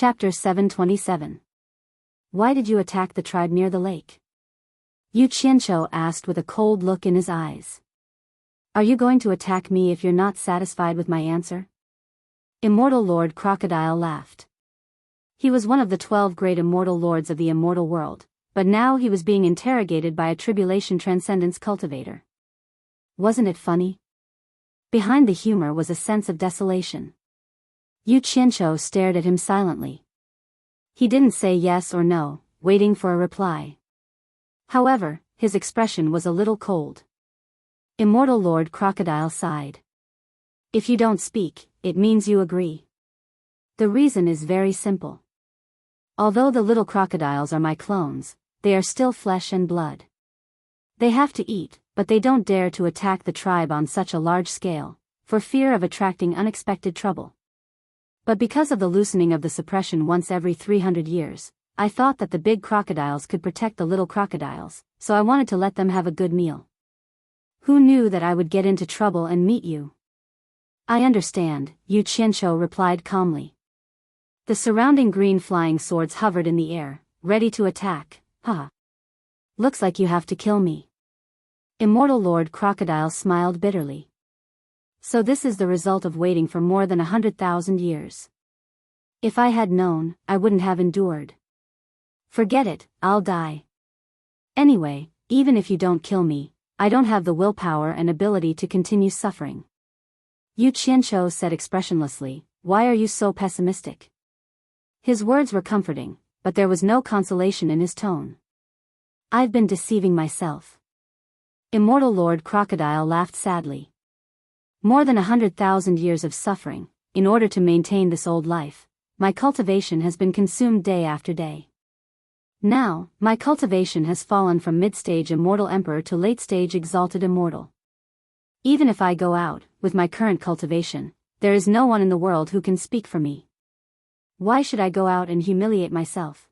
Chapter 727. Why did you attack the tribe near the lake? Yu Qianqiu asked with a cold look in his eyes. Are you going to attack me if you're not satisfied with my answer? Immortal Lord Crocodile laughed. He was one of the 12 great immortal lords of the immortal world, but now he was being interrogated by a tribulation transcendence cultivator. Wasn't it funny? Behind the humor was a sense of desolation. Yu Qianqiu stared at him silently. He didn't say yes or no, waiting for a reply. However, his expression was a little cold. Immortal Lord Crocodile sighed. If you don't speak, it means you agree. The reason is very simple. Although the little crocodiles are my clones, they are still flesh and blood. They have to eat, but they don't dare to attack the tribe on such a large scale, for fear of attracting unexpected trouble. But because of the loosening of the suppression once every 300 years, I thought that the big crocodiles could protect the little crocodiles, so I wanted to let them have a good meal. Who knew that I would get into trouble and meet you? I understand, Yu Qianqiu replied calmly. The surrounding green flying swords hovered in the air, ready to attack. Looks like you have to kill me. Immortal Lord Crocodile smiled bitterly. So this is the result of waiting for more than 100,000 years. If I had known, I wouldn't have endured. Forget it, I'll die. Anyway, even if you don't kill me, I don't have the willpower and ability to continue suffering. Yu Qianqiu said expressionlessly, why are you so pessimistic? His words were comforting, but there was no consolation in his tone. I've been deceiving myself. Immortal Lord Crocodile laughed sadly. More than 100,000 years of suffering, in order to maintain this old life, my cultivation has been consumed day after day. Now, my cultivation has fallen from mid-stage immortal emperor to late-stage exalted immortal. Even if I go out, with my current cultivation, there is no one in the world who can speak for me. Why should I go out and humiliate myself?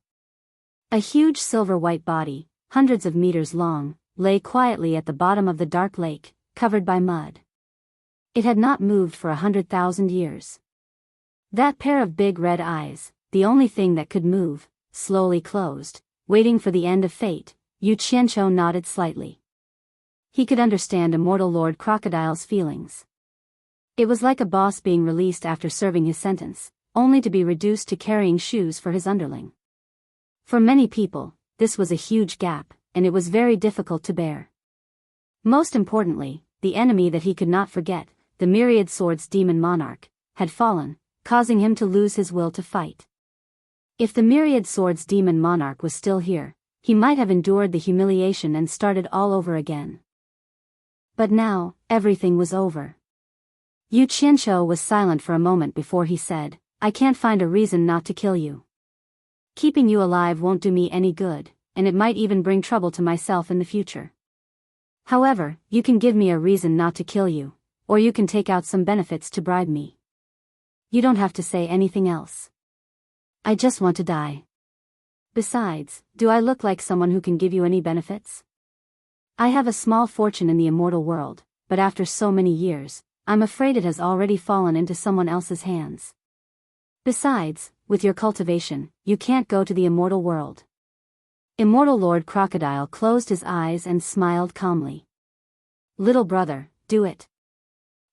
A huge silver-white body, hundreds of meters long, lay quietly at the bottom of the dark lake, covered by mud. It had not moved for 100,000 years. That pair of big red eyes, the only thing that could move, slowly closed, waiting for the end of fate. Yu Qianqiu nodded slightly. He could understand Immortal Lord Crocodile's feelings. It was like a boss being released after serving his sentence, only to be reduced to carrying shoes for his underling. For many people, this was a huge gap, and it was very difficult to bear. Most importantly, the enemy that he could not forget, the Myriad Swords Demon Monarch, had fallen, causing him to lose his will to fight. If the Myriad Swords Demon Monarch was still here, he might have endured the humiliation and started all over again. But now, everything was over. Yu Qianqiu was silent for a moment before he said, I can't find a reason not to kill you. Keeping you alive won't do me any good, and it might even bring trouble to myself in the future. However, you can give me a reason not to kill you, or you can take out some benefits to bribe me. You don't have to say anything else. I just want to die. Besides, do I look like someone who can give you any benefits? I have a small fortune in the immortal world, but after so many years, I'm afraid it has already fallen into someone else's hands. Besides, with your cultivation, you can't go to the immortal world. Immortal Lord Crocodile closed his eyes and smiled calmly. Little brother, do it.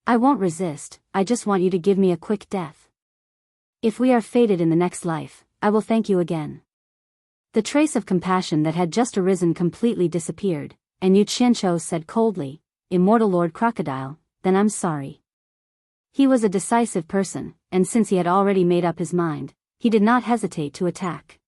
I won't resist, I just want you to give me a quick death. If we are fated in the next life, I will thank you again. The trace of compassion that had just arisen completely disappeared, and Yu Qianqiu said coldly, Immortal Lord Crocodile, then I'm sorry. He was a decisive person, and since he had already made up his mind, he did not hesitate to attack.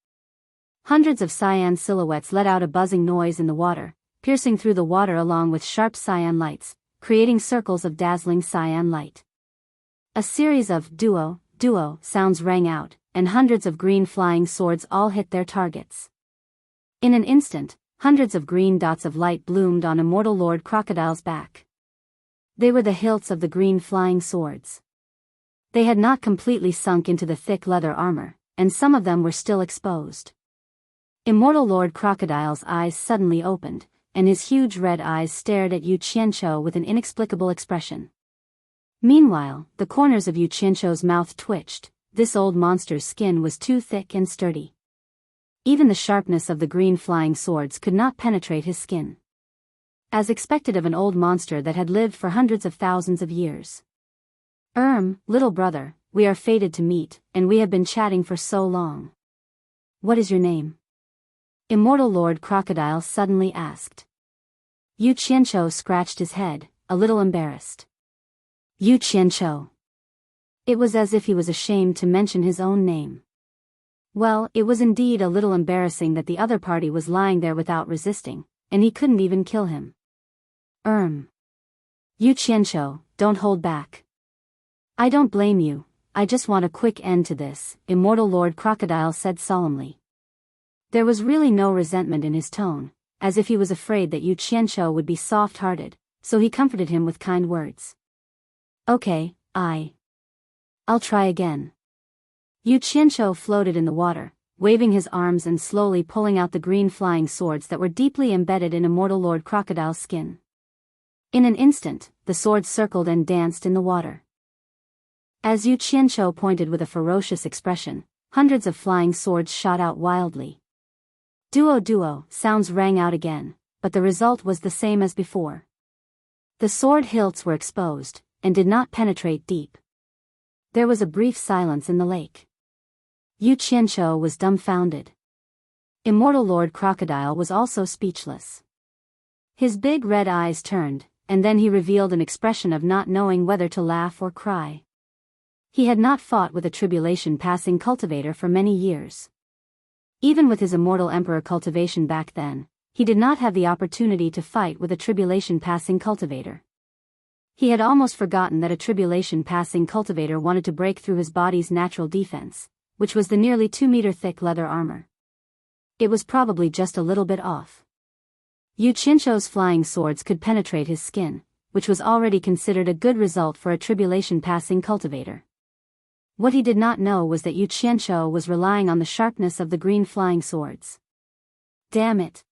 Hundreds of cyan silhouettes let out a buzzing noise in the water, piercing through the water along with sharp cyan lights, creating circles of dazzling cyan light. A series of duo sounds rang out, and hundreds of green flying swords all hit their targets. In an instant, hundreds of green dots of light bloomed on Immortal Lord Crocodile's back. They were the hilts of the green flying swords. They had not completely sunk into the thick leather armor, and some of them were still exposed. Immortal Lord Crocodile's eyes suddenly opened, and his huge red eyes stared at Yu Qianqiu with an inexplicable expression. Meanwhile, the corners of Yu Qianqiu's mouth twitched, this old monster's skin was too thick and sturdy. Even the sharpness of the green flying swords could not penetrate his skin. As expected of an old monster that had lived for hundreds of thousands of years. Little brother, we are fated to meet, and we have been chatting for so long. What is your name? Immortal Lord Crocodile suddenly asked. Yu Qianqiu scratched his head, a little embarrassed. Yu Qianqiu. It was as if he was ashamed to mention his own name. Well, it was indeed a little embarrassing that the other party was lying there without resisting, and he couldn't even kill him. Yu Qianqiu, don't hold back. I don't blame you, I just want a quick end to this, Immortal Lord Crocodile said solemnly. There was really no resentment in his tone, as if he was afraid that Yu Qianqiu would be soft-hearted, so he comforted him with kind words. Okay, I'll try again. Yu Qianqiu floated in the water, waving his arms and slowly pulling out the green flying swords that were deeply embedded in Immortal Lord Crocodile's skin. In an instant, the swords circled and danced in the water. As Yu Qianqiu pointed with a ferocious expression, hundreds of flying swords shot out wildly. Duo sounds rang out again, but the result was the same as before. The sword hilts were exposed, and did not penetrate deep. There was a brief silence in the lake. Yu Qianqiu was dumbfounded. Immortal Lord Crocodile was also speechless. His big red eyes turned, and then he revealed an expression of not knowing whether to laugh or cry. He had not fought with a tribulation-passing cultivator for many years. Even with his immortal emperor cultivation back then, he did not have the opportunity to fight with a tribulation-passing cultivator. He had almost forgotten that a tribulation-passing cultivator wanted to break through his body's natural defense, which was the nearly 2-meter thick leather armor. It was probably just a little bit off. Yu Qianqiu's flying swords could penetrate his skin, which was already considered a good result for a tribulation-passing cultivator. What he did not know was that Yu Qianqiu was relying on the sharpness of the green flying swords. Damn it.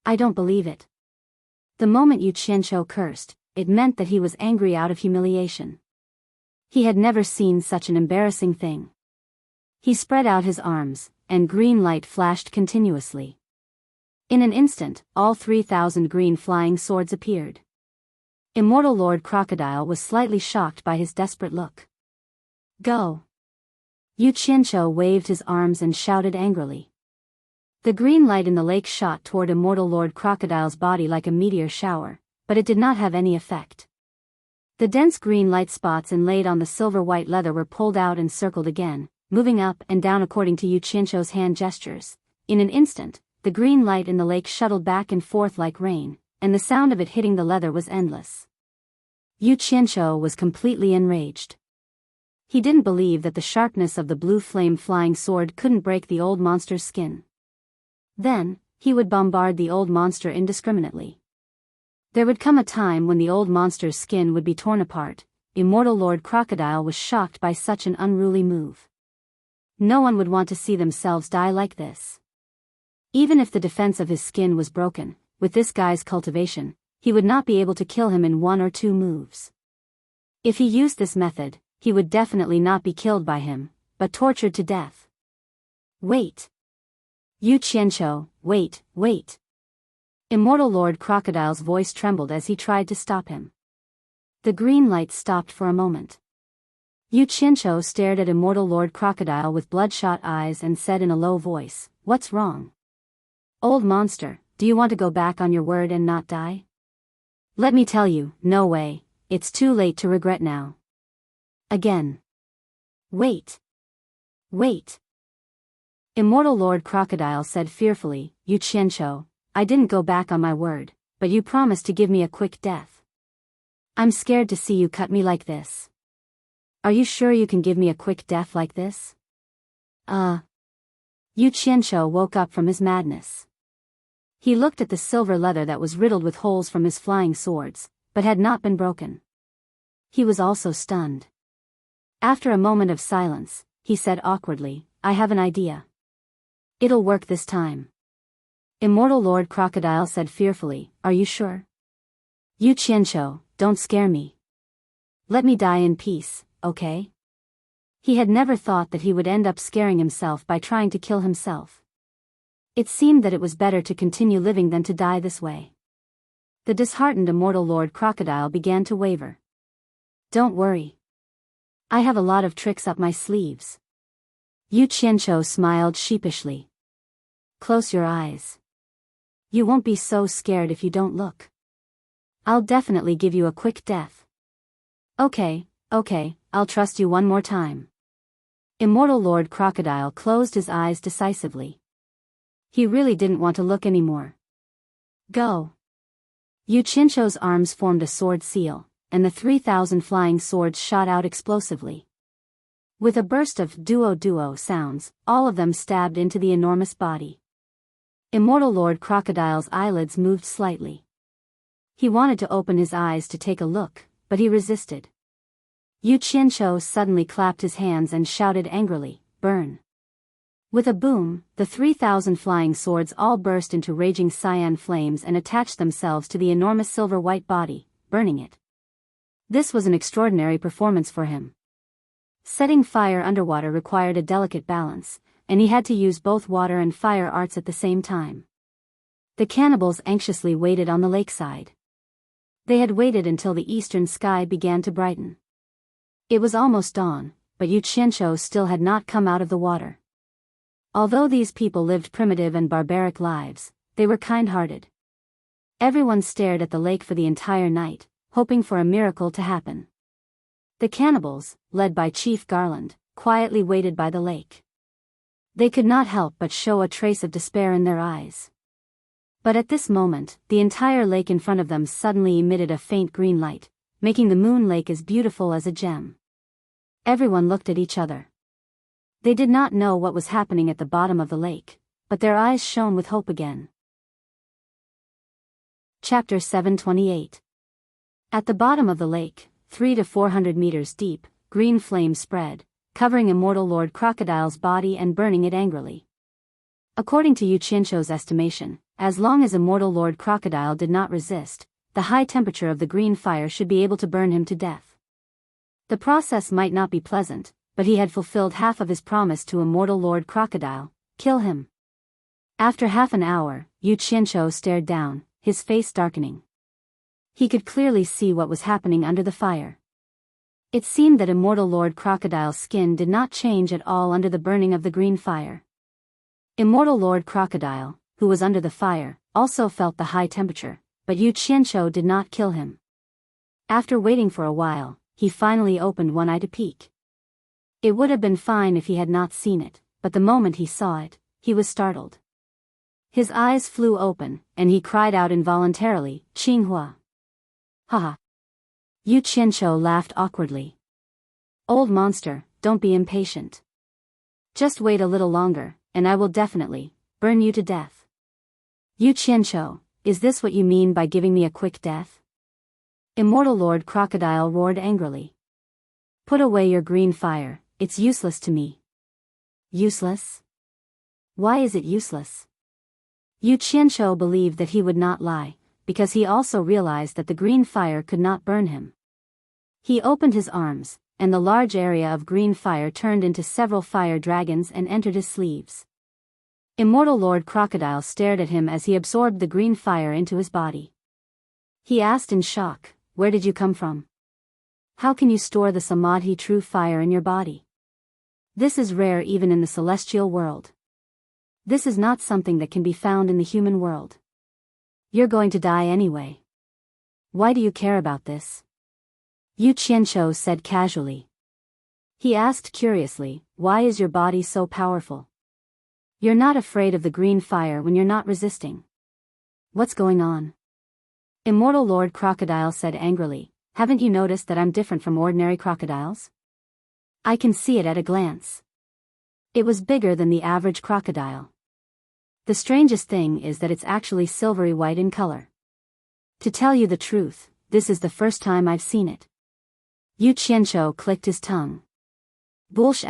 I don't believe it. The moment Yu Qianqiu cursed, it meant that he was angry out of humiliation. He had never seen such an embarrassing thing. He spread out his arms, and green light flashed continuously. In an instant, all 3,000 green flying swords appeared. Immortal Lord Crocodile was slightly shocked by his desperate look. Go! Yu Qianqiu waved his arms and shouted angrily. The green light in the lake shot toward Immortal Lord Crocodile's body like a meteor shower, but it did not have any effect. The dense green light spots inlaid on the silver-white leather were pulled out and circled again, moving up and down according to Yu Qianqiu's hand gestures. In an instant, the green light in the lake shuttled back and forth like rain, and the sound of it hitting the leather was endless. Yu Qianqiu was completely enraged. He didn't believe that the sharpness of the blue flame flying sword couldn't break the old monster's skin. Then, he would bombard the old monster indiscriminately. There would come a time when the old monster's skin would be torn apart. Immortal Lord Crocodile was shocked by such an unruly move. No one would want to see themselves die like this. Even if the defense of his skin was broken, with this guy's cultivation, he would not be able to kill him in 1 or 2 moves. If he used this method, he would definitely not be killed by him, but tortured to death. Wait! Yu Qianqiu, wait! Immortal Lord Crocodile's voice trembled as he tried to stop him. The green light stopped for a moment. Yu Qianqiu stared at Immortal Lord Crocodile with bloodshot eyes and said in a low voice, "What's wrong? Old monster, do you want to go back on your word and not die? Let me tell you, no way, it's too late to regret now." Again. Wait! Immortal Lord Crocodile said fearfully, "Yu Qianqiu, I didn't go back on my word, but you promised to give me a quick death. I'm scared to see you cut me like this. Are you sure you can give me a quick death like this?" Yu Qianqiu woke up from his madness. He looked at the silver leather that was riddled with holes from his flying swords, but had not been broken. He was also stunned. After a moment of silence, he said awkwardly, "I have an idea. It'll work this time." Immortal Lord Crocodile said fearfully, "Are you sure? Yu Qianqiu, don't scare me. Let me die in peace, okay?" He had never thought that he would end up scaring himself by trying to kill himself. It seemed that it was better to continue living than to die this way. The disheartened immortal Lord Crocodile began to waver. Don't worry. I have a lot of tricks up my sleeves. Yu Qianqiu smiled sheepishly. Close your eyes. You won't be so scared if you don't look. I'll definitely give you a quick death. Okay, I'll trust you one more time. Immortal Lord Crocodile closed his eyes decisively. He really didn't want to look anymore. Go. Yu Qianqiu's arms formed a sword seal, and the 3,000 flying swords shot out explosively. With a burst of duo sounds, all of them stabbed into the enormous body. Immortal Lord Crocodile's eyelids moved slightly. He wanted to open his eyes to take a look, but he resisted. Yu Qianqiu suddenly clapped his hands and shouted angrily, "Burn!" With a boom, the 3,000 flying swords all burst into raging cyan flames and attached themselves to the enormous silver-white body, burning it. This was an extraordinary performance for him. Setting fire underwater required a delicate balance, and he had to use both water and fire arts at the same time. The cannibals anxiously waited on the lakeside. They had waited until the eastern sky began to brighten. It was almost dawn, but Yu Qianqiu still had not come out of the water. Although these people lived primitive and barbaric lives, they were kind-hearted. Everyone stared at the lake for the entire night, hoping for a miracle to happen. The cannibals, led by Chief Garland, quietly waited by the lake. They could not help but show a trace of despair in their eyes. But at this moment, the entire lake in front of them suddenly emitted a faint green light, making the moon lake as beautiful as a gem. Everyone looked at each other. They did not know what was happening at the bottom of the lake, but their eyes shone with hope again. Chapter 728. At the bottom of the lake, 300 to 400 meters deep, green flames spread, covering Immortal Lord Crocodile's body and burning it angrily. According to Yu Qianqiu's estimation, as long as Immortal Lord Crocodile did not resist, the high temperature of the green fire should be able to burn him to death. The process might not be pleasant, but he had fulfilled half of his promise to Immortal Lord Crocodile: kill him. After half an hour, Yu Qianqiu stared down, his face darkening. He could clearly see what was happening under the fire. It seemed that Immortal Lord Crocodile's skin did not change at all under the burning of the green fire. Immortal Lord Crocodile, who was under the fire, also felt the high temperature, but Yu Qianqiu did not kill him. After waiting for a while, he finally opened one eye to peek. It would have been fine if he had not seen it, but the moment he saw it, he was startled. His eyes flew open, and he cried out involuntarily, "Qinghua!" Haha. Yu Qianqiu laughed awkwardly. Old monster, don't be impatient. Just wait a little longer, and I will definitely burn you to death. Yu Qianqiu, is this what you mean by giving me a quick death? Immortal Lord Crocodile roared angrily. Put away your green fire, it's useless to me. Useless? Why is it useless? Yu Qianqiu believed that he would not lie, because he also realized that the green fire could not burn him. He opened his arms, and the large area of green fire turned into several fire dragons and entered his sleeves. Immortal Lord Crocodile stared at him as he absorbed the green fire into his body. He asked in shock, "Where did you come from? How can you store the Samadhi true fire in your body? This is rare even in the celestial world. This is not something that can be found in the human world. You're going to die anyway. Why do you care about this?" Yu Qianqiu said casually. He asked curiously, "Why is your body so powerful? You're not afraid of the green fire when you're not resisting. What's going on?" Immortal Lord Crocodile said angrily, "Haven't you noticed that I'm different from ordinary crocodiles? I can see it at a glance. It was bigger than the average crocodile. The strangest thing is that it's actually silvery white in color. To tell you the truth, this is the first time I've seen it." Yu Qianqiu clicked his tongue. Bullsh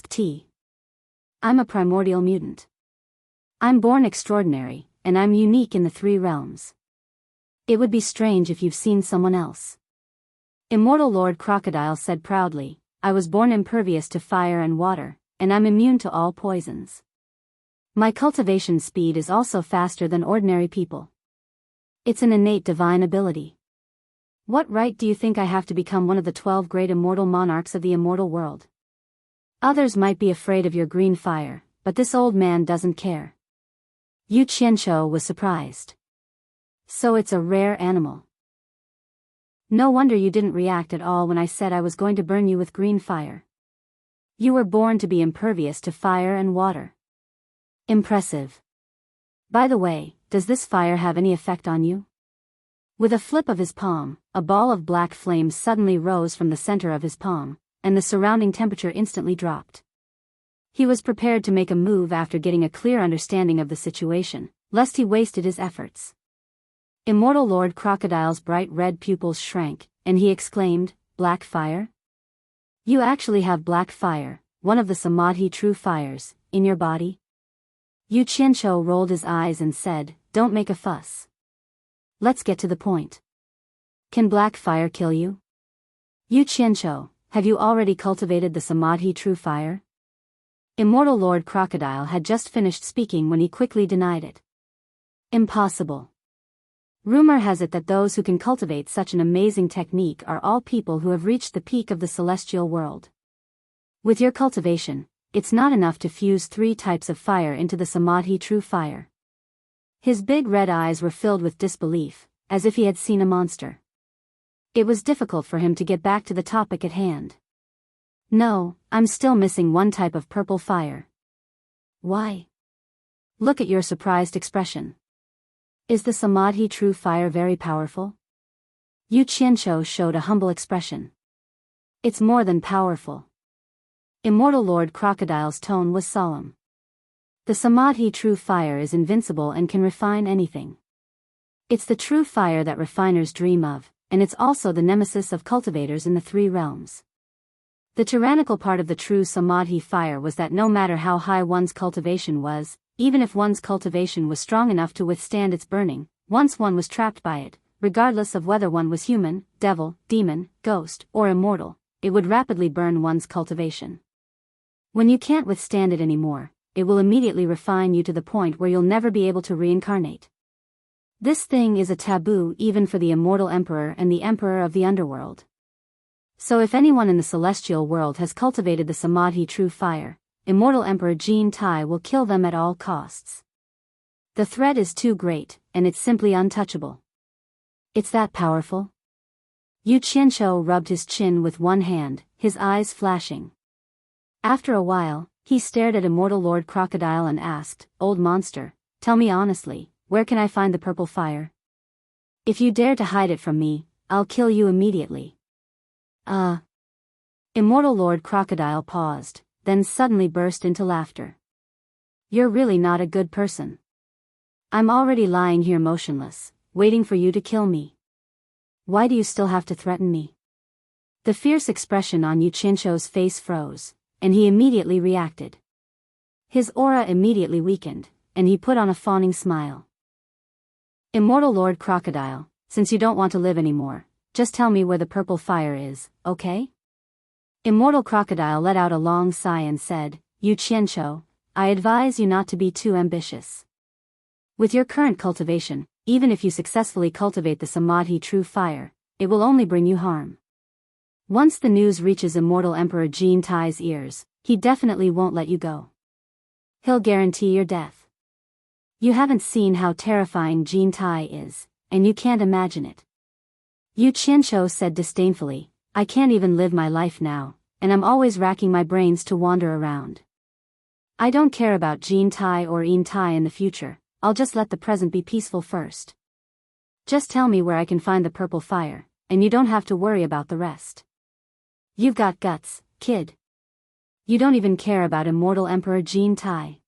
*T. I'm a primordial mutant. I'm born extraordinary, and I'm unique in the three realms. It would be strange if you've seen someone else. Immortal Lord Crocodile said proudly, I was born impervious to fire and water, and I'm immune to all poisons. My cultivation speed is also faster than ordinary people. It's an innate divine ability. What right do you think I have to become one of the 12 great immortal monarchs of the immortal world? Others might be afraid of your green fire, but this old man doesn't care. Yu Qianqiu was surprised. So it's a rare animal. No wonder you didn't react at all when I said I was going to burn you with green fire. You were born to be impervious to fire and water. Impressive. By the way, does this fire have any effect on you? With a flip of his palm, a ball of black flame suddenly rose from the center of his palm, and the surrounding temperature instantly dropped. He was prepared to make a move after getting a clear understanding of the situation, lest he wasted his efforts. Immortal Lord Crocodile's bright red pupils shrank, and he exclaimed, "Black fire? You actually have black fire, one of the Samadhi true fires, in your body?" Yu Qianqiu rolled his eyes and said, "Don't make a fuss. Let's get to the point. Can black fire kill you? Yu Qianqiu, have you already cultivated the Samadhi true fire?" Immortal Lord Crocodile had just finished speaking when he quickly denied it. Impossible. Rumor has it that those who can cultivate such an amazing technique are all people who have reached the peak of the celestial world. With your cultivation, it's not enough to fuse 3 types of fire into the Samadhi true fire. His big red eyes were filled with disbelief, as if he had seen a monster. It was difficult for him to get back to the topic at hand. "No, I'm still missing 1 type of purple fire." "Why?" "Look at your surprised expression. Is the Samadhi true fire very powerful?" Yu Qianqiu showed a humble expression. "It's more than powerful." Immortal Lord Crocodile's tone was solemn. "The Samadhi true fire is invincible and can refine anything. It's the true fire that refiners dream of, and it's also the nemesis of cultivators in the 3 realms. The tyrannical part of the true Samadhi fire was that no matter how high one's cultivation was, even if one's cultivation was strong enough to withstand its burning, once one was trapped by it, regardless of whether one was human, devil, demon, ghost, or immortal, it would rapidly burn one's cultivation. When you can't withstand it anymore, it will immediately refine you to the point where you'll never be able to reincarnate. This thing is a taboo even for the immortal emperor and the emperor of the underworld. So if anyone in the celestial world has cultivated the Samadhi true fire, Immortal Emperor Jin Tai will kill them at all costs. The threat is too great, and it's simply untouchable." "It's that powerful?" Yu Qianqiu rubbed his chin with one hand, his eyes flashing. After a while, he stared at Immortal Lord Crocodile and asked, "Old monster, tell me honestly, where can I find the purple fire? If you dare to hide it from me, I'll kill you immediately." Immortal Lord Crocodile paused, then suddenly burst into laughter. "You're really not a good person. I'm already lying here motionless, waiting for you to kill me. Why do you still have to threaten me?" The fierce expression on Yu Qianqiu's face froze, and he immediately reacted. His aura immediately weakened, and he put on a fawning smile. "Immortal Lord Crocodile, since you don't want to live anymore, just tell me where the purple fire is, okay?" Immortal Crocodile let out a long sigh and said, "Yu Qianqiu, I advise you not to be too ambitious. With your current cultivation, even if you successfully cultivate the Samadhi true fire, it will only bring you harm. Once the news reaches Immortal Emperor Jin Tai's ears, he definitely won't let you go. He'll guarantee your death. You haven't seen how terrifying Jin Tai is, and you can't imagine it." Yu Qianqiu said disdainfully, "I can't even live my life now, and I'm always racking my brains to wander around. I don't care about Jin Tai or Yin Tai in the future, I'll just let the present be peaceful first. Just tell me where I can find the purple fire, and you don't have to worry about the rest. You've got guts, kid. You don't even care about Immortal Emperor Jin Tai."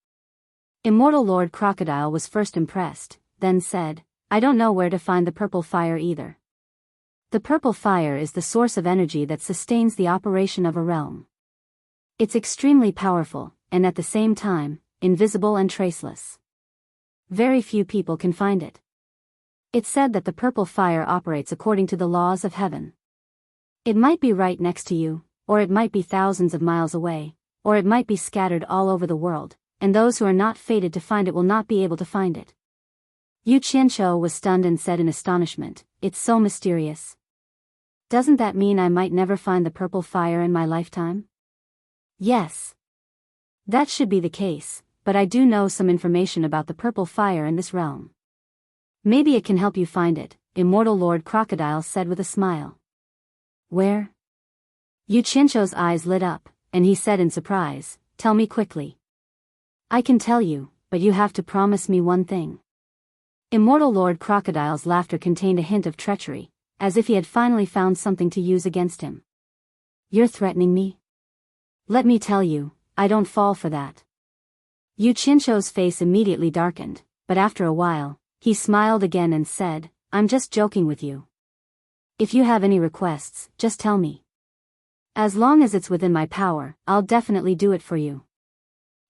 Immortal Lord Crocodile was first impressed, then said, "I don't know where to find the purple fire either. The purple fire is the source of energy that sustains the operation of a realm. It's extremely powerful, and at the same time, invisible and traceless. Very few people can find it. It's said that the purple fire operates according to the laws of heaven. It might be right next to you, or it might be thousands of miles away, or it might be scattered all over the world, and those who are not fated to find it will not be able to find it. Yu Qianzhou was stunned and said in astonishment, "It's so mysterious. Doesn't that mean I might never find the purple fire in my lifetime?" "Yes. That should be the case, but I do know some information about the purple fire in this realm. Maybe it can help you find it," Immortal Lord Crocodile said with a smile. "Where?" Yu Qianzhou's eyes lit up, and he said in surprise, "Tell me quickly." "I can tell you, but you have to promise me one thing." Immortal Lord Crocodile's laughter contained a hint of treachery, as if he had finally found something to use against him. "You're threatening me? Let me tell you, I don't fall for that." Yu Qianzhou's face immediately darkened, but after a while, he smiled again and said, "I'm just joking with you. If you have any requests, just tell me. As long as it's within my power, I'll definitely do it for you."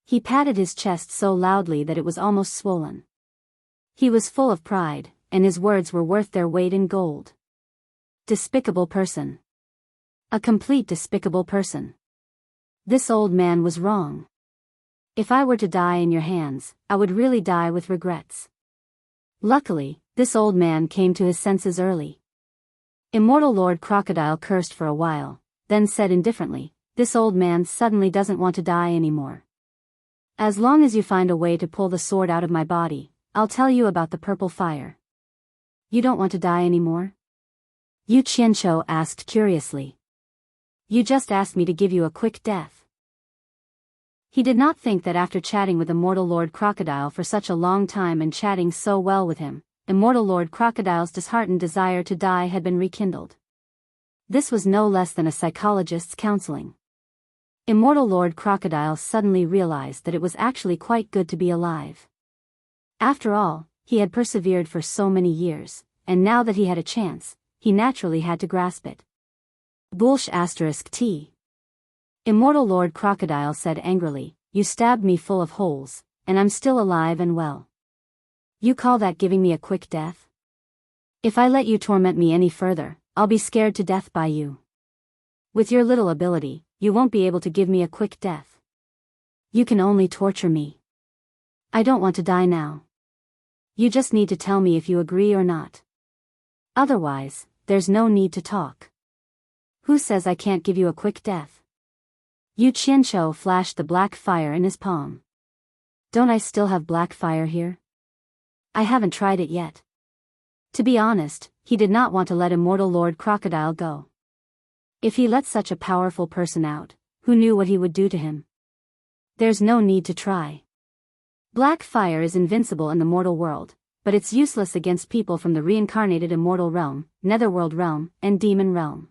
He patted his chest so loudly that it was almost swollen. He was full of pride, and his words were worth their weight in gold. Despicable person. A complete despicable person. This old man was wrong. If I were to die in your hands, I would really die with regrets. Luckily, this old man came to his senses early. Immortal Lord Crocodile cursed for a while, then said indifferently, "This old man suddenly doesn't want to die anymore. As long as you find a way to pull the sword out of my body, I'll tell you about the purple fire." "You don't want to die anymore?" Yu Qianzhou asked curiously. "You just asked me to give you a quick death." He did not think that after chatting with Immortal Lord Crocodile for such a long time and chatting so well with him, Immortal Lord Crocodile's disheartened desire to die had been rekindled. This was no less than a psychologist's counseling. Immortal Lord Crocodile suddenly realized that it was actually quite good to be alive. After all, he had persevered for so many years, and now that he had a chance, he naturally had to grasp it. Bullsh *T. Immortal Lord Crocodile said angrily, "You stabbed me full of holes, and I'm still alive and well. You call that giving me a quick death? If I let you torment me any further, I'll be scared to death by you. With your little ability, you won't be able to give me a quick death. You can only torture me. I don't want to die now. You just need to tell me if you agree or not. Otherwise, there's no need to talk. Who says I can't give you a quick death?" Yu Qianzhou flashed the black fire in his palm. "Don't I still have black fire here? I haven't tried it yet." To be honest, he did not want to let Immortal Lord Crocodile go. If he let such a powerful person out, who knew what he would do to him? There's no need to try. Black fire is invincible in the mortal world, but it's useless against people from the reincarnated immortal realm, netherworld realm, and demon realm.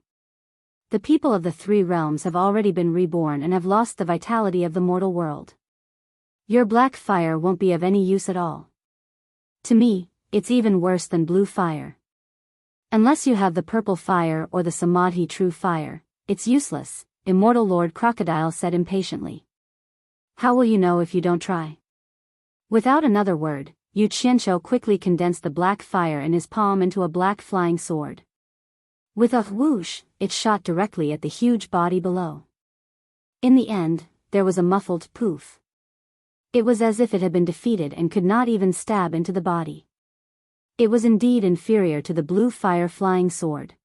The people of the three realms have already been reborn and have lost the vitality of the mortal world. Your black fire won't be of any use at all. To me, it's even worse than blue fire. Unless you have the purple fire or the Samadhi true fire, it's useless, Immortal Lord Crocodile said impatiently. How will you know if you don't try? Without another word, Yu Qianzhou quickly condensed the black fire in his palm into a black flying sword. With a whoosh, it shot directly at the huge body below. In the end, there was a muffled poof. It was as if it had been defeated and could not even stab into the body. It was indeed inferior to the blue fire flying sword.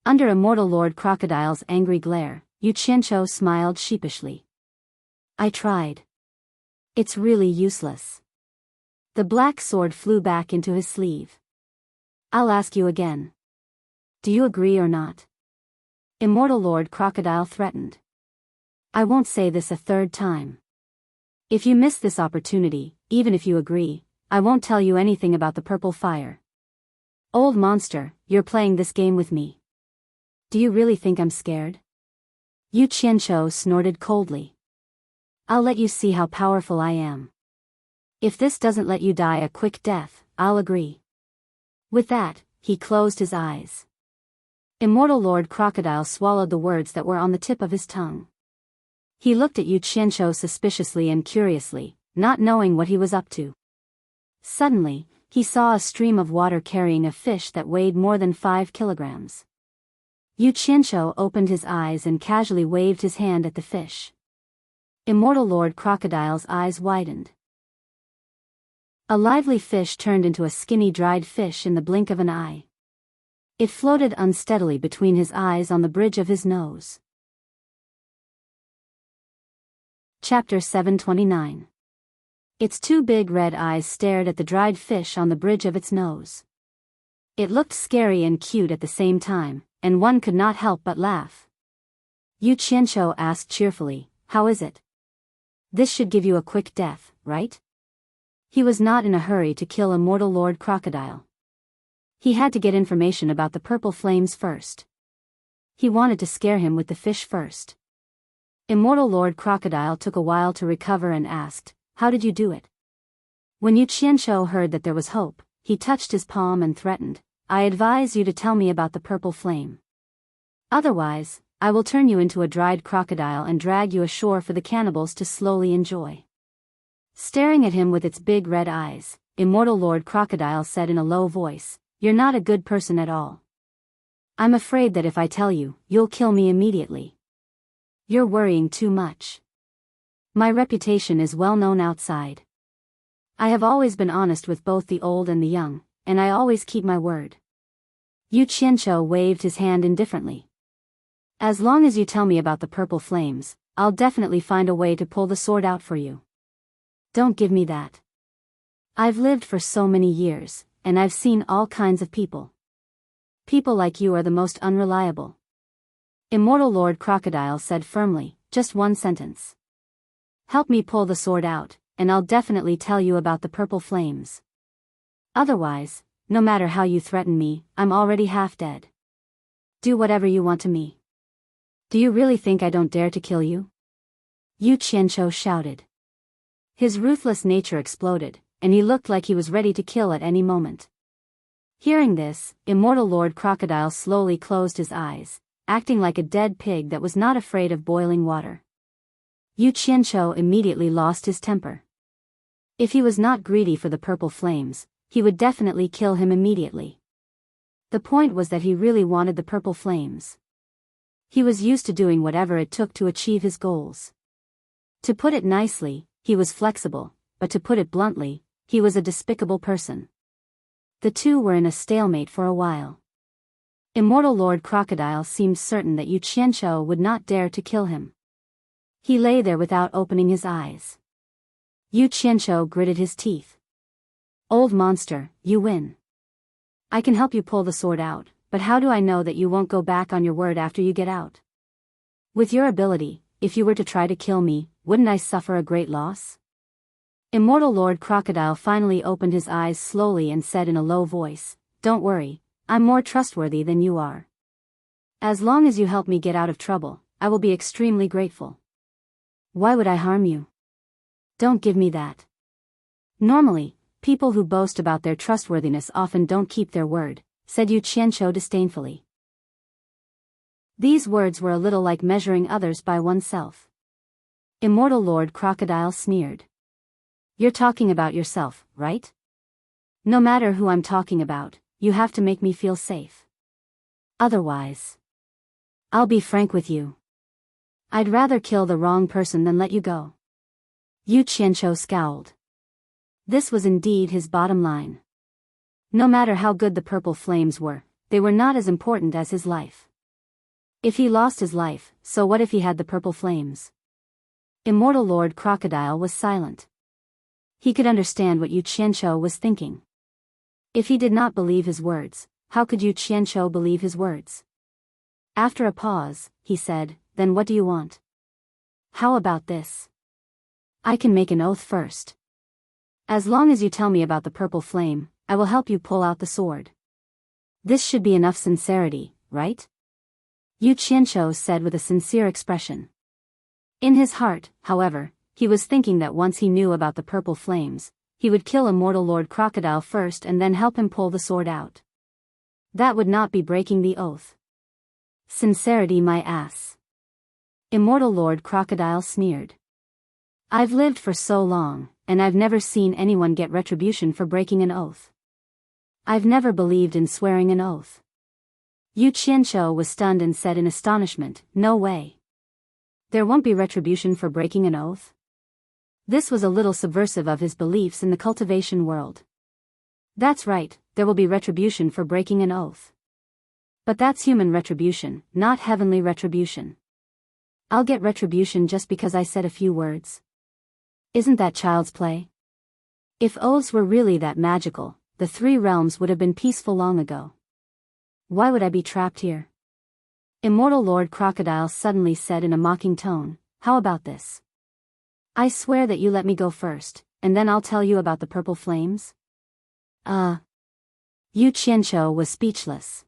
Under Immortal Lord Crocodile's angry glare, Yu Qianzhou smiled sheepishly. "I tried. It's really useless." The black sword flew back into his sleeve. "I'll ask you again. Do you agree or not?" Immortal Lord Crocodile threatened. "I won't say this a third time. If you miss this opportunity, even if you agree, I won't tell you anything about the purple fire. Old monster, you're playing this game with me. Do you really think I'm scared?" Yu Qianzhou snorted coldly. "I'll let you see how powerful I am. If this doesn't let you die a quick death, I'll agree." With that, he closed his eyes. Immortal Lord Crocodile swallowed the words that were on the tip of his tongue. He looked at Yu Qianzhou suspiciously and curiously, not knowing what he was up to. Suddenly, he saw a stream of water carrying a fish that weighed more than 5 kilograms. Yu Qianqiu opened his eyes and casually waved his hand at the fish. Immortal Lord Crocodile's eyes widened. A lively fish turned into a skinny dried fish in the blink of an eye. It floated unsteadily between his eyes on the bridge of his nose. Chapter 729. Its two big red eyes stared at the dried fish on the bridge of its nose. It looked scary and cute at the same time, and one could not help but laugh. Yu Qianqiu asked cheerfully, "How is it? This should give you a quick death, right?" He was not in a hurry to kill Immortal Lord Crocodile. He had to get information about the purple flames first. He wanted to scare him with the fish first. Immortal Lord Crocodile took a while to recover and asked, "How did you do it?" When Yu Qianqiu heard that there was hope, he touched his palm and threatened, "I advise you to tell me about the purple flame. Otherwise, I will turn you into a dried crocodile and drag you ashore for the cannibals to slowly enjoy." Staring at him with its big red eyes, Immortal Lord Crocodile said in a low voice, "You're not a good person at all. I'm afraid that if I tell you, you'll kill me immediately. You're worrying too much. My reputation is well known outside. I have always been honest with both the old and the young, and I always keep my word." Yu Qianqiu waved his hand indifferently. "As long as you tell me about the purple flames, I'll definitely find a way to pull the sword out for you. Don't give me that. I've lived for so many years, and I've seen all kinds of people. People like you are the most unreliable." Immortal Lord Crocodile said firmly, "Just one sentence. Help me pull the sword out, and I'll definitely tell you about the purple flames. Otherwise, no matter how you threaten me, I'm already half dead. Do whatever you want to me. Do you really think I don't dare to kill you?" Yu Qianqiu shouted. His ruthless nature exploded, and he looked like he was ready to kill at any moment. Hearing this, Immortal Lord Crocodile slowly closed his eyes, acting like a dead pig that was not afraid of boiling water. Yu Qianqiu immediately lost his temper. If he was not greedy for the purple flames, he would definitely kill him immediately. The point was that he really wanted the purple flames. He was used to doing whatever it took to achieve his goals. To put it nicely, he was flexible, but to put it bluntly, he was a despicable person. The two were in a stalemate for a while. Immortal Lord Crocodile seemed certain that Yu Qianqiu would not dare to kill him. He lay there without opening his eyes. Yu Qianqiu gritted his teeth. "Old monster, you win. I can help you pull the sword out, but how do I know that you won't go back on your word after you get out? With your ability, if you were to try to kill me, wouldn't I suffer a great loss?" Immortal Lord Crocodile finally opened his eyes slowly and said in a low voice, "Don't worry, I'm more trustworthy than you are. As long as you help me get out of trouble, I will be extremely grateful." "Why would I harm you? Don't give me that." "Normally, people who boast about their trustworthiness often don't keep their word," said Yu Qianqiu disdainfully. These words were a little like measuring others by oneself. Immortal Lord Crocodile sneered. "You're talking about yourself, right? No matter who I'm talking about, you have to make me feel safe. Otherwise, I'll be frank with you. I'd rather kill the wrong person than let you go." Yu Qianqiu scowled. This was indeed his bottom line. No matter how good the purple flames were, they were not as important as his life. If he lost his life, so what if he had the purple flames? Immortal Lord Crocodile was silent. He could understand what Yu Qianqiu was thinking. If he did not believe his words, how could Yu Qianqiu believe his words? After a pause, he said, "Then what do you want? How about this? I can make an oath first. As long as you tell me about the purple flame, I will help you pull out the sword. This should be enough sincerity, right?" Yu Qianqiu said with a sincere expression. In his heart, however, he was thinking that once he knew about the purple flames, he would kill Immortal Lord Crocodile first and then help him pull the sword out. That would not be breaking the oath. "Sincerity, my ass." Immortal Lord Crocodile sneered. "I've lived for so long, and I've never seen anyone get retribution for breaking an oath. I've never believed in swearing an oath. Yu Qianqiu was stunned and said in astonishment, "No way. There won't be retribution for breaking an oath?" This was a little subversive of his beliefs in the cultivation world. "That's right, there will be retribution for breaking an oath. But that's human retribution, not heavenly retribution. I'll get retribution just because I said a few words. Isn't that child's play? If oaths were really that magical, the three realms would have been peaceful long ago. Why would I be trapped here?" Immortal Lord Crocodile suddenly said in a mocking tone, "How about this? I swear that you let me go first, and then I'll tell you about the purple flames." Yu Qianqiu was speechless.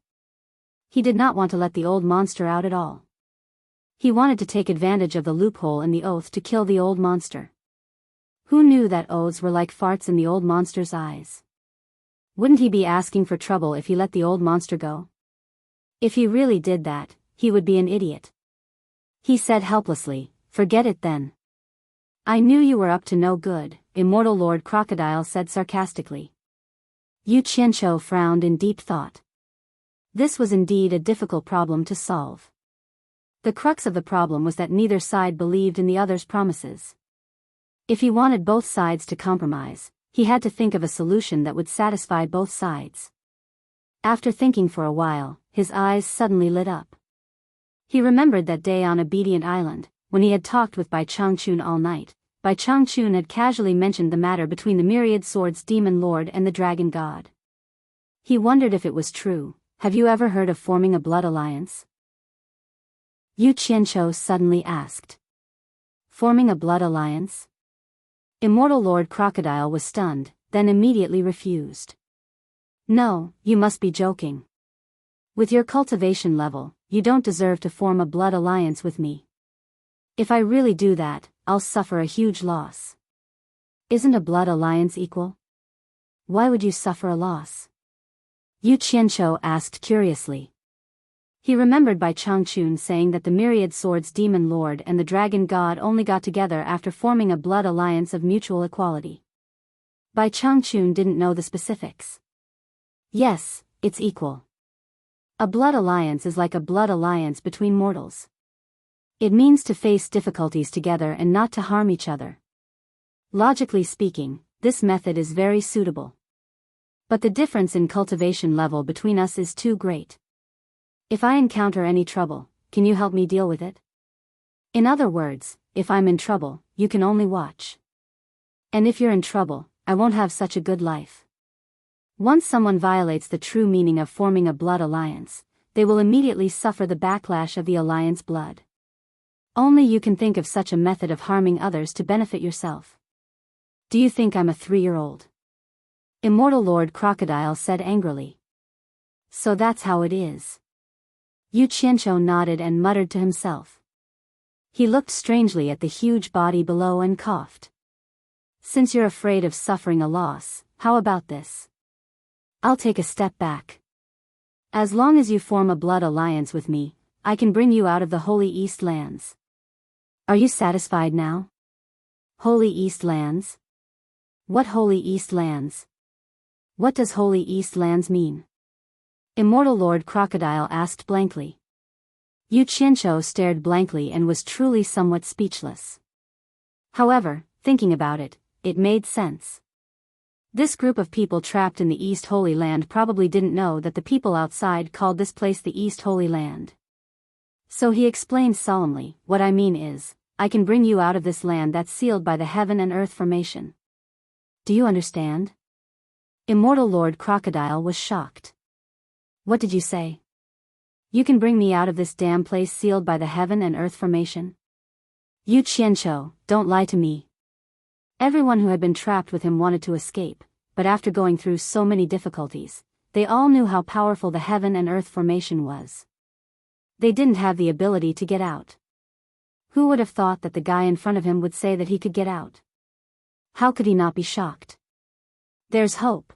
He did not want to let the old monster out at all. He wanted to take advantage of the loophole in the oath to kill the old monster. Who knew that oaths were like farts in the old monster's eyes? Wouldn't he be asking for trouble if he let the old monster go? If he really did that, he would be an idiot. He said helplessly, "Forget it then." "I knew you were up to no good," Immortal Lord Crocodile said sarcastically. Yu Qianqiu frowned in deep thought. This was indeed a difficult problem to solve. The crux of the problem was that neither side believed in the other's promises. If he wanted both sides to compromise, he had to think of a solution that would satisfy both sides. After thinking for a while, his eyes suddenly lit up. He remembered that day on Obedient Island, when he had talked with Bai Changchun all night. Bai Changchun had casually mentioned the matter between the Myriad Swords Demon Lord and the Dragon God. He wondered if it was true. "Have you ever heard of forming a blood alliance?" Yu Qianqiu suddenly asked. "Forming a blood alliance?" Immortal Lord Crocodile was stunned, then immediately refused. "No, you must be joking. With your cultivation level, you don't deserve to form a blood alliance with me. If I really do that, I'll suffer a huge loss. Isn't a blood alliance equal? Why would you suffer a loss?" Yu Qianqiu asked curiously. He remembered Bai Changchun saying that the Myriad Swords Demon Lord and the Dragon God only got together after forming a blood alliance of mutual equality. Bai Changchun didn't know the specifics. "Yes, it's equal. A blood alliance is like a blood alliance between mortals. It means to face difficulties together and not to harm each other. Logically speaking, this method is very suitable. But the difference in cultivation level between us is too great. If I encounter any trouble, can you help me deal with it? In other words, if I'm in trouble, you can only watch. And if you're in trouble, I won't have such a good life." Once someone violates the true meaning of forming a blood alliance, they will immediately suffer the backlash of the alliance blood. Only you can think of such a method of harming others to benefit yourself. "Do you think I'm a 3-year-old?" Immortal Lord Crocodile said angrily. "So that's how it is." Yu Qianqiu nodded and muttered to himself. He looked strangely at the huge body below and coughed. "Since you're afraid of suffering a loss, how about this? I'll take a step back. As long as you form a blood alliance with me, I can bring you out of the Holy East Lands. Are you satisfied now?" "Holy East Lands? What Holy East Lands? What does Holy East Lands mean?" Immortal Lord Crocodile asked blankly. Yu Qianqiu stared blankly and was truly somewhat speechless. However, thinking about it, it made sense. This group of people trapped in the East Holy Land probably didn't know that the people outside called this place the East Holy Land. So he explained solemnly, "What I mean is, I can bring you out of this land that's sealed by the heaven and earth formation. Do you understand?" Immortal Lord Crocodile was shocked. "What did you say? You can bring me out of this damn place sealed by the heaven and earth formation?" "Yu Qianqiu, don't lie to me." Everyone who had been trapped with him wanted to escape, but after going through so many difficulties, they all knew how powerful the heaven and earth formation was. They didn't have the ability to get out. Who would have thought that the guy in front of him would say that he could get out? How could he not be shocked? "There's hope."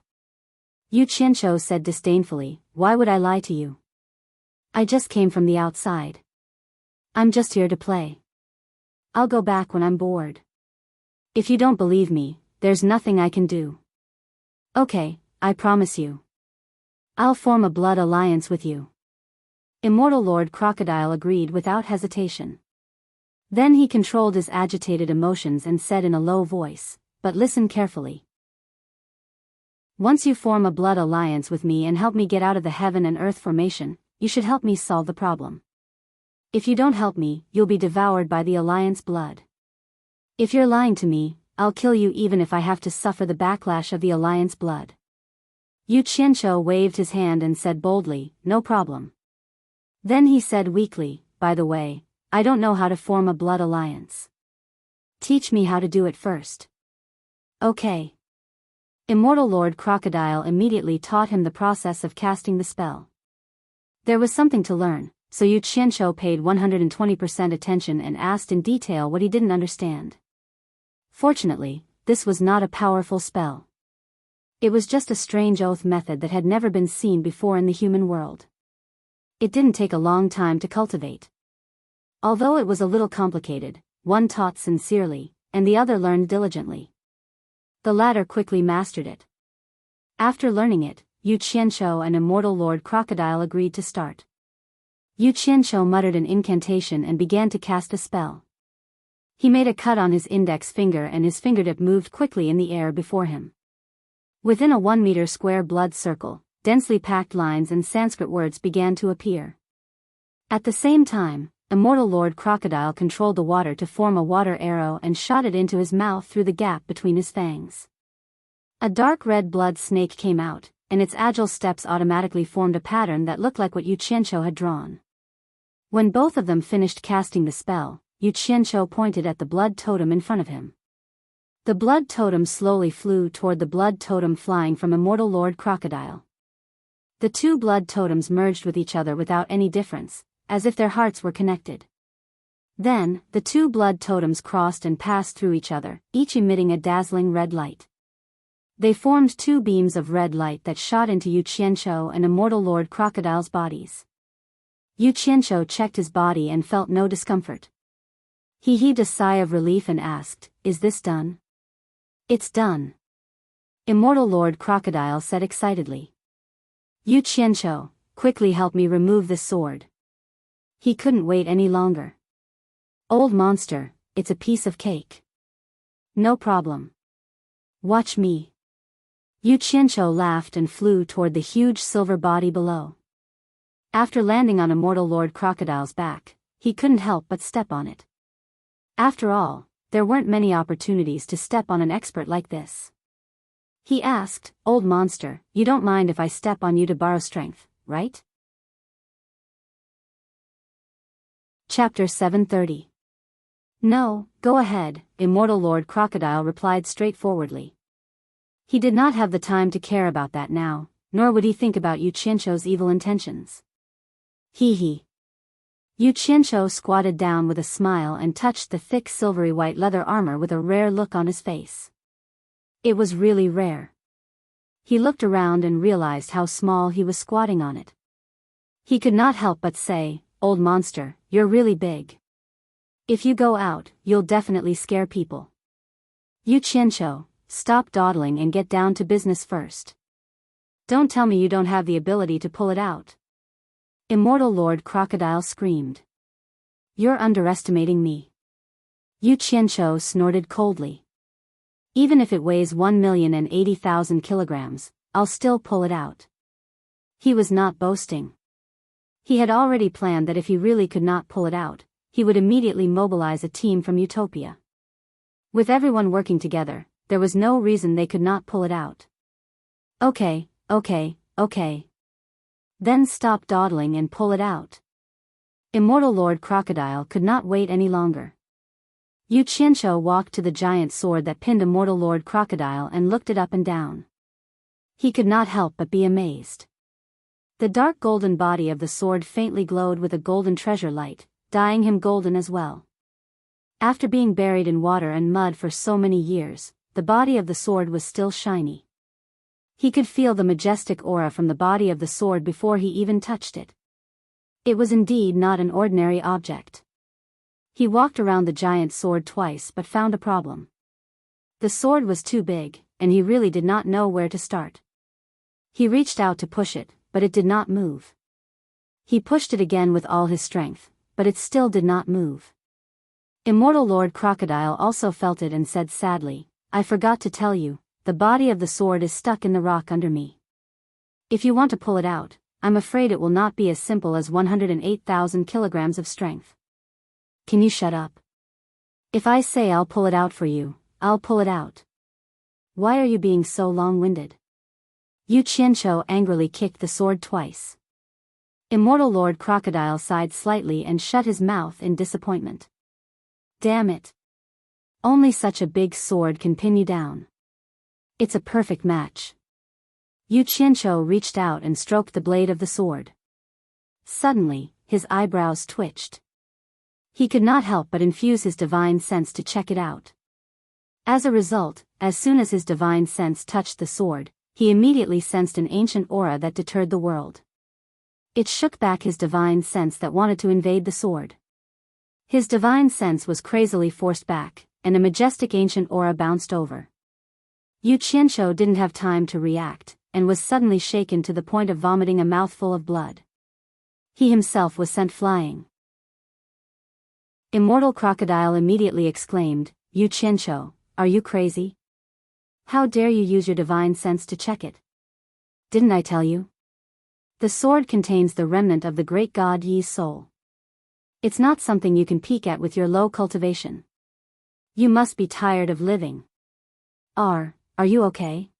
Yu Qianqiu said disdainfully, "Why would I lie to you? I just came from the outside. I'm just here to play. I'll go back when I'm bored. If you don't believe me, there's nothing I can do. Okay, I promise you. I'll form a blood alliance with you. Immortal Lord Crocodile agreed without hesitation. Then he controlled his agitated emotions and said in a low voice, "But listen carefully. Once you form a blood alliance with me and help me get out of the heaven and earth formation, you should help me solve the problem. If you don't help me, you'll be devoured by the alliance blood. If you're lying to me, I'll kill you even if I have to suffer the backlash of the alliance blood." Yu Qianqiu waved his hand and said boldly, "No problem." Then he said weakly, "By the way, I don't know how to form a blood alliance. Teach me how to do it first." "Okay." Immortal Lord Crocodile immediately taught him the process of casting the spell. There was something to learn, so Yu Qianqiu paid 120% attention and asked in detail what he didn't understand. Fortunately, this was not a powerful spell. It was just a strange oath method that had never been seen before in the human world. It didn't take a long time to cultivate. Although it was a little complicated, one taught sincerely, and the other learned diligently. The latter quickly mastered it. After learning it, Yu Qianqiu and Immortal Lord Crocodile agreed to start. Yu Qianqiu muttered an incantation and began to cast a spell. He made a cut on his index finger and his fingertip moved quickly in the air before him. Within a 1-meter square blood circle, densely packed lines and Sanskrit words began to appear. At the same time, Immortal Lord Crocodile controlled the water to form a water arrow and shot it into his mouth through the gap between his fangs. A dark red blood snake came out, and its agile steps automatically formed a pattern that looked like what Yu Qianqiu had drawn. When both of them finished casting the spell, Yu Qianqiu pointed at the blood totem in front of him. The blood totem slowly flew toward the blood totem flying from Immortal Lord Crocodile. The two blood totems merged with each other without any difference, as if their hearts were connected. Then, the two blood totems crossed and passed through each other, each emitting a dazzling red light. They formed two beams of red light that shot into Yu Qianqiu and Immortal Lord Crocodile's bodies. Yu Qianqiu checked his body and felt no discomfort. He heaved a sigh of relief and asked, "Is this done?" "It's done." Immortal Lord Crocodile said excitedly. "Yu Qianqiu, quickly help me remove this sword." He couldn't wait any longer. "Old monster, it's a piece of cake." "No problem. Watch me." Yu Qianqiu laughed and flew toward the huge silver body below. After landing on Immortal Lord Crocodile's back, he couldn't help but step on it. After all, there weren't many opportunities to step on an expert like this. He asked, "Old monster, you don't mind if I step on you to borrow strength, right?" Chapter 730. "No, go ahead," Immortal Lord Crocodile replied straightforwardly. He did not have the time to care about that now, nor would he think about Yu Qianqiu's evil intentions. Hee. Yu Qianqiu squatted down with a smile and touched the thick silvery white leather armor with a rare look on his face. It was really rare. He looked around and realized how small he was squatting on it. He could not help but say, "Old monster, you're really big. If you go out, you'll definitely scare people. Yu Qianqiu, stop dawdling and get down to business first. Don't tell me you don't have the ability to pull it out." Immortal Lord Crocodile screamed. "You're underestimating me." Yu Qianqiu snorted coldly. "Even if it weighs 1,080,000 kilograms, I'll still pull it out." He was not boasting. He had already planned that if he really could not pull it out, he would immediately mobilize a team from Utopia. With everyone working together, there was no reason they could not pull it out. Okay. Then stop dawdling and pull it out." Immortal Lord Crocodile could not wait any longer. Yu Qianqiu walked to the giant sword that pinned Immortal Lord Crocodile and looked it up and down. He could not help but be amazed. The dark golden body of the sword faintly glowed with a golden treasure light, dyeing him golden as well. After being buried in water and mud for so many years, the body of the sword was still shiny. He could feel the majestic aura from the body of the sword before he even touched it. It was indeed not an ordinary object. He walked around the giant sword twice but found a problem. The sword was too big, and he really did not know where to start. He reached out to push it, but it did not move. He pushed it again with all his strength, but it still did not move. Immortal Lord Crocodile also felt it and said sadly, "I forgot to tell you, the body of the sword is stuck in the rock under me. If you want to pull it out, I'm afraid it will not be as simple as 108,000 kilograms of strength. Can you shut up? If I say I'll pull it out for you, I'll pull it out. Why are you being so long-winded?" Yu Qianqiu angrily kicked the sword twice. Immortal Lord Crocodile sighed slightly and shut his mouth in disappointment. Damn it. Only such a big sword can pin you down. It's a perfect match. Yu Qianqiu reached out and stroked the blade of the sword. Suddenly, his eyebrows twitched. He could not help but infuse his divine sense to check it out. As a result, as soon as his divine sense touched the sword, he immediately sensed an ancient aura that deterred the world. It shook back his divine sense that wanted to invade the sword. His divine sense was crazily forced back, and a majestic ancient aura bounced over. Yu Qianqiu didn't have time to react, and was suddenly shaken to the point of vomiting a mouthful of blood. He himself was sent flying. Immortal Crocodile immediately exclaimed, "Yu Qianqiu, are you crazy? How dare you use your divine sense to check it? Didn't I tell you? The sword contains the remnant of the great god Yi's soul. It's not something you can peek at with your low cultivation. You must be tired of living. Are you okay?"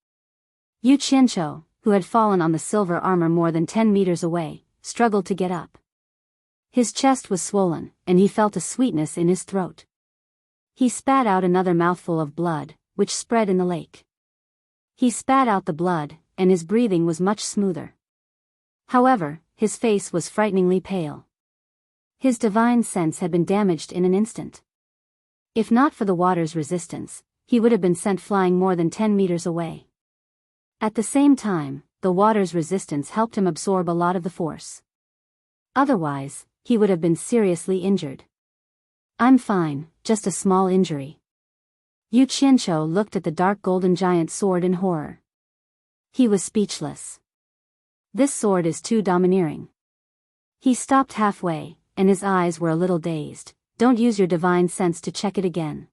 Yu Qianqiu, who had fallen on the silver armor more than 10 meters away, struggled to get up. His chest was swollen, and he felt a sweetness in his throat. He spat out another mouthful of blood, which spread in the lake. He spat out the blood, and his breathing was much smoother. However, his face was frighteningly pale. His divine sense had been damaged in an instant. If not for the water's resistance, he would have been sent flying more than 10 meters away. At the same time, the water's resistance helped him absorb a lot of the force. Otherwise, he would have been seriously injured. "I'm fine, just a small injury." Yu Qianqiu looked at the dark golden giant sword in horror. He was speechless. This sword is too domineering. He stopped halfway, and his eyes were a little dazed. "Don't use your divine sense to check it again.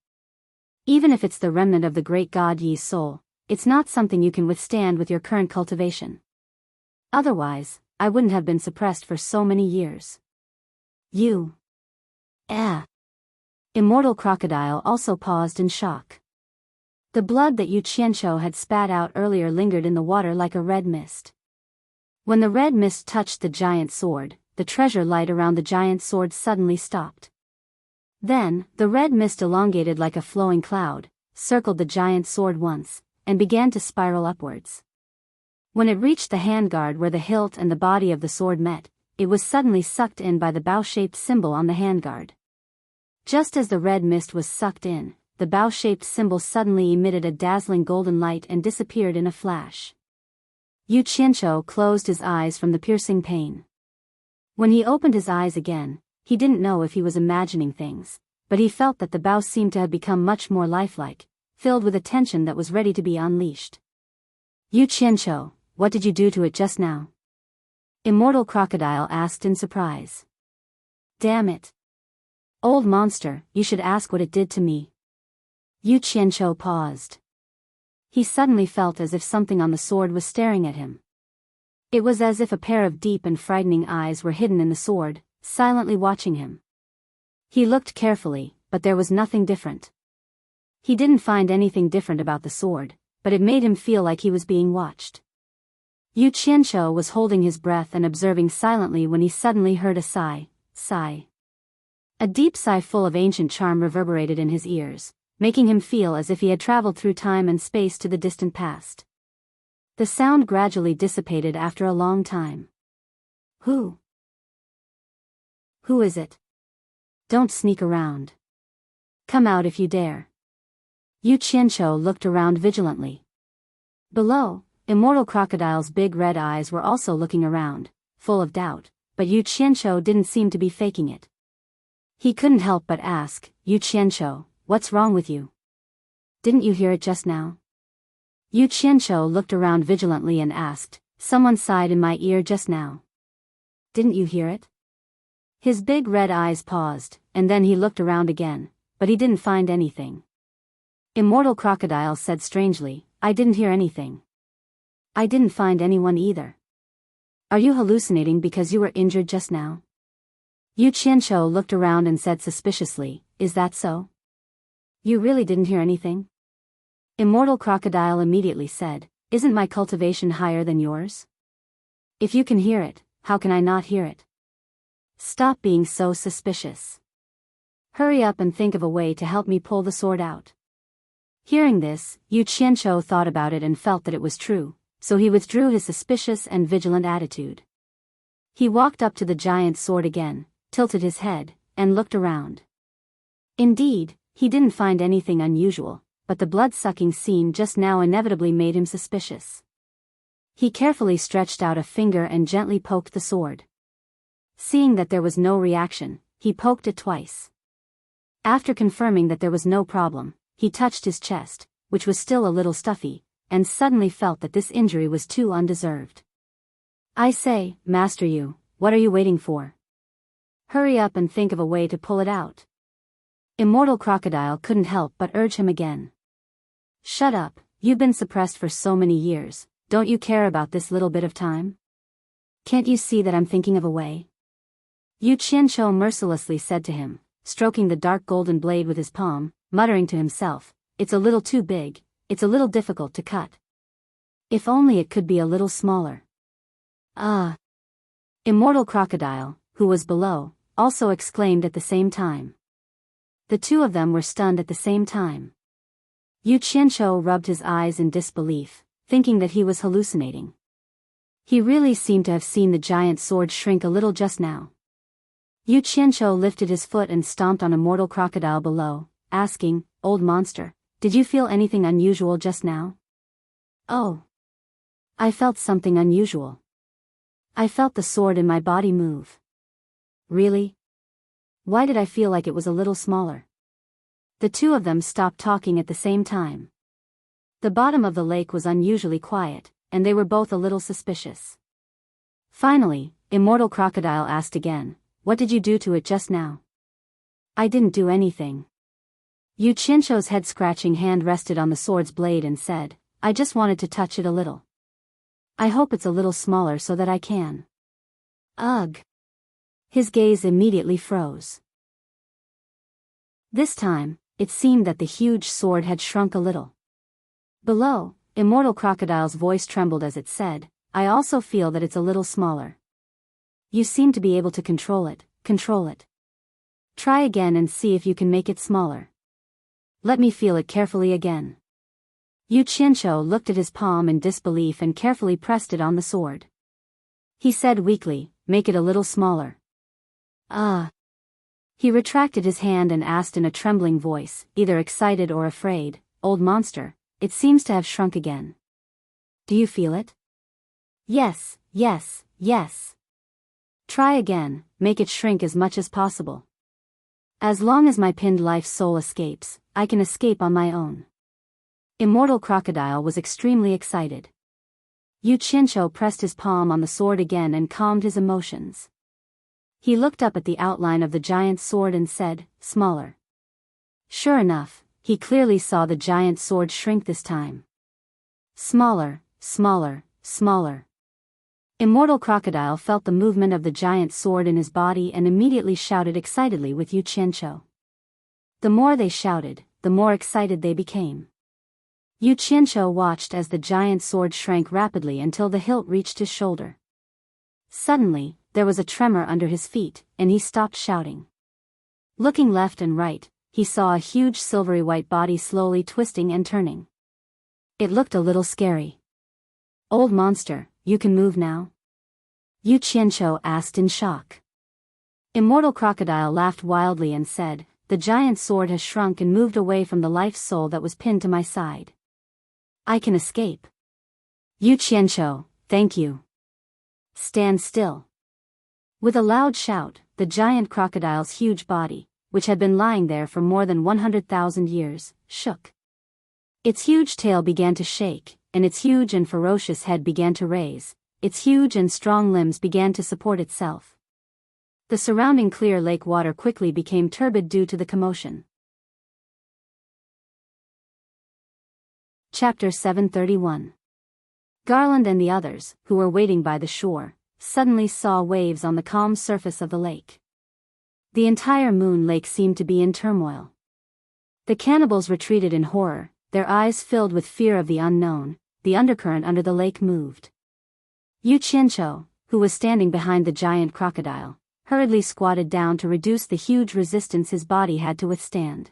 Even if it's the remnant of the great god Yi's soul, it's not something you can withstand with your current cultivation. Otherwise, I wouldn't have been suppressed for so many years." You. Immortal Crocodile also paused in shock. The blood that Yu Qianqiu had spat out earlier lingered in the water like a red mist. When the red mist touched the giant sword, the treasure light around the giant sword suddenly stopped. Then, the red mist elongated like a flowing cloud, circled the giant sword once, and began to spiral upwards. When it reached the handguard where the hilt and the body of the sword met, it was suddenly sucked in by the bow-shaped symbol on the handguard. Just as the red mist was sucked in, the bow-shaped symbol suddenly emitted a dazzling golden light and disappeared in a flash. Yu Qianqiu closed his eyes from the piercing pain. When he opened his eyes again, he didn't know if he was imagining things, but he felt that the bow seemed to have become much more lifelike, filled with a tension that was ready to be unleashed. "Yu Qianqiu, what did you do to it just now?" Immortal Crocodile asked in surprise. "Damn it. Old monster, you should ask what it did to me." Yu Qianqiu paused. He suddenly felt as if something on the sword was staring at him. It was as if a pair of deep and frightening eyes were hidden in the sword, silently watching him. He looked carefully, but there was nothing different. He didn't find anything different about the sword, but it made him feel like he was being watched. Yu Qianqiu was holding his breath and observing silently when he suddenly heard a sigh. A deep sigh full of ancient charm reverberated in his ears, making him feel as if he had traveled through time and space to the distant past. The sound gradually dissipated after a long time. Who is it? Don't sneak around. Come out if you dare." Yu Qianqiu looked around vigilantly. Below, Immortal Crocodile's big red eyes were also looking around, full of doubt, but Yu Qianqiu didn't seem to be faking it. He couldn't help but ask, "Yu Qianqiu, what's wrong with you? Didn't you hear it just now?" Yu Qianqiu looked around vigilantly and asked, "Someone sighed in my ear just now." Didn't you hear it? His big red eyes paused, and then he looked around again, but he didn't find anything. Immortal Crocodile said strangely, I didn't hear anything. I didn't find anyone either. Are you hallucinating because you were injured just now? Yu Qianqiu looked around and said suspiciously, is that so? You really didn't hear anything? Immortal Crocodile immediately said, isn't my cultivation higher than yours? If you can hear it, how can I not hear it? Stop being so suspicious. Hurry up and think of a way to help me pull the sword out. Hearing this, Yu Qianqiu thought about it and felt that it was true, so he withdrew his suspicious and vigilant attitude. He walked up to the giant sword again, tilted his head, and looked around. Indeed, he didn't find anything unusual, but the blood-sucking scene just now inevitably made him suspicious. He carefully stretched out a finger and gently poked the sword. Seeing that there was no reaction, he poked it twice. After confirming that there was no problem, he touched his chest, which was still a little stuffy, and suddenly felt that this injury was too undeserved. I say, Master Yu, what are you waiting for? Hurry up and think of a way to pull it out. Immortal Crocodile couldn't help but urge him again. Shut up, you've been suppressed for so many years, don't you care about this little bit of time? Can't you see that I'm thinking of a way? Yu Qianqiu mercilessly said to him, stroking the dark golden blade with his palm, muttering to himself, it's a little too big, it's a little difficult to cut. If only it could be a little smaller. Ah! Immortal Crocodile, who was below, also exclaimed at the same time. The two of them were stunned at the same time. Yu Qianqiu rubbed his eyes in disbelief, thinking that he was hallucinating. He really seemed to have seen the giant sword shrink a little just now. Yu Qianqiu lifted his foot and stomped on Immortal Crocodile below, asking, Old monster, did you feel anything unusual just now? Oh. I felt something unusual. I felt the sword in my body move. Really? Why did I feel like it was a little smaller? The two of them stopped talking at the same time. The bottom of the lake was unusually quiet, and they were both a little suspicious. Finally, Immortal Crocodile asked again, what did you do to it just now? I didn't do anything. Yu Qianqiu's head-scratching hand rested on the sword's blade and said, I just wanted to touch it a little. I hope it's a little smaller so that I can. Ugh! His gaze immediately froze. This time, it seemed that the huge sword had shrunk a little. Below, Immortal Crocodile's voice trembled as it said, I also feel that it's a little smaller. You seem to be able to control it, control it. Try again and see if you can make it smaller. Let me feel it carefully again. Yu Qianqiu looked at his palm in disbelief and carefully pressed it on the sword. He said weakly, make it a little smaller. Ah. He retracted his hand and asked in a trembling voice, either excited or afraid, Old monster, it seems to have shrunk again. Do you feel it? Yes, yes, yes. Try again, make it shrink as much as possible. As long as my pinned life soul escapes, I can escape on my own. Immortal Crocodile was extremely excited. Yu Qianqiu pressed his palm on the sword again and calmed his emotions. He looked up at the outline of the giant sword and said, smaller. Sure enough, he clearly saw the giant sword shrink this time. Smaller, smaller, smaller. Immortal Crocodile felt the movement of the giant sword in his body and immediately shouted excitedly with Yu Qianqiu. The more they shouted, the more excited they became. Yu Qianqiu watched as the giant sword shrank rapidly until the hilt reached his shoulder. Suddenly, there was a tremor under his feet, and he stopped shouting. Looking left and right, he saw a huge silvery white body slowly twisting and turning. It looked a little scary. Old monster, you can move now? Yu Qianqiu asked in shock. Immortal Crocodile laughed wildly and said, the giant sword has shrunk and moved away from the life soul that was pinned to my side. I can escape. Yu Qianqiu, thank you. Stand still. With a loud shout, the giant crocodile's huge body, which had been lying there for more than 100,000 years, shook. Its huge tail began to shake, and its huge and ferocious head began to raise, its huge and strong limbs began to support itself. The surrounding clear lake water quickly became turbid due to the commotion. Chapter 731. Garland and the others, who were waiting by the shore, suddenly saw waves on the calm surface of the lake. The entire Moon Lake seemed to be in turmoil. The cannibals retreated in horror, their eyes filled with fear of the unknown. The undercurrent under the lake moved. Yu Qianqiu, who was standing behind the giant crocodile, hurriedly squatted down to reduce the huge resistance his body had to withstand.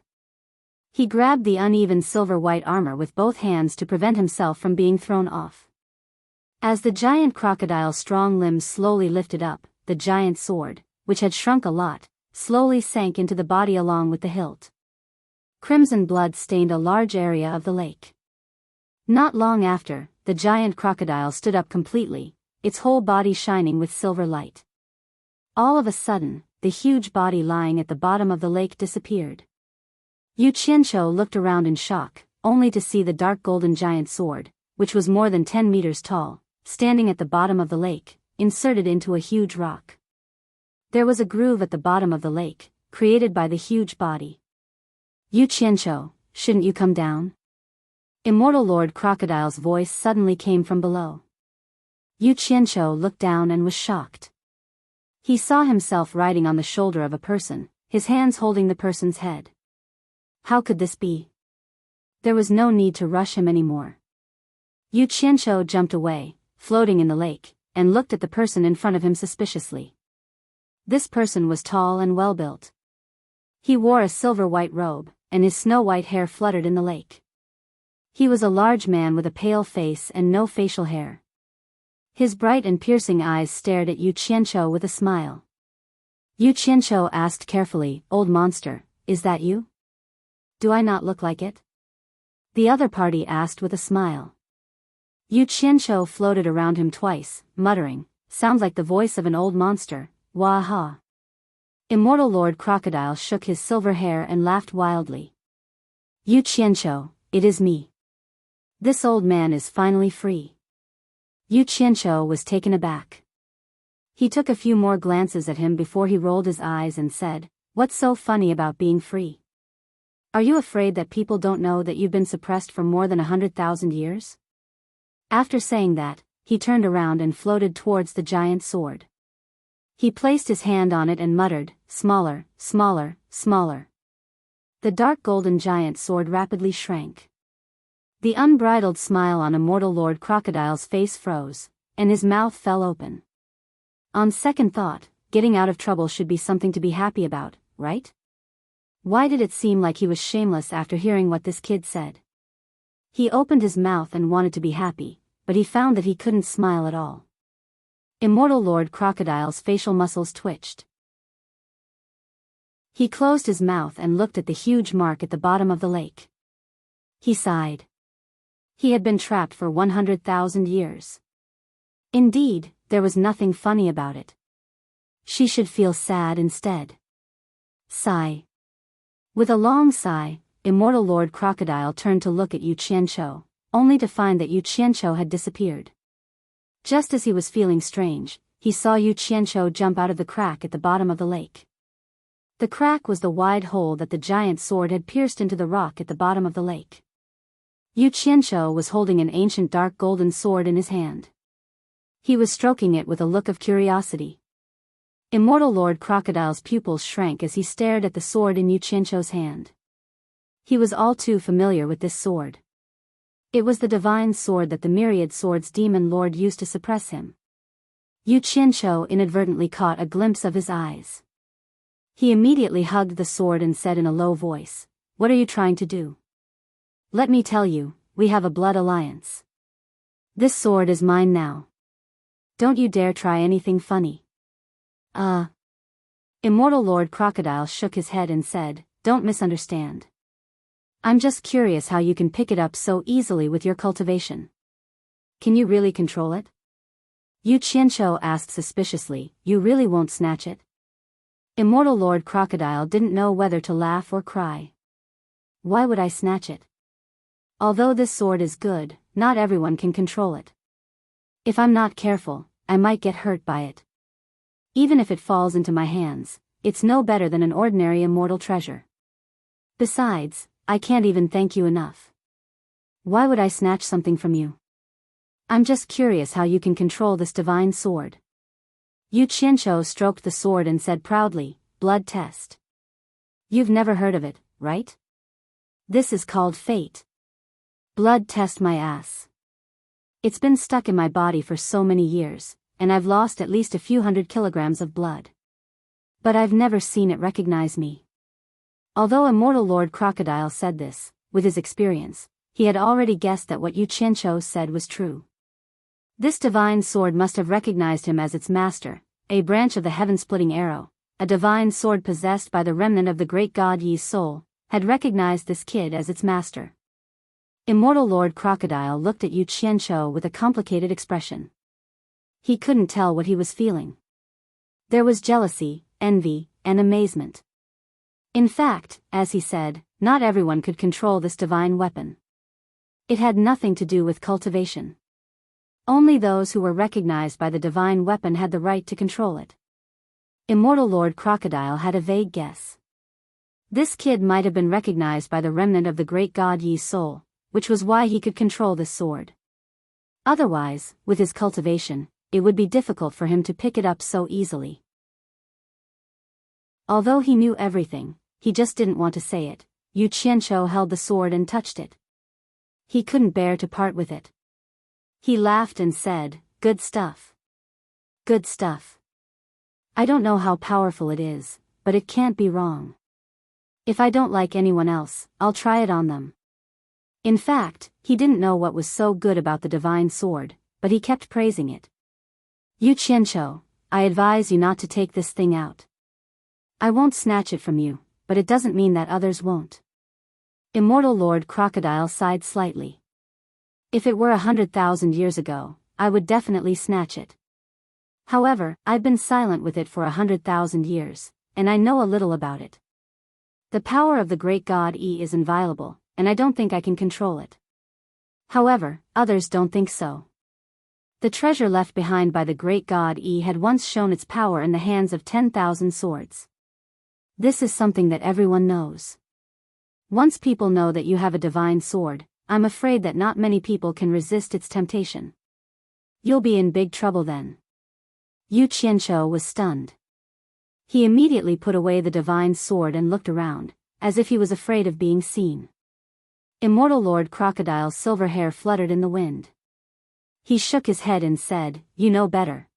He grabbed the uneven silver-white armor with both hands to prevent himself from being thrown off. As the giant crocodile's strong limbs slowly lifted up, the giant sword, which had shrunk a lot, slowly sank into the body along with the hilt. Crimson blood stained a large area of the lake. Not long after, the giant crocodile stood up completely, its whole body shining with silver light. All of a sudden, the huge body lying at the bottom of the lake disappeared. Yu Qianqiu looked around in shock, only to see the dark golden giant sword, which was more than 10 meters tall, standing at the bottom of the lake, inserted into a huge rock. There was a groove at the bottom of the lake, created by the huge body. Yu Qianqiu, shouldn't you come down? Immortal Lord Crocodile's voice suddenly came from below. Yu Qianqiu looked down and was shocked. He saw himself riding on the shoulder of a person, his hands holding the person's head. How could this be? There was no need to rush him anymore. Yu Qianqiu jumped away, floating in the lake, and looked at the person in front of him suspiciously. This person was tall and well-built. He wore a silver-white robe, and his snow-white hair fluttered in the lake. He was a large man with a pale face and no facial hair. His bright and piercing eyes stared at Yu Qianqiu with a smile. Yu Qianqiu asked carefully, "Old monster, is that you? Do I not look like it?" The other party asked with a smile. Yu Qianqiu floated around him twice, muttering, "Sounds like the voice of an old monster, wah-ha." Immortal Lord Crocodile shook his silver hair and laughed wildly. "Yu Qianqiu, it is me. This old man is finally free." Yu Qianqiu was taken aback. He took a few more glances at him before he rolled his eyes and said, "What's so funny about being free? Are you afraid that people don't know that you've been suppressed for more than 100,000 years?" After saying that, he turned around and floated towards the giant sword. He placed his hand on it and muttered, "Smaller, smaller, smaller." The dark golden giant sword rapidly shrank. The unbridled smile on Immortal Lord Crocodile's face froze, and his mouth fell open. On second thought, getting out of trouble should be something to be happy about, right? Why did it seem like he was shameless after hearing what this kid said? He opened his mouth and wanted to be happy, but he found that he couldn't smile at all. Immortal Lord Crocodile's facial muscles twitched. He closed his mouth and looked at the huge mark at the bottom of the lake. He sighed. He had been trapped for 100,000 years. Indeed, there was nothing funny about it. She should feel sad instead. Sigh. With a long sigh, Immortal Lord Crocodile turned to look at Yu Qianqiu, only to find that Yu Qianqiu had disappeared. Just as he was feeling strange, he saw Yu Qianqiu jump out of the crack at the bottom of the lake. The crack was the wide hole that the giant sword had pierced into the rock at the bottom of the lake. Yu Qianqiu was holding an ancient dark golden sword in his hand. He was stroking it with a look of curiosity. Immortal Lord Crocodile's pupils shrank as he stared at the sword in Yu Qianqiu's hand. He was all too familiar with this sword. It was the divine sword that the myriad swords demon lord used to suppress him. Yu Qianqiu inadvertently caught a glimpse of his eyes. He immediately hugged the sword and said in a low voice, "What are you trying to do? Let me tell you, we have a blood alliance. This sword is mine now. Don't you dare try anything funny." Immortal Lord Crocodile shook his head and said, "Don't misunderstand. I'm just curious how you can pick it up so easily with your cultivation. Can you really control it?" Yu Qianqiu asked suspiciously, "You really won't snatch it?" Immortal Lord Crocodile didn't know whether to laugh or cry. "Why would I snatch it? Although this sword is good, not everyone can control it. If I'm not careful, I might get hurt by it. Even if it falls into my hands, it's no better than an ordinary immortal treasure. Besides, I can't even thank you enough. Why would I snatch something from you? I'm just curious how you can control this divine sword. Yu Qianqiu stroked the sword and said proudly, blood test. You've never heard of it, right? This is called fate. Blood test my ass. It's been stuck in my body for so many years, and I've lost at least a few 100 kilograms of blood. But I've never seen it recognize me. Although Immortal Lord Crocodile said this, with his experience, he had already guessed that what Yu Qianqiu said was true. This divine sword must have recognized him as its master, a branch of the heaven-splitting arrow, a divine sword possessed by the remnant of the great god Yi's soul, had recognized this kid as its master. Immortal Lord Crocodile looked at Yu Qianqiu with a complicated expression. He couldn't tell what he was feeling. There was jealousy, envy, and amazement. In fact, as he said, not everyone could control this divine weapon. It had nothing to do with cultivation. Only those who were recognized by the divine weapon had the right to control it. Immortal Lord Crocodile had a vague guess. This kid might have been recognized by the remnant of the great god Yi's soul, which was why he could control this sword. Otherwise, with his cultivation, it would be difficult for him to pick it up so easily. Although he knew everything, he just didn't want to say it. Yu Qianqiu held the sword and touched it. He couldn't bear to part with it. He laughed and said, "Good stuff. Good stuff. I don't know how powerful it is, but it can't be wrong. If I don't like anyone else, I'll try it on them." In fact, he didn't know what was so good about the divine sword, but he kept praising it. "Yu Qianqiu, I advise you not to take this thing out. I won't snatch it from you, but it doesn't mean that others won't." Immortal Lord Crocodile sighed slightly. If it were 100,000 years ago, I would definitely snatch it. However, I've been silent with it for 100,000 years, and I know a little about it. The power of the great god Yi is inviolable, and I don't think I can control it. However, others don't think so. The treasure left behind by the great god Yi had once shown its power in the hands of 10,000 swords. This is something that everyone knows. Once people know that you have a divine sword, I'm afraid that not many people can resist its temptation. You'll be in big trouble then. Yu Qianqiu was stunned. He immediately put away the divine sword and looked around, as if he was afraid of being seen. Immortal Lord Crocodile's silver hair fluttered in the wind. He shook his head and said, "You know better."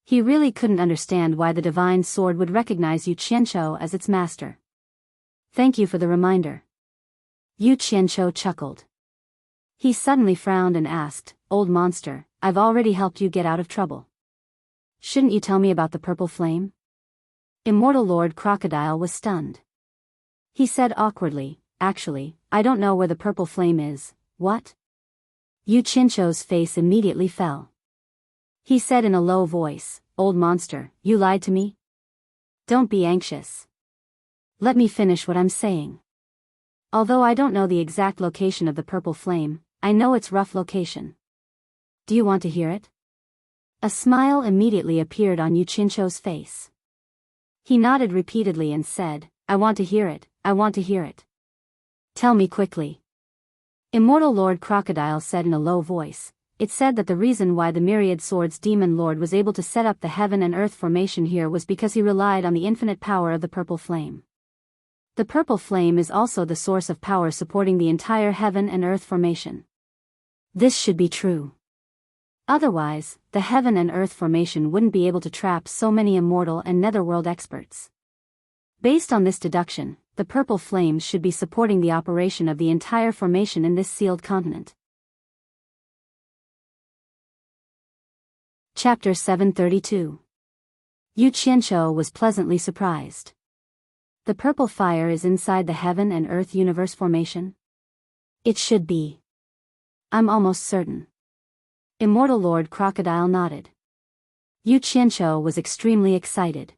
He really couldn't understand why the divine sword would recognize Yu Qianqiu as its master. "Thank you for the reminder." Yu Qianqiu chuckled. He suddenly frowned and asked, "Old monster, I've already helped you get out of trouble. Shouldn't you tell me about the purple flame?" Immortal Lord Crocodile was stunned. He said awkwardly, "Actually, I don't know where the purple flame is." "What?" Yu Qianqiu's face immediately fell. He said in a low voice, "Old monster, you lied to me? Don't be anxious. Let me finish what I'm saying. Although I don't know the exact location of the purple flame, I know its rough location. Do you want to hear it?" A smile immediately appeared on Yu Qianqiu's face. He nodded repeatedly and said, "I want to hear it, I want to hear it. Tell me quickly." Immortal Lord Crocodile said in a low voice, "It said that the reason why the Myriad Swords Demon Lord was able to set up the heaven and earth formation here was because he relied on the infinite power of the purple flame. The purple flame is also the source of power supporting the entire heaven and earth formation. This should be true. Otherwise, the heaven and earth formation wouldn't be able to trap so many immortal and netherworld experts. Based on this deduction, the purple flames should be supporting the operation of the entire formation in this sealed continent." Chapter 732. Yu Qianqiu was pleasantly surprised. The purple fire is inside the heaven and earth universe formation? It should be. I'm almost certain. Immortal Lord Crocodile nodded. Yu Qianqiu was extremely excited.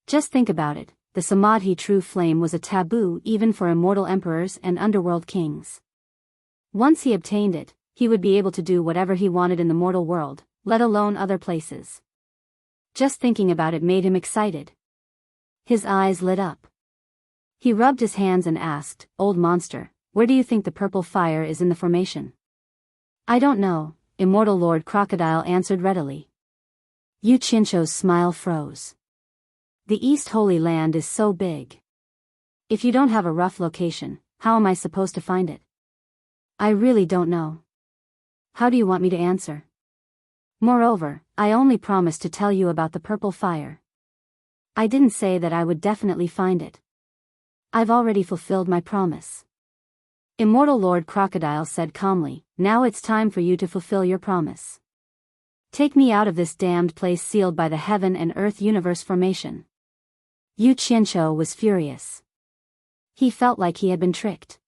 Just think about it, the Samadhi true flame was a taboo even for immortal emperors and underworld kings. Once he obtained it, he would be able to do whatever he wanted in the mortal world, let alone other places. Just thinking about it made him excited. His eyes lit up. He rubbed his hands and asked, "Old monster, where do you think the purple fire is in the formation?" "I don't know," Immortal Lord Crocodile answered readily. Yu Qianqiu's smile froze. "The East Holy Land is so big. If you don't have a rough location, how am I supposed to find it?" "I really don't know. How do you want me to answer? Moreover, I only promised to tell you about the purple fire. I didn't say that I would definitely find it. I've already fulfilled my promise." Immortal Lord Crocodile said calmly, "Now it's time for you to fulfill your promise. Take me out of this damned place sealed by the heaven and earth universe formation." Yu Qianqiu was furious. He felt like he had been tricked.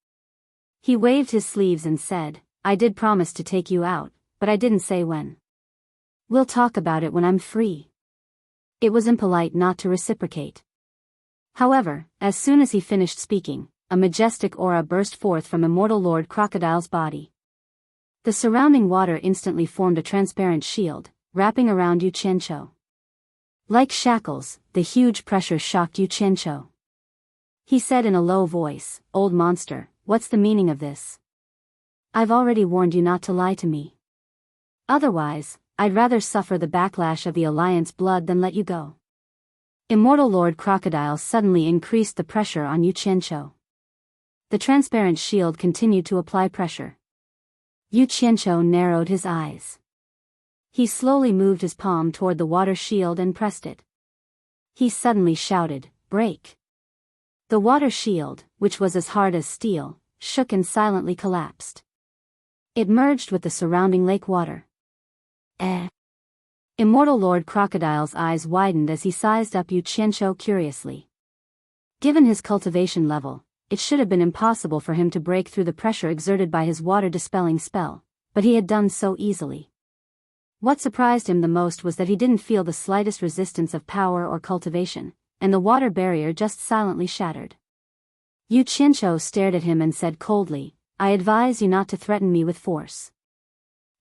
He waved his sleeves and said, "I did promise to take you out, but I didn't say when. We'll talk about it when I'm free." It was impolite not to reciprocate. However, as soon as he finished speaking, a majestic aura burst forth from Immortal Lord Crocodile's body. The surrounding water instantly formed a transparent shield, wrapping around Yu Qianqiu. Like shackles, the huge pressure shocked Yu Qianqiu. He said in a low voice, "Old monster, what's the meaning of this? I've already warned you not to lie to me. Otherwise, I'd rather suffer the backlash of the Alliance blood than let you go." Immortal Lord Crocodile suddenly increased the pressure on Yu Qianqiu. The transparent shield continued to apply pressure. Yu Qianqiu narrowed his eyes. He slowly moved his palm toward the water shield and pressed it. He suddenly shouted, "Break!" The water shield, which was as hard as steel, shook and silently collapsed. It merged with the surrounding lake water. Immortal Lord Crocodile's eyes widened as he sized up Yu Qianqiu curiously. Given his cultivation level, it should have been impossible for him to break through the pressure exerted by his water-dispelling spell, but he had done so easily. What surprised him the most was that he didn't feel the slightest resistance of power or cultivation, and the water barrier just silently shattered. Yu Qianqiu stared at him and said coldly, "I advise you not to threaten me with force.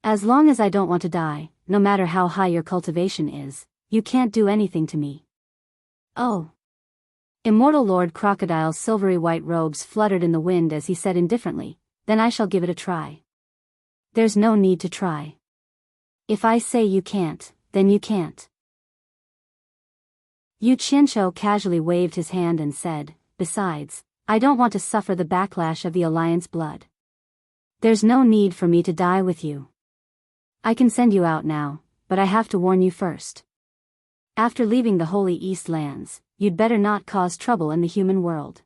As long as I don't want to die, no matter how high your cultivation is, you can't do anything to me." "Oh." Immortal Lord Crocodile's silvery white robes fluttered in the wind as he said indifferently, "Then I shall give it a try." "There's no need to try. If I say you can't, then you can't." Yu Qianqiu casually waved his hand and said, "Besides, I don't want to suffer the backlash of the Alliance blood. There's no need for me to die with you. I can send you out now, but I have to warn you first. After leaving the Holy East Lands, you'd better not cause trouble in the human world.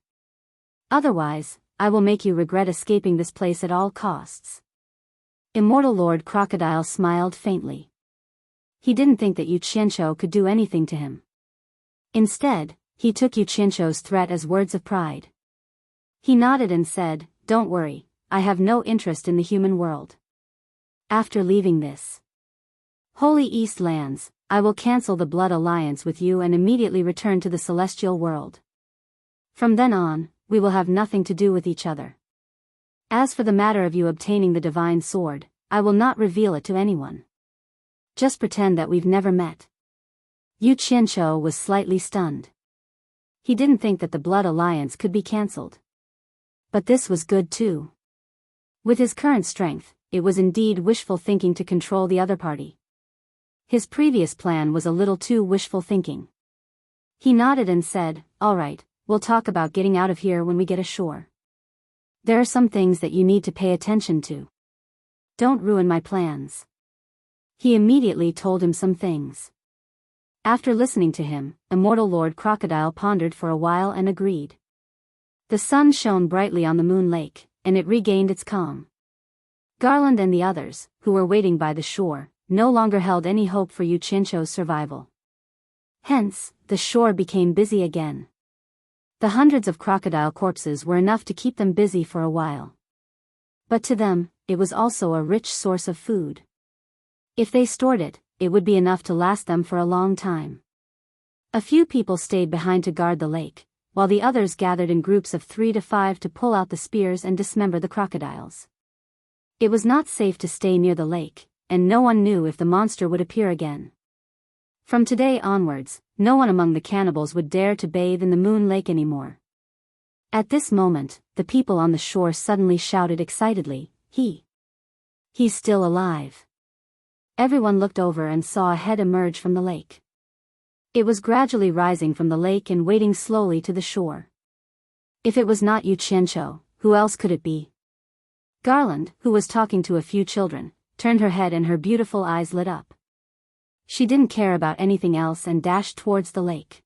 Otherwise, I will make you regret escaping this place at all costs." Immortal Lord Crocodile smiled faintly. He didn't think that Yu Qianqiu could do anything to him. Instead, he took Yu Qianqiu's threat as words of pride. He nodded and said, "Don't worry, I have no interest in the human world. After leaving this Holy East Lands, I will cancel the blood alliance with you and immediately return to the celestial world. From then on, we will have nothing to do with each other. As for the matter of you obtaining the divine sword, I will not reveal it to anyone. Just pretend that we've never met." Yu Qianqiu was slightly stunned. He didn't think that the blood alliance could be cancelled. But this was good too. With his current strength, it was indeed wishful thinking to control the other party. His previous plan was a little too wishful thinking. He nodded and said, "All right, we'll talk about getting out of here when we get ashore. There are some things that you need to pay attention to. Don't ruin my plans." He immediately told him some things. After listening to him, Immortal Lord Crocodile pondered for a while and agreed. The sun shone brightly on the moon lake, and it regained its calm. Garland and the others, who were waiting by the shore, no longer held any hope for Yu Qianqiu's survival. Hence, the shore became busy again. The hundreds of crocodile corpses were enough to keep them busy for a while. But to them, it was also a rich source of food. If they stored it, it would be enough to last them for a long time. A few people stayed behind to guard the lake, while the others gathered in groups of 3 to 5 to pull out the spears and dismember the crocodiles. It was not safe to stay near the lake, and no one knew if the monster would appear again. From today onwards, no one among the cannibals would dare to bathe in the Moon Lake anymore. At this moment, the people on the shore suddenly shouted excitedly, He's still alive. Everyone looked over and saw a head emerge from the lake. It was gradually rising from the lake and wading slowly to the shore. If it was not Yu Qianqiu, who else could it be? Garland, who was talking to a few children, turned her head and her beautiful eyes lit up. She didn't care about anything else and dashed towards the lake.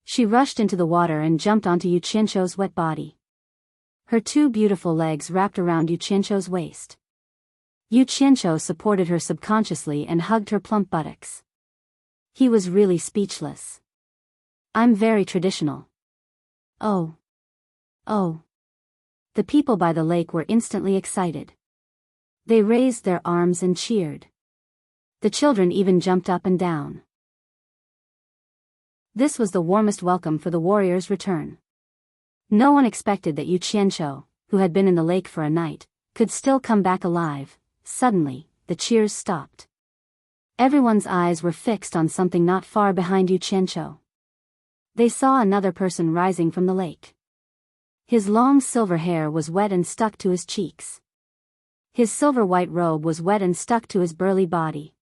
She rushed into the water and jumped onto Yu Qianqiu's wet body. Her two beautiful legs wrapped around Yu Qianqiu's waist. Yu Qianqiu supported her subconsciously and hugged her plump buttocks. He was really speechless. I'm very traditional. Oh. The people by the lake were instantly excited. They raised their arms and cheered. The children even jumped up and down. This was the warmest welcome for the warrior's return. No one expected that Yu Qianqiu, who had been in the lake for a night, could still come back alive. Suddenly, the cheers stopped. Everyone's eyes were fixed on something not far behind Yu Qianqiu. They saw another person rising from the lake. His long silver hair was wet and stuck to his cheeks. His silver-white robe was wet and stuck to his burly body.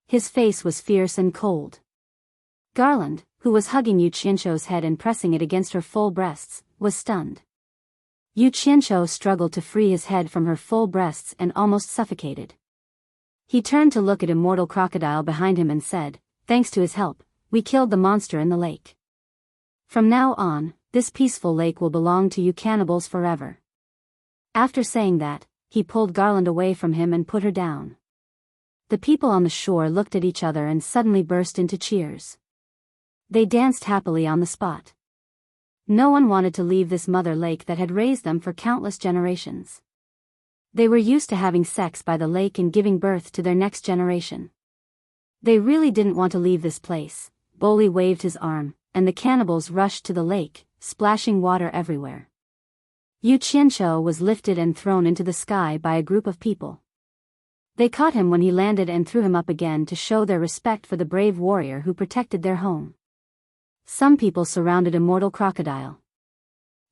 His face was fierce and cold. Garland, who was hugging Yu Qianqiu's head and pressing it against her full breasts, was stunned. Yu Qianqiu struggled to free his head from her full breasts and almost suffocated. He turned to look at Immortal Crocodile behind him and said, "Thanks to his help, we killed the monster in the lake. From now on, this peaceful lake will belong to you cannibals forever." After saying that, he pulled Garland away from him and put her down. The people on the shore looked at each other and suddenly burst into cheers. They danced happily on the spot. No one wanted to leave this mother lake that had raised them for countless generations. They were used to having sex by the lake and giving birth to their next generation. They really didn't want to leave this place. Boli waved his arm, and the cannibals rushed to the lake, splashing water everywhere. Yu Qianqiu was lifted and thrown into the sky by a group of people. They caught him when he landed and threw him up again to show their respect for the brave warrior who protected their home. Some people surrounded Immortal Crocodile.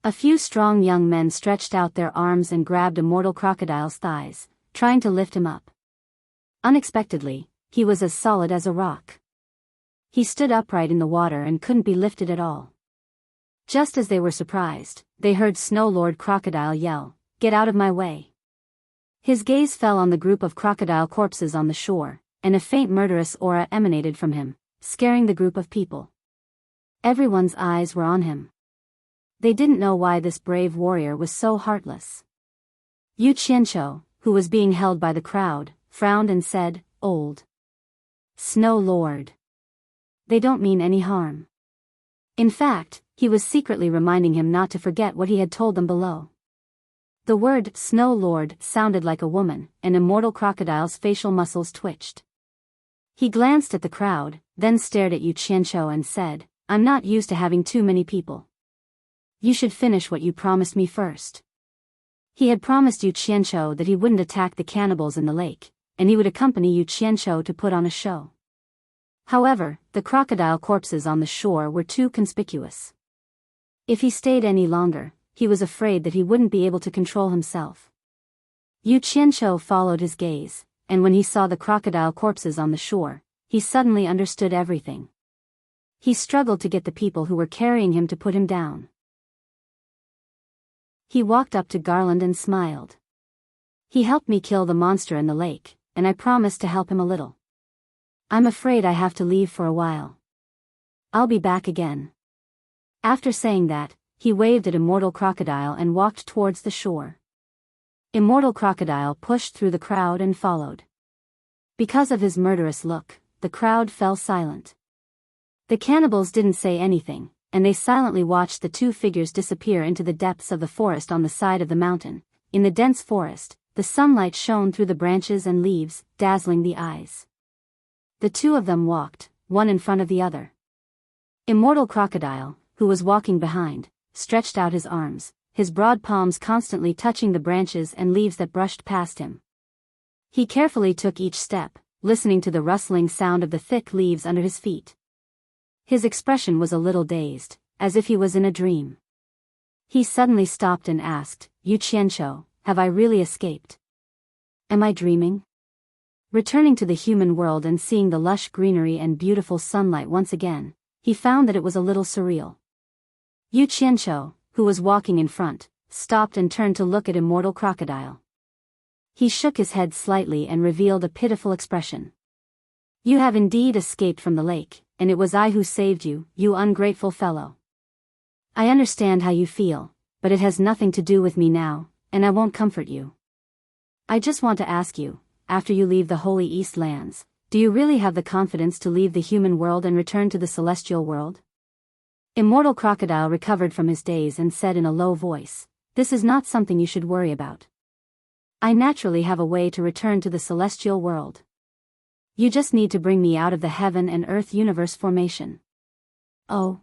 A few strong young men stretched out their arms and grabbed Immortal Crocodile's thighs, trying to lift him up. Unexpectedly, he was as solid as a rock. He stood upright in the water and couldn't be lifted at all. Just as they were surprised, they heard Snow Lord Crocodile yell, "Get out of my way!" His gaze fell on the group of crocodile corpses on the shore, and a faint murderous aura emanated from him, scaring the group of people. Everyone's eyes were on him. They didn't know why this brave warrior was so heartless. Yu Qianqiu, who was being held by the crowd, frowned and said, "Old Snow Lord. They don't mean any harm." In fact, he was secretly reminding him not to forget what he had told them below. The word Snow Lord sounded like a woman, and Immortal Crocodile's facial muscles twitched. He glanced at the crowd, then stared at Yu Qianqiu and said, "I'm not used to having too many people. You should finish what you promised me first." He had promised Yu Qianqiu that he wouldn't attack the cannibals in the lake, and he would accompany Yu Qianqiu to put on a show. However, the crocodile corpses on the shore were too conspicuous. If he stayed any longer, he was afraid that he wouldn't be able to control himself. Yu Qianqiu followed his gaze, and when he saw the crocodile corpses on the shore, he suddenly understood everything. He struggled to get the people who were carrying him to put him down. He walked up to Garland and smiled. "He helped me kill the monster in the lake, and I promised to help him a little. I'm afraid I have to leave for a while. I'll be back again." After saying that, he waved at Immortal Crocodile and walked towards the shore. Immortal Crocodile pushed through the crowd and followed. Because of his murderous look, the crowd fell silent. The cannibals didn't say anything, and they silently watched the two figures disappear into the depths of the forest on the side of the mountain. In the dense forest, the sunlight shone through the branches and leaves, dazzling the eyes. The two of them walked, one in front of the other. Immortal Crocodile, who was walking behind, stretched out his arms, his broad palms constantly touching the branches and leaves that brushed past him. He carefully took each step, listening to the rustling sound of the thick leaves under his feet. His expression was a little dazed, as if he was in a dream. He suddenly stopped and asked, "Yu Qianqiu, have I really escaped? Am I dreaming?" Returning to the human world and seeing the lush greenery and beautiful sunlight once again, he found that it was a little surreal. Yu Qianqiu, who was walking in front, stopped and turned to look at Immortal Crocodile. He shook his head slightly and revealed a pitiful expression. "You have indeed escaped from the lake, and it was I who saved you, you ungrateful fellow. I understand how you feel, but it has nothing to do with me now, and I won't comfort you. I just want to ask you, after you leave the Holy East lands, do you really have the confidence to leave the human world and return to the celestial world?" Immortal Crocodile recovered from his daze and said in a low voice, "This is not something you should worry about. I naturally have a way to return to the celestial world. You just need to bring me out of the heaven and earth universe formation." "Oh."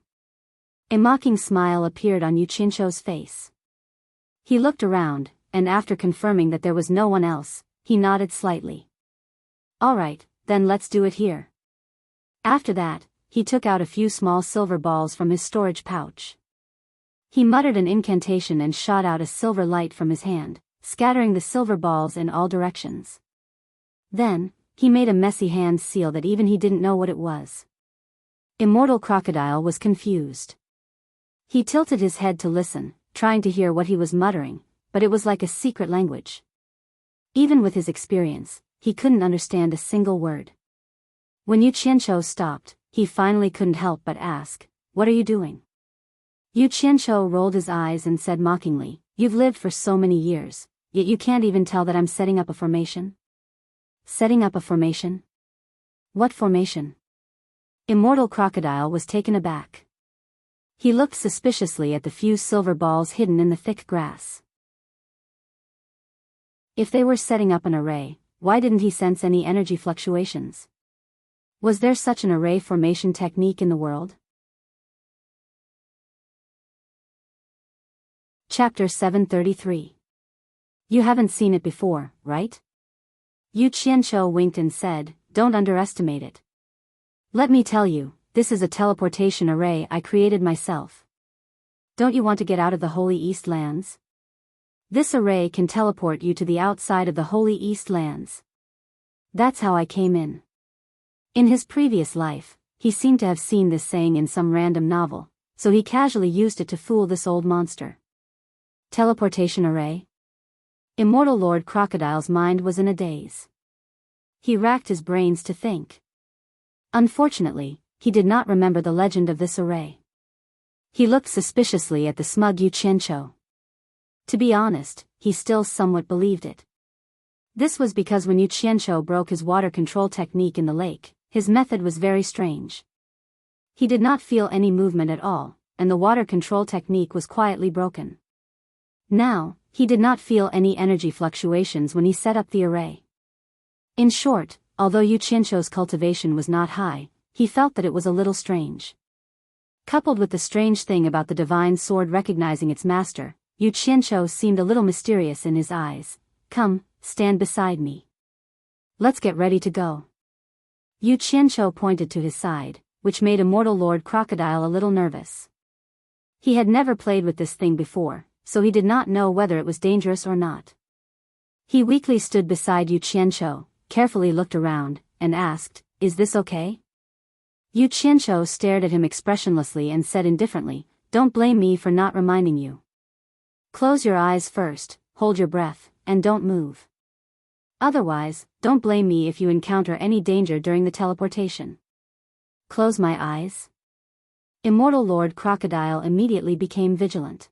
A mocking smile appeared on Yu Qianqiu's face. He looked around, and after confirming that there was no one else, he nodded slightly. "All right, then let's do it here." After that, he took out a few small silver balls from his storage pouch. He muttered an incantation and shot out a silver light from his hand, scattering the silver balls in all directions. Then, he made a messy hand seal that even he didn't know what it was. Immortal Crocodile was confused. He tilted his head to listen, trying to hear what he was muttering, but it was like a secret language. Even with his experience, he couldn't understand a single word. When Yu Qianqiu stopped, he finally couldn't help but ask, "What are you doing?" Yu Qianqiu rolled his eyes and said mockingly, "You've lived for so many years, yet you can't even tell that I'm setting up a formation?" "Setting up a formation? What formation?" Immortal Crocodile was taken aback. He looked suspiciously at the few silver balls hidden in the thick grass. If they were setting up an array, why didn't he sense any energy fluctuations? Was there such an array formation technique in the world? Chapter 733. You haven't seen it before, right? Yu Qianqiu winked and said, "Don't underestimate it. Let me tell you, this is a teleportation array I created myself. Don't you want to get out of the Holy East lands? This array can teleport you to the outside of the Holy East lands. That's how I came in." In his previous life, he seemed to have seen this saying in some random novel, so he casually used it to fool this old monster. Teleportation array? Immortal Lord Crocodile's mind was in a daze. He racked his brains to think. Unfortunately, he did not remember the legend of this array. He looked suspiciously at the smug Yu Qianqiu. To be honest, he still somewhat believed it. This was because when Yu Qianqiu broke his water control technique in the lake, his method was very strange. He did not feel any movement at all, and the water control technique was quietly broken. Now, he did not feel any energy fluctuations when he set up the array. In short, although Yu Qianqiu's cultivation was not high, he felt that it was a little strange. Coupled with the strange thing about the divine sword recognizing its master, Yu Qianqiu seemed a little mysterious in his eyes. "Come, stand beside me. Let's get ready to go." Yu Qianqiu pointed to his side, which made Immortal Lord Crocodile a little nervous. He had never played with this thing before, so he did not know whether it was dangerous or not. He weakly stood beside Yu Qianqiu, carefully looked around, and asked, "Is this okay?" Yu Qianqiu stared at him expressionlessly and said indifferently, "Don't blame me for not reminding you. Close your eyes first, hold your breath, and don't move. Otherwise, don't blame me if you encounter any danger during the teleportation." "Close my eyes?" Immortal Lord Crocodile immediately became vigilant.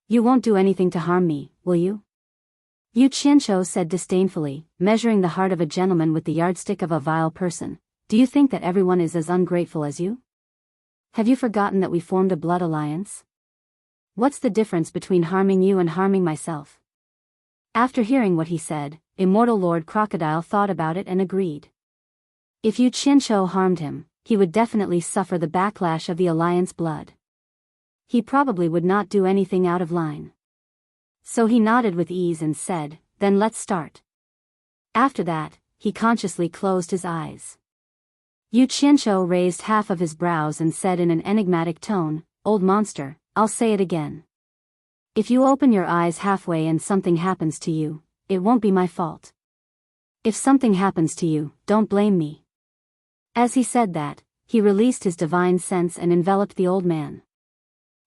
"You won't do anything to harm me, will you?" Yu Qianqiu said disdainfully, measuring the heart of a gentleman with the yardstick of a vile person. "Do you think that everyone is as ungrateful as you? Have you forgotten that we formed a blood alliance? What's the difference between harming you and harming myself?" After hearing what he said, Immortal Lord Crocodile thought about it and agreed. If Yu Qianqiu harmed him, he would definitely suffer the backlash of the alliance blood. He probably would not do anything out of line. So he nodded with ease and said, "Then let's start." After that, he consciously closed his eyes. Yu Qianqiu raised half of his brows and said in an enigmatic tone, "Old monster, I'll say it again. If you open your eyes halfway and something happens to you, it won't be my fault. If something happens to you, don't blame me." As he said that, he released his divine sense and enveloped the old man.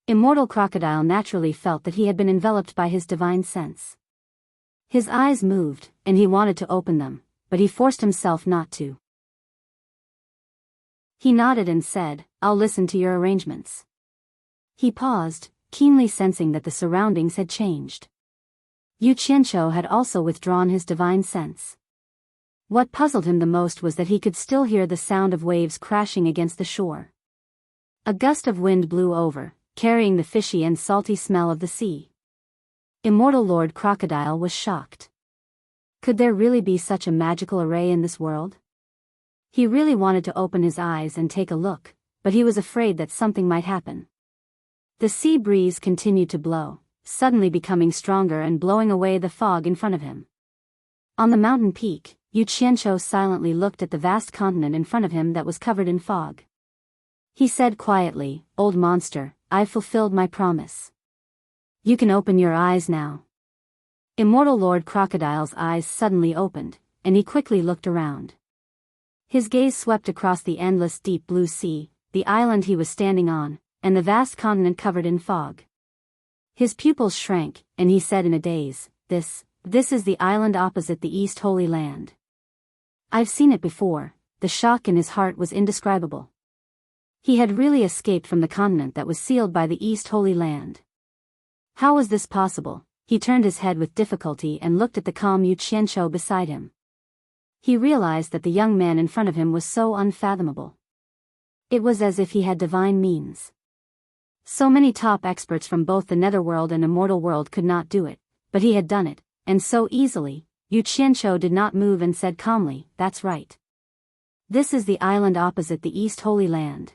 Immortal Crocodile naturally felt that he had been enveloped by his divine sense. His eyes moved, and he wanted to open them, but he forced himself not to. He nodded and said, "I'll listen to your arrangements." He paused, keenly sensing that the surroundings had changed. Yu Qianqiu had also withdrawn his divine sense. What puzzled him the most was that he could still hear the sound of waves crashing against the shore. A gust of wind blew over, carrying the fishy and salty smell of the sea. Immortal Lord Crocodile was shocked. Could there really be such a magical array in this world? He really wanted to open his eyes and take a look, but he was afraid that something might happen. The sea breeze continued to blow, suddenly becoming stronger and blowing away the fog in front of him. On the mountain peak, Yu Qianqiu silently looked at the vast continent in front of him that was covered in fog. He said quietly, "Old monster, I've fulfilled my promise. You can open your eyes now." Immortal Lord Crocodile's eyes suddenly opened, and he quickly looked around. His gaze swept across the endless deep blue sea, the island he was standing on, and the vast continent covered in fog. His pupils shrank, and he said in a daze, This is the island opposite the East Holy Land. I've seen it before." The shock in his heart was indescribable. He had really escaped from the continent that was sealed by the East Holy Land. How was this possible? He turned his head with difficulty and looked at the calm Yu Qianqiu beside him. He realized that the young man in front of him was so unfathomable. It was as if he had divine means. So many top experts from both the Netherworld and Immortal World could not do it, but he had done it, and so easily. Yu Qianqiu did not move and said calmly, "That's right. This is the island opposite the East Holy Land.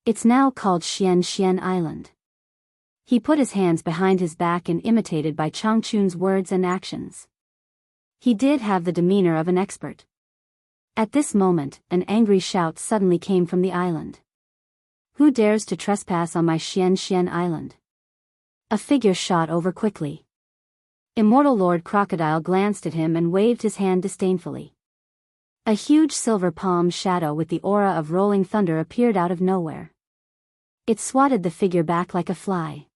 It's now called Xian Island." He put his hands behind his back and imitated by Changchun's words and actions. He did have the demeanor of an expert. At this moment, an angry shout suddenly came from the island. "Who dares to trespass on my Xian Island?" A figure shot over quickly. Immortal Lord Crocodile glanced at him and waved his hand disdainfully. A huge silver palm shadow with the aura of rolling thunder appeared out of nowhere. It swatted the figure back like a fly.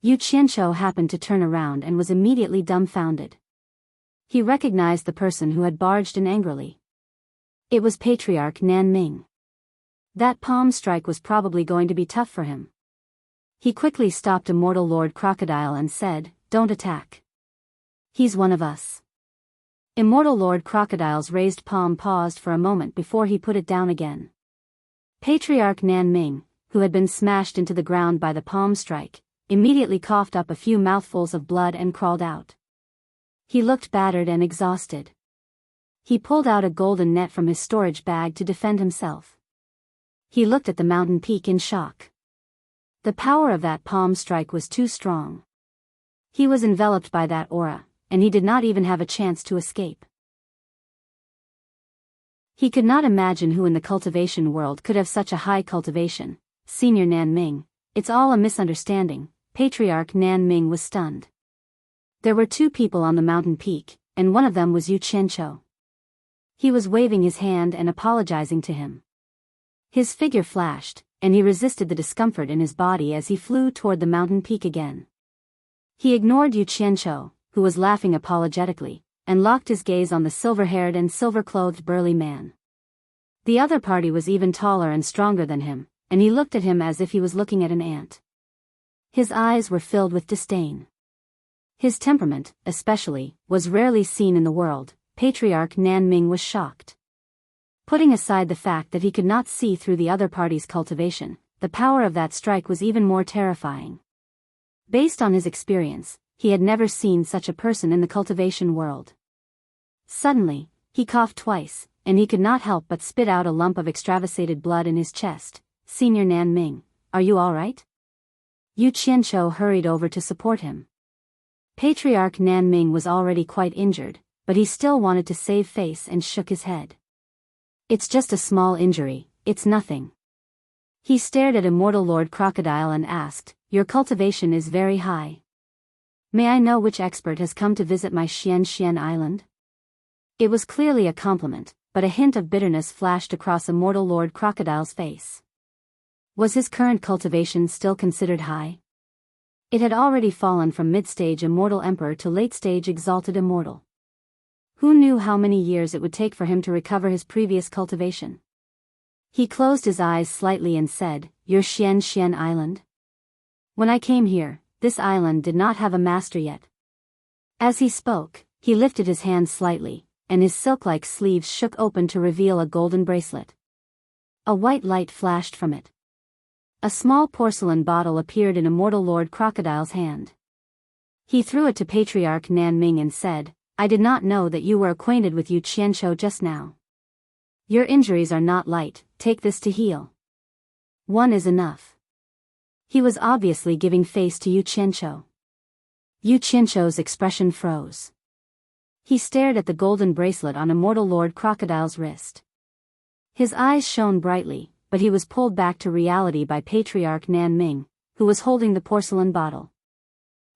Yu Qianqiu happened to turn around and was immediately dumbfounded. He recognized the person who had barged in angrily. It was Patriarch Nan Ming. That palm strike was probably going to be tough for him. He quickly stopped Immortal Lord Crocodile and said, "Don't attack. He's one of us." Immortal Lord Crocodile's raised palm paused for a moment before he put it down again. Patriarch Nan Ming, who had been smashed into the ground by the palm strike, immediately coughed up a few mouthfuls of blood and crawled out. He looked battered and exhausted. He pulled out a golden net from his storage bag to defend himself. He looked at the mountain peak in shock. The power of that palm strike was too strong. He was enveloped by that aura, and he did not even have a chance to escape. He could not imagine who in the cultivation world could have such a high cultivation. "Senior Nan Ming, it's all a misunderstanding." Patriarch Nan Ming was stunned. There were two people on the mountain peak, and one of them was Yu Qianqiu. He was waving his hand and apologizing to him. His figure flashed, and he resisted the discomfort in his body as he flew toward the mountain peak again. He ignored Yu Qianqiu, who was laughing apologetically, and locked his gaze on the silver-haired and silver-clothed burly man. The other party was even taller and stronger than him, and he looked at him as if he was looking at an ant. His eyes were filled with disdain. His temperament, especially, was rarely seen in the world. Patriarch Nan Ming was shocked. Putting aside the fact that he could not see through the other party's cultivation, the power of that strike was even more terrifying. Based on his experience, he had never seen such a person in the cultivation world. Suddenly, he coughed twice, and he could not help but spit out a lump of extravasated blood in his chest. "Senior Nan Ming, are you all right?" Yu Qianqiu hurried over to support him. Patriarch Nanming was already quite injured, but he still wanted to save face and shook his head. It's just a small injury, it's nothing. He stared at Immortal Lord Crocodile and asked, your cultivation is very high. May I know which expert has come to visit my Xian Island? It was clearly a compliment, but a hint of bitterness flashed across Immortal Lord Crocodile's face. Was his current cultivation still considered high? It had already fallen from mid-stage Immortal Emperor to late-stage Exalted Immortal. Who knew how many years it would take for him to recover his previous cultivation? He closed his eyes slightly and said, your Xian Island? When I came here, this island did not have a master yet. As he spoke, he lifted his hand slightly, and his silk-like sleeves shook open to reveal a golden bracelet. A white light flashed from it. A small porcelain bottle appeared in Immortal Lord Crocodile's hand. He threw it to Patriarch Nanming and said, I did not know that you were acquainted with Yu Qianqiu just now. Your injuries are not light, take this to heal. One is enough. He was obviously giving face to Yu Qianqiu. Yu Qianqiu's expression froze. He stared at the golden bracelet on Immortal Lord Crocodile's wrist. His eyes shone brightly, but he was pulled back to reality by Patriarch Nanming, who was holding the porcelain bottle.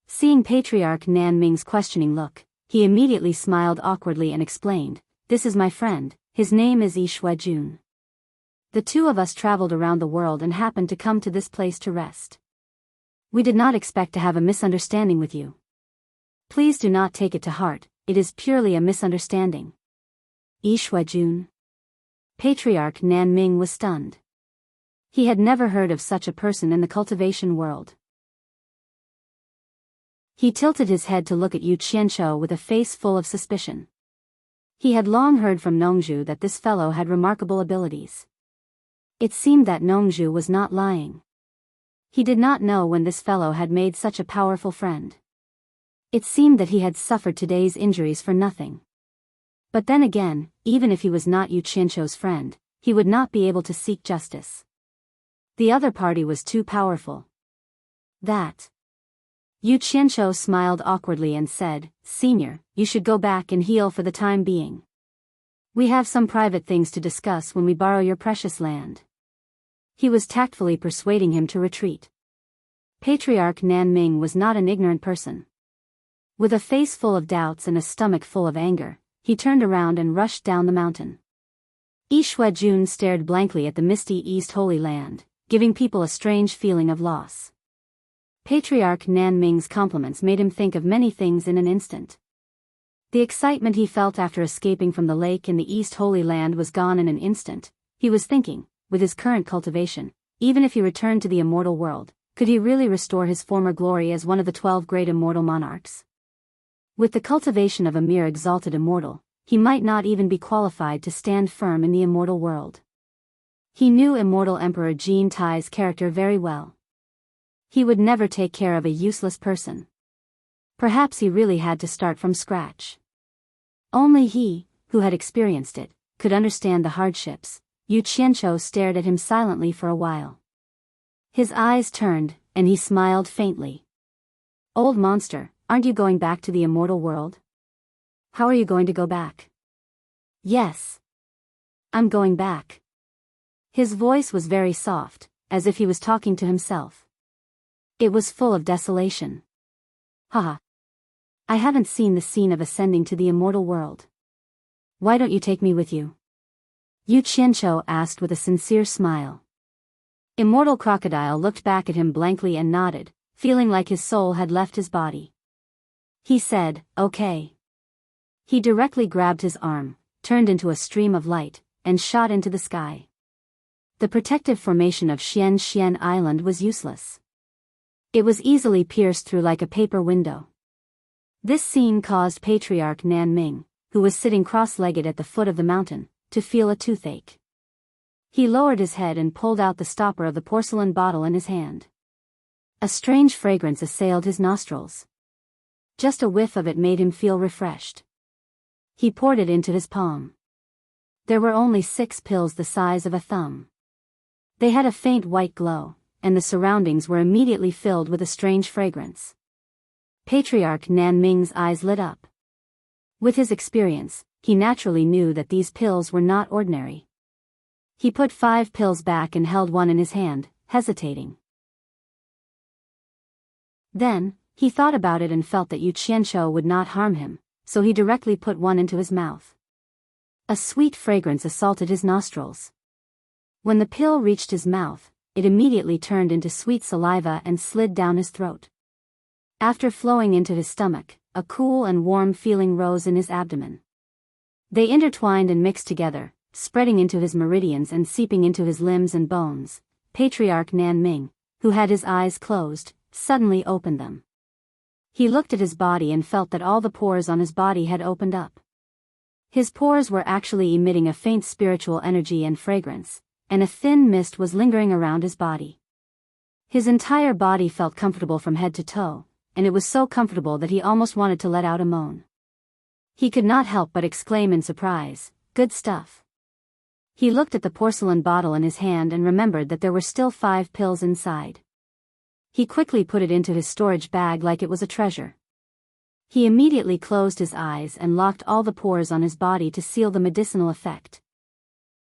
Seeing Patriarch Nanming's questioning look, he immediately smiled awkwardly and explained, this is my friend, his name is Jun. The two of us traveled around the world and happened to come to this place to rest. We did not expect to have a misunderstanding with you. Please do not take it to heart, it is purely a misunderstanding. Jun. Patriarch Nanming was stunned. He had never heard of such a person in the cultivation world. He tilted his head to look at Yu Qianqiu with a face full of suspicion. He had long heard from Nongzhu that this fellow had remarkable abilities. It seemed that Nongzhu was not lying. He did not know when this fellow had made such a powerful friend. It seemed that he had suffered today's injuries for nothing. But then again, even if he was not Yu Qianqiu's friend, he would not be able to seek justice. The other party was too powerful. That. Yu Qianqiu smiled awkwardly and said, Senior, you should go back and heal for the time being. We have some private things to discuss when we borrow your precious land. He was tactfully persuading him to retreat. Patriarch Nanming was not an ignorant person. With a face full of doubts and a stomach full of anger, he turned around and rushed down the mountain. Jun stared blankly at the misty East Holy Land, giving people a strange feeling of loss. Patriarch Nanming's compliments made him think of many things in an instant. The excitement he felt after escaping from the lake in the East Holy Land was gone in an instant. He was thinking, with his current cultivation, even if he returned to the immortal world, could he really restore his former glory as one of the 12 great immortal monarchs? With the cultivation of a mere exalted immortal, he might not even be qualified to stand firm in the immortal world. He knew Immortal Emperor Jin Tai's character very well. He would never take care of a useless person. Perhaps he really had to start from scratch. Only he, who had experienced it, could understand the hardships. Yu Qianqiu stared at him silently for a while. His eyes turned, and he smiled faintly. Old monster, aren't you going back to the immortal world? How are you going to go back? Yes. I'm going back. His voice was very soft, as if he was talking to himself. It was full of desolation. Haha. I haven't seen the scene of ascending to the immortal world. Why don't you take me with you? Yu Qianqiu asked with a sincere smile. Immortal Crocodile looked back at him blankly and nodded, feeling like his soul had left his body. He said, okay. He directly grabbed his arm, turned into a stream of light, and shot into the sky. The protective formation of Xian Island was useless. It was easily pierced through like a paper window. This scene caused Patriarch Nanming, who was sitting cross-legged at the foot of the mountain, to feel a toothache. He lowered his head and pulled out the stopper of the porcelain bottle in his hand. A strange fragrance assailed his nostrils. Just a whiff of it made him feel refreshed. He poured it into his palm. There were only 6 pills the size of a thumb. They had a faint white glow, and the surroundings were immediately filled with a strange fragrance. Patriarch Nan Ming's eyes lit up. With his experience, he naturally knew that these pills were not ordinary. He put 5 pills back and held one in his hand, hesitating. Then, he thought about it and felt that Yu Qianqiu would not harm him, so he directly put one into his mouth. A sweet fragrance assaulted his nostrils. When the pill reached his mouth, it immediately turned into sweet saliva and slid down his throat. After flowing into his stomach, a cool and warm feeling rose in his abdomen. They intertwined and mixed together, spreading into his meridians and seeping into his limbs and bones. Patriarch Nan Ming, who had his eyes closed, suddenly opened them. He looked at his body and felt that all the pores on his body had opened up. His pores were actually emitting a faint spiritual energy and fragrance, and a thin mist was lingering around his body. His entire body felt comfortable from head to toe, and it was so comfortable that he almost wanted to let out a moan. He could not help but exclaim in surprise, "Good stuff." He looked at the porcelain bottle in his hand and remembered that there were still 5 pills inside. He quickly put it into his storage bag like it was a treasure. He immediately closed his eyes and locked all the pores on his body to seal the medicinal effect.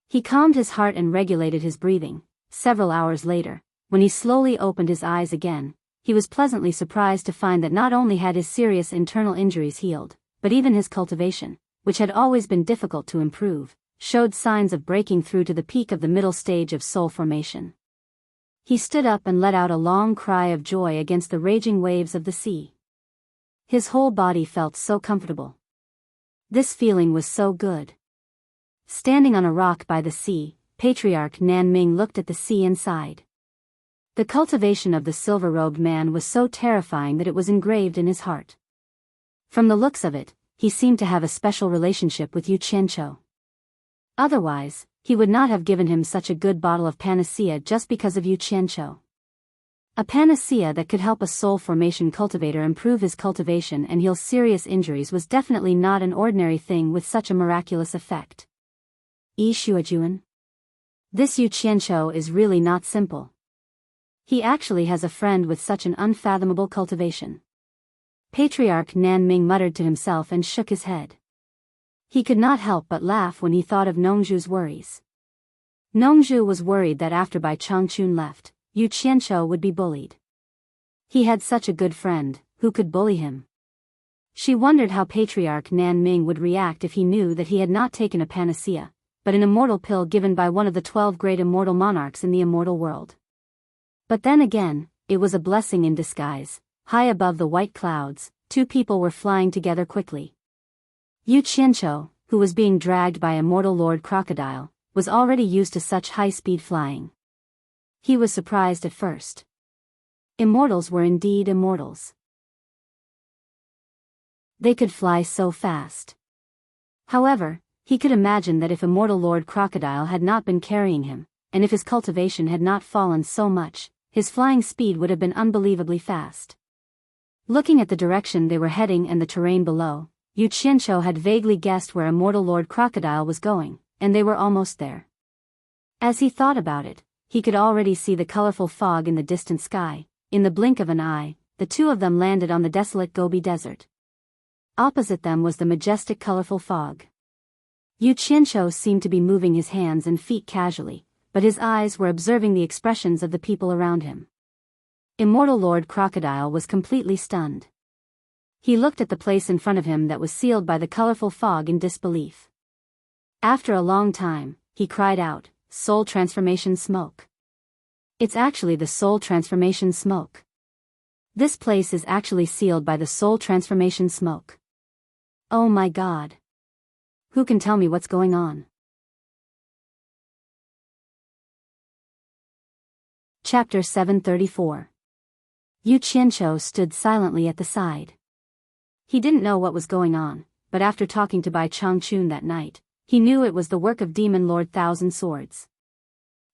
He calmed his heart and regulated his breathing. Several hours later, when he slowly opened his eyes again, he was pleasantly surprised to find that not only had his serious internal injuries healed, but even his cultivation, which had always been difficult to improve, showed signs of breaking through to the peak of the middle stage of soul formation. He stood up and let out a long cry of joy against the raging waves of the sea. His whole body felt so comfortable. This feeling was so good. Standing on a rock by the sea, Patriarch Nan Ming looked at the sea and sighed. The cultivation of the silver-robed man was so terrifying that it was engraved in his heart. From the looks of it, he seemed to have a special relationship with Yu Qianqiu. Otherwise, he would not have given him such a good bottle of panacea just because of Yu Qianqiu. A panacea that could help a soul formation cultivator improve his cultivation and heal serious injuries was definitely not an ordinary thing with such a miraculous effect. Yi Shuajuan. This Yu Qianqiu is really not simple. He actually has a friend with such an unfathomable cultivation. Patriarch Nan Ming muttered to himself and shook his head. He could not help but laugh when he thought of Nongzhu's worries. Nongzhu was worried that after Bai Changchun left, Yu Qianqiu would be bullied. He had such a good friend, who could bully him? She wondered how Patriarch Nan Ming would react if he knew that he had not taken a panacea, but an immortal pill given by one of the 12 great immortal monarchs in the immortal world. But then again, it was a blessing in disguise. High above the white clouds, 2 people were flying together quickly. Yu Qianqiu, who was being dragged by Immortal Lord Crocodile, was already used to such high-speed flying. He was surprised at first. Immortals were indeed immortals. They could fly so fast. However, he could imagine that if Immortal Lord Crocodile had not been carrying him, and if his cultivation had not fallen so much, his flying speed would have been unbelievably fast. Looking at the direction they were heading and the terrain below, Yu Qianqiu had vaguely guessed where Immortal Lord Crocodile was going, and they were almost there. As he thought about it, he could already see the colorful fog in the distant sky. In the blink of an eye, the 2 of them landed on the desolate Gobi Desert. Opposite them was the majestic colorful fog. Yu Qianqiu seemed to be moving his hands and feet casually, but his eyes were observing the expressions of the people around him. Immortal Lord Crocodile was completely stunned. He looked at the place in front of him that was sealed by the colorful fog in disbelief. After a long time, he cried out, "Soul transformation smoke. It's actually the soul transformation smoke. This place is actually sealed by the soul transformation smoke. Oh my God. Who can tell me what's going on?" Chapter 734. Yu Qianqiu stood silently at the side. He didn't know what was going on, but after talking to Bai Changchun that night, he knew it was the work of Demon Lord Thousand Swords.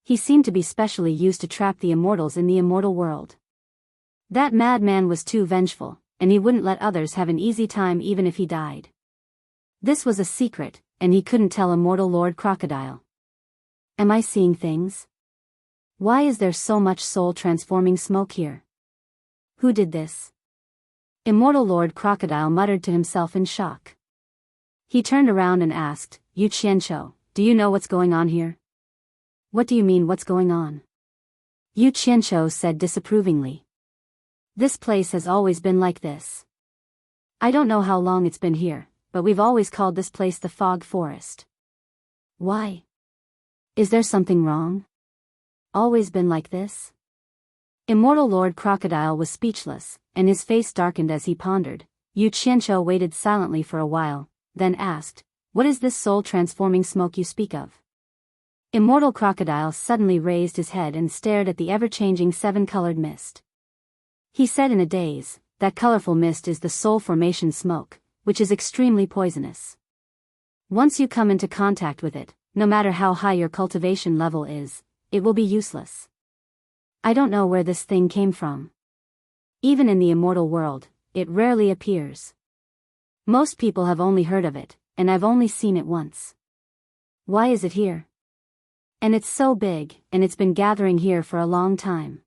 He seemed to be specially used to trap the immortals in the immortal world. That madman was too vengeful, and he wouldn't let others have an easy time even if he died. This was a secret, and he couldn't tell Immortal Lord Crocodile. Am I seeing things? Why is there so much soul-transforming smoke here? Who did this? Immortal Lord Crocodile muttered to himself in shock. He turned around and asked, Yu Qianqiu, do you know what's going on here? What do you mean what's going on? Yu Qianqiu said disapprovingly. This place has always been like this. I don't know how long it's been here, but we've always called this place the Fog Forest. Why? Is there something wrong? Always been like this? Immortal Lord Crocodile was speechless, and his face darkened as he pondered. Yu Qianqiu waited silently for a while, then asked, What is this soul-transforming smoke you speak of? Immortal Crocodile suddenly raised his head and stared at the ever-changing seven-colored mist. He said in a daze, that colorful mist is the soul formation smoke, which is extremely poisonous. Once you come into contact with it, no matter how high your cultivation level is, it will be useless. I don't know where this thing came from. Even in the immortal world, it rarely appears. Most people have only heard of it, and I've only seen it once. Why is it here? And it's so big, and it's been gathering here for a long time.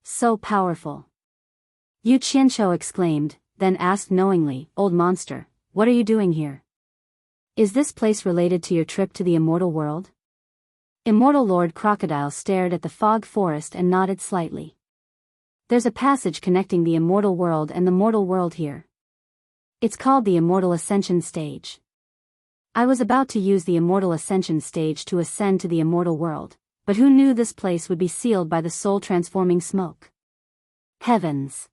So powerful. Yu Qianqiu exclaimed, then asked knowingly, Old monster, what are you doing here? Is this place related to your trip to the immortal world? Immortal Lord Crocodile stared at the fog forest and nodded slightly. There's a passage connecting the immortal world and the mortal world here. It's called the Immortal Ascension Stage. I was about to use the Immortal Ascension Stage to ascend to the immortal world, but who knew this place would be sealed by the soul-transforming smoke? Heavens!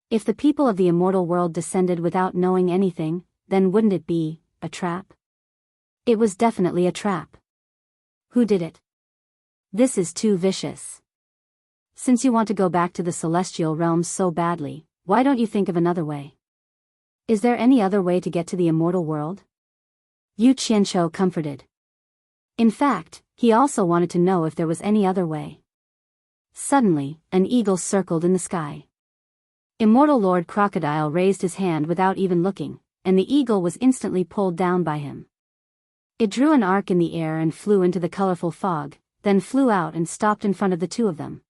If the people of the immortal world descended without knowing anything, then wouldn't it be a trap? It was definitely a trap. Who did it? This is too vicious. Since you want to go back to the celestial realms so badly, why don't you think of another way? Is there any other way to get to the immortal world? Yu Qianqiu comforted. In fact, he also wanted to know if there was any other way. Suddenly, an eagle circled in the sky. Immortal Lord Crocodile raised his hand without even looking, and the eagle was instantly pulled down by him. It drew an arc in the air and flew into the colorful fog, then flew out and stopped in front of the two of them.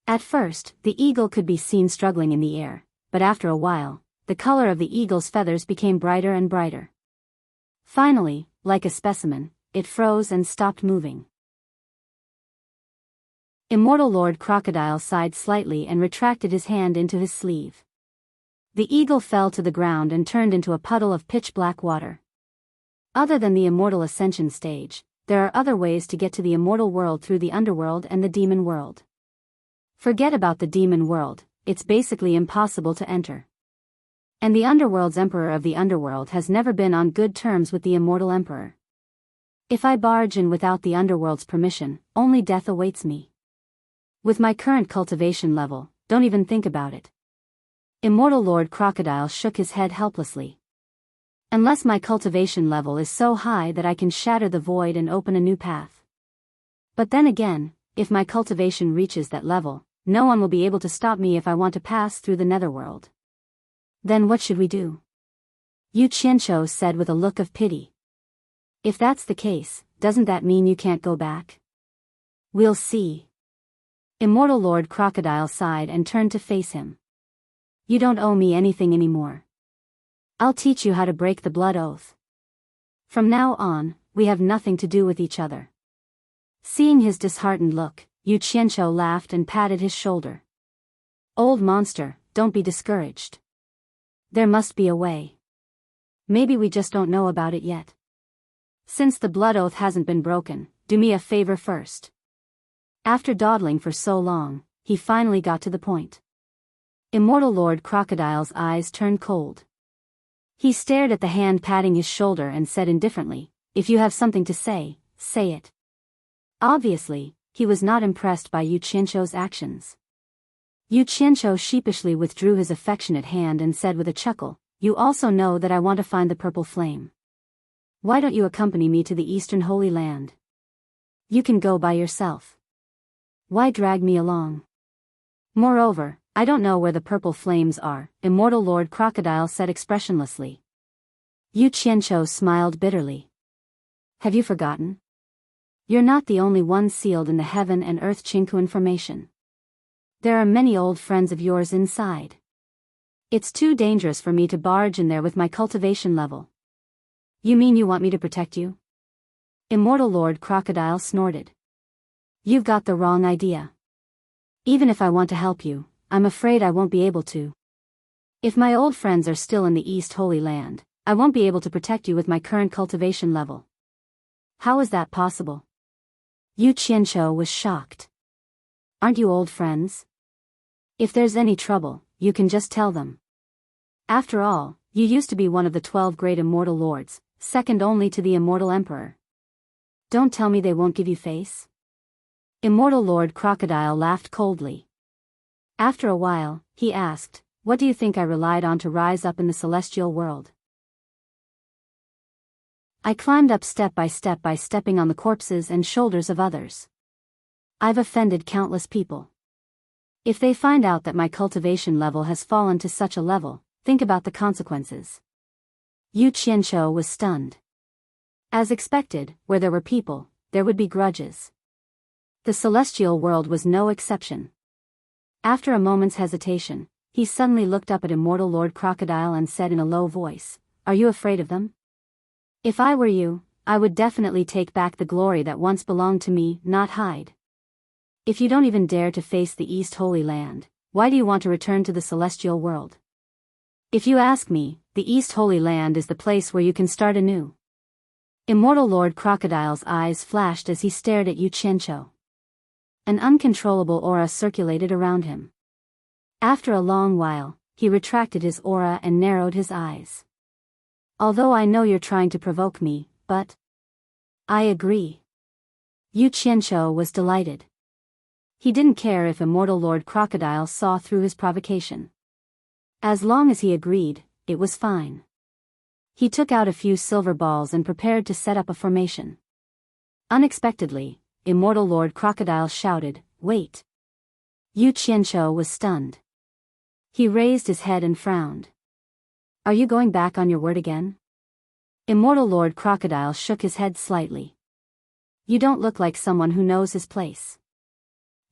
At first, the eagle could be seen struggling in the air, but after a while, the color of the eagle's feathers became brighter and brighter. Finally, like a specimen, it froze and stopped moving. Immortal Lord Crocodile sighed slightly and retracted his hand into his sleeve. The eagle fell to the ground and turned into a puddle of pitch-black water. Other than the Immortal Ascension Stage, there are other ways to get to the immortal world through the underworld and the demon world. Forget about the demon world, it's basically impossible to enter. And the underworld's emperor of the underworld has never been on good terms with the immortal emperor. If I barge in without the underworld's permission, only death awaits me. With my current cultivation level, don't even think about it. Immortal Lord Crocodile shook his head helplessly. Unless my cultivation level is so high that I can shatter the void and open a new path. But then again, if my cultivation reaches that level, no one will be able to stop me if I want to pass through the netherworld. Then what should we do? Yu Qianqiu said with a look of pity. If that's the case, doesn't that mean you can't go back? We'll see. Immortal Lord Crocodile sighed and turned to face him. You don't owe me anything anymore. I'll teach you how to break the blood oath. From now on, we have nothing to do with each other. Seeing his disheartened look, Yu Qianqiu laughed and patted his shoulder. Old monster, don't be discouraged. There must be a way. Maybe we just don't know about it yet. Since the blood oath hasn't been broken, do me a favor first. After dawdling for so long, he finally got to the point. Immortal Lord Crocodile's eyes turned cold. He stared at the hand patting his shoulder and said indifferently, If you have something to say, say it. Obviously, he was not impressed by Yu Qianqiu's actions. Yu Qianqiu sheepishly withdrew his affectionate hand and said with a chuckle, You also know that I want to find the purple flame. Why don't you accompany me to the Eastern Holy Land? You can go by yourself. Why drag me along? Moreover, I don't know where the purple flames are, Immortal Lord Crocodile said expressionlessly. Yu Qianqiu smiled bitterly. Have you forgotten? You're not the only one sealed in the heaven and earth Chinku information. There are many old friends of yours inside. It's too dangerous for me to barge in there with my cultivation level. You mean you want me to protect you? Immortal Lord Crocodile snorted. You've got the wrong idea. Even if I want to help you, I'm afraid I won't be able to. If my old friends are still in the East Holy Land, I won't be able to protect you with my current cultivation level. How is that possible? Yu Qianqiu was shocked. Aren't you old friends? If there's any trouble, you can just tell them. After all, you used to be one of the 12 great immortal lords, second only to the immortal emperor. Don't tell me they won't give you face? Immortal Lord Crocodile laughed coldly. After a while, he asked, what do you think I relied on to rise up in the celestial world? I climbed up step by stepping on the corpses and shoulders of others. I've offended countless people. If they find out that my cultivation level has fallen to such a level, think about the consequences. Yu Qianqiu was stunned. As expected, where there were people, there would be grudges. The celestial world was no exception. After a moment's hesitation, he suddenly looked up at Immortal Lord Crocodile and said in a low voice, "Are you afraid of them? If I were you, I would definitely take back the glory that once belonged to me, not hide. If you don't even dare to face the East Holy Land, why do you want to return to the celestial world? If you ask me, the East Holy Land is the place where you can start anew." Immortal Lord Crocodile's eyes flashed as he stared at Yu Qianqiu. An uncontrollable aura circulated around him. After a long while, he retracted his aura and narrowed his eyes. Although I know you're trying to provoke me, but I agree. Yu Qianqiu was delighted. He didn't care if Immortal Lord Crocodile saw through his provocation. As long as he agreed, it was fine. He took out a few silver balls and prepared to set up a formation. Unexpectedly, Immortal Lord Crocodile shouted, "Wait!" Yu Qianqiu was stunned. He raised his head and frowned. Are you going back on your word again? Immortal Lord Crocodile shook his head slightly. You don't look like someone who knows his place.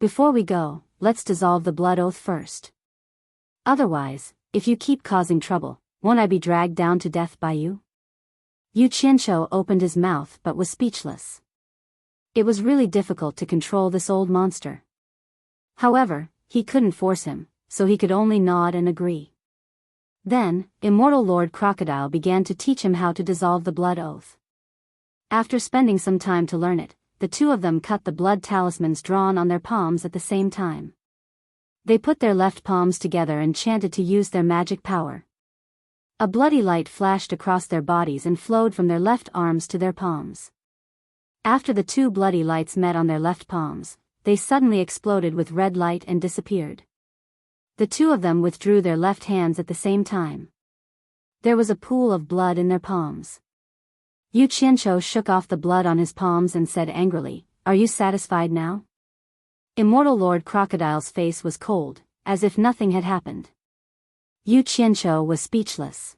Before we go, let's dissolve the blood oath first. Otherwise, if you keep causing trouble, won't I be dragged down to death by you? Yu Qianqiu opened his mouth but was speechless. It was really difficult to control this old monster. However, he couldn't force him, so he could only nod and agree. Then, Immortal Lord Crocodile began to teach him how to dissolve the blood oath. After spending some time to learn it, the two of them cut the blood talismans drawn on their palms at the same time. They put their left palms together and chanted to use their magic power. A bloody light flashed across their bodies and flowed from their left arms to their palms. After the two bloody lights met on their left palms, they suddenly exploded with red light and disappeared. The two of them withdrew their left hands at the same time. There was a pool of blood in their palms. Yu Qianqiu shook off the blood on his palms and said angrily, "Are you satisfied now?" Immortal Lord Crocodile's face was cold, as if nothing had happened. Yu Qianqiu was speechless.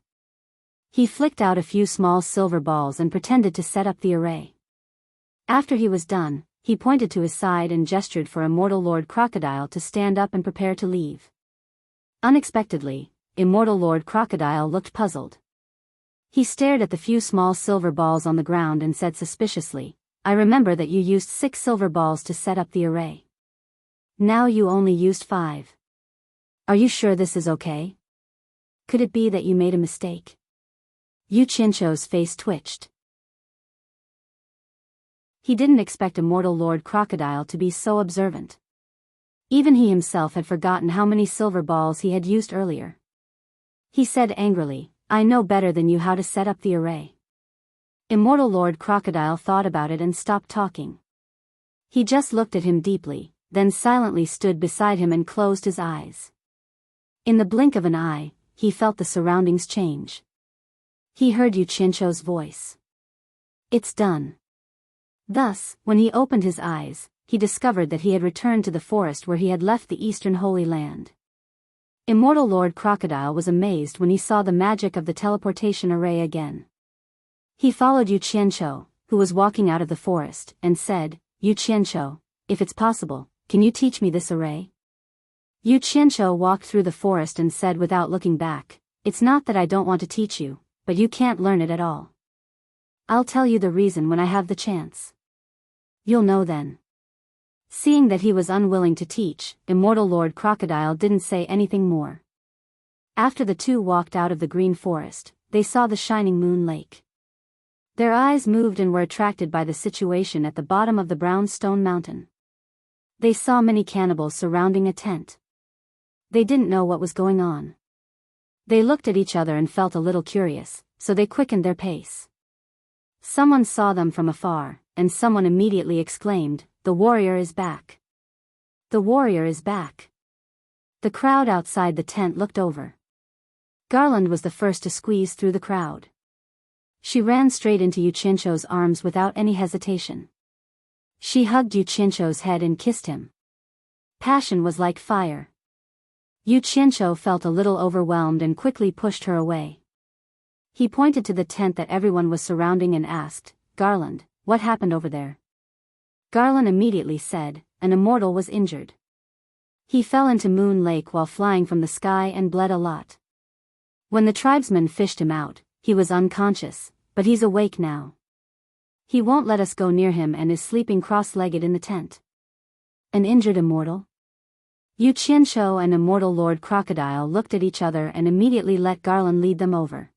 He flicked out a few small silver balls and pretended to set up the array. After he was done, he pointed to his side and gestured for Immortal Lord Crocodile to stand up and prepare to leave. Unexpectedly, Immortal Lord Crocodile looked puzzled. He stared at the few small silver balls on the ground and said suspiciously, "I remember that you used 6 silver balls to set up the array. Now you only used 5. Are you sure this is okay? Could it be that you made a mistake?" Yu Qianqiu's face twitched. He didn't expect Immortal Lord Crocodile to be so observant. Even he himself had forgotten how many silver balls he had used earlier. He said angrily, "I know better than you how to set up the array." Immortal Lord Crocodile thought about it and stopped talking. He just looked at him deeply, then silently stood beside him and closed his eyes. In the blink of an eye, he felt the surroundings change. He heard Yu Qianqiu's voice. "It's done." Thus, when he opened his eyes, he discovered that he had returned to the forest where he had left the Eastern Holy Land. Immortal Lord Crocodile was amazed when he saw the magic of the teleportation array again. He followed Yu Qianqiu, who was walking out of the forest, and said, Yu Qianqiu, if it's possible, can you teach me this array? Yu Qianqiu walked through the forest and said without looking back, it's not that I don't want to teach you, but you can't learn it at all. I'll tell you the reason when I have the chance. You'll know then. Seeing that he was unwilling to teach, Immortal Lord Crocodile didn't say anything more. After the two walked out of the green forest, they saw the shining moon lake. Their eyes moved and were attracted by the situation at the bottom of the brown stone mountain. They saw many cannibals surrounding a tent. They didn't know what was going on. They looked at each other and felt a little curious, so they quickened their pace. Someone saw them from afar, and someone immediately exclaimed, The warrior is back. The warrior is back. The crowd outside the tent looked over. Garland was the first to squeeze through the crowd. She ran straight into Yu Qianqiu's arms without any hesitation. She hugged Yu Qianqiu's head and kissed him. Passion was like fire. Yu Qianqiu felt a little overwhelmed and quickly pushed her away. He pointed to the tent that everyone was surrounding and asked, Garland, what happened over there? Garland immediately said, an immortal was injured. He fell into Moon Lake while flying from the sky and bled a lot. When the tribesmen fished him out, he was unconscious, but he's awake now. He won't let us go near him and is sleeping cross-legged in the tent. An injured immortal? Yu Qianqiu and Immortal Lord Crocodile looked at each other and immediately let Garland lead them over.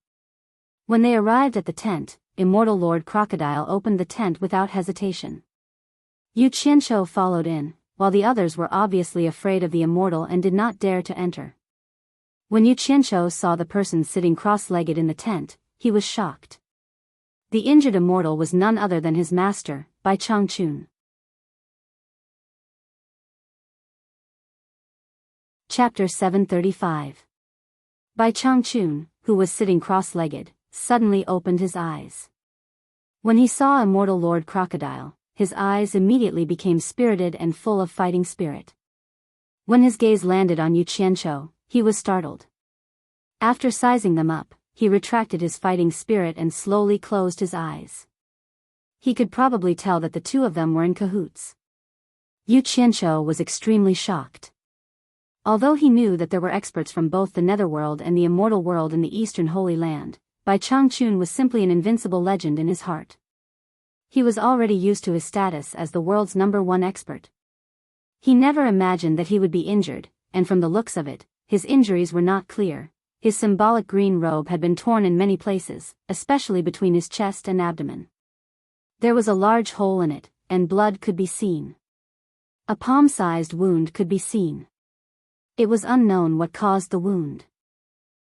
When they arrived at the tent, Immortal Lord Crocodile opened the tent without hesitation. Yu Qianqiu followed in, while the others were obviously afraid of the immortal and did not dare to enter. When Yu Qianqiu saw the person sitting cross-legged in the tent, he was shocked. The injured immortal was none other than his master, Bai Changchun. Chapter 735. Bai Changchun, who was sitting cross-legged, suddenly opened his eyes. When he saw Immortal Lord Crocodile, his eyes immediately became spirited and full of fighting spirit. When his gaze landed on Yu Qianqiu, he was startled. After sizing them up, he retracted his fighting spirit and slowly closed his eyes. He could probably tell that the two of them were in cahoots. Yu Qianqiu was extremely shocked. Although he knew that there were experts from both the Netherworld and the Immortal World in the Eastern Holy Land, Bai Changchun was simply an invincible legend in his heart. He was already used to his status as the world's #1 expert. He never imagined that he would be injured, and from the looks of it, his injuries were not clear. His symbolic green robe had been torn in many places, especially between his chest and abdomen. There was a large hole in it, and blood could be seen. A palm-sized wound could be seen. It was unknown what caused the wound.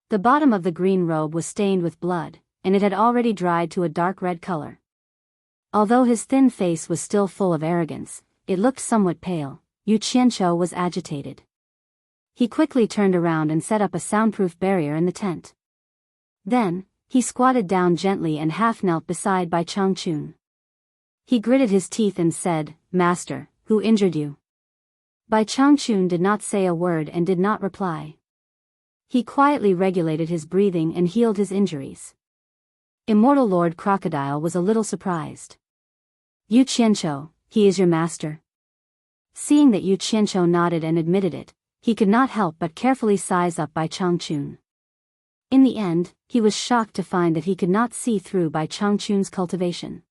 The bottom of the green robe was stained with blood, and it had already dried to a dark red color. Although his thin face was still full of arrogance, it looked somewhat pale. Yu Qianqiu was agitated. He quickly turned around and set up a soundproof barrier in the tent. Then, he squatted down gently and half-knelt beside Bai Changchun. He gritted his teeth and said, Master, who injured you? Bai Changchun did not say a word and did not reply. He quietly regulated his breathing and healed his injuries. Immortal Lord Crocodile was a little surprised. Yu Qianqiu, he is your master? Seeing that Yu Qianqiu nodded and admitted it, he could not help but carefully size up Bai Changchun. In the end, he was shocked to find that he could not see through Bai Changchun's cultivation.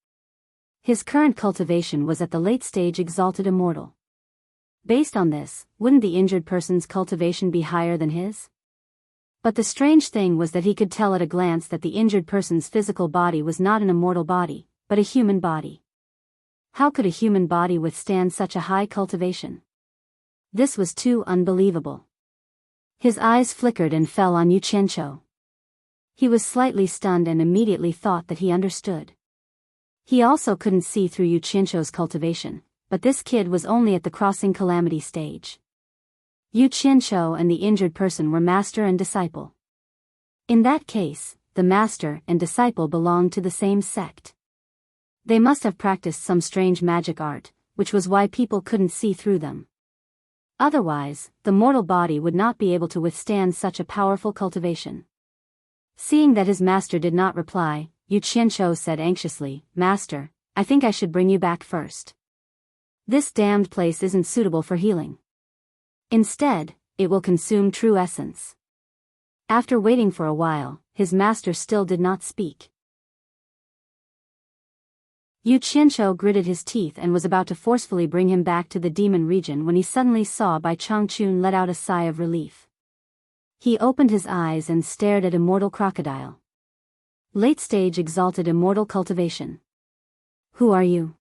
His current cultivation was at the late stage Exalted Immortal. Based on this, wouldn't the injured person's cultivation be higher than his? But the strange thing was that he could tell at a glance that the injured person's physical body was not an immortal body, but a human body. How could a human body withstand such a high cultivation? This was too unbelievable. His eyes flickered and fell on Yu Qianqiu. He was slightly stunned and immediately thought that he understood. He also couldn't see through Yu Qianqiu's cultivation, but this kid was only at the crossing calamity stage. Yu Qianqiu and the injured person were master and disciple. In that case, the master and disciple belonged to the same sect. They must have practiced some strange magic art, which was why people couldn't see through them. Otherwise, the mortal body would not be able to withstand such a powerful cultivation. Seeing that his master did not reply, Yu Qianqiu said anxiously, Master, I think I should bring you back first. This damned place isn't suitable for healing. Instead, it will consume true essence. After waiting for a while, his master still did not speak. Yu Qianqiu gritted his teeth and was about to forcefully bring him back to the demon region when he suddenly saw Bai Changchun let out a sigh of relief. He opened his eyes and stared at Immortal Crocodile. Late stage exalted Immortal cultivation. Who are you?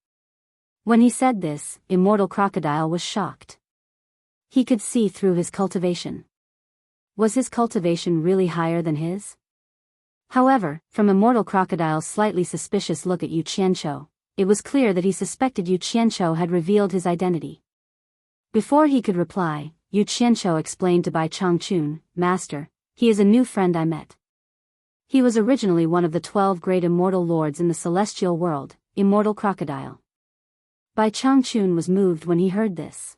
When he said this, Immortal Crocodile was shocked. He could see through his cultivation. Was his cultivation really higher than his? However, from Immortal Crocodile's slightly suspicious look at Yu Qianqiu, it was clear that he suspected Yu Qianqiu had revealed his identity. Before he could reply, Yu Qianqiu explained to Bai Changchun, Master, he is a new friend I met. He was originally one of the 12 great immortal lords in the celestial world, Immortal Crocodile. Bai Changchun was moved when he heard this.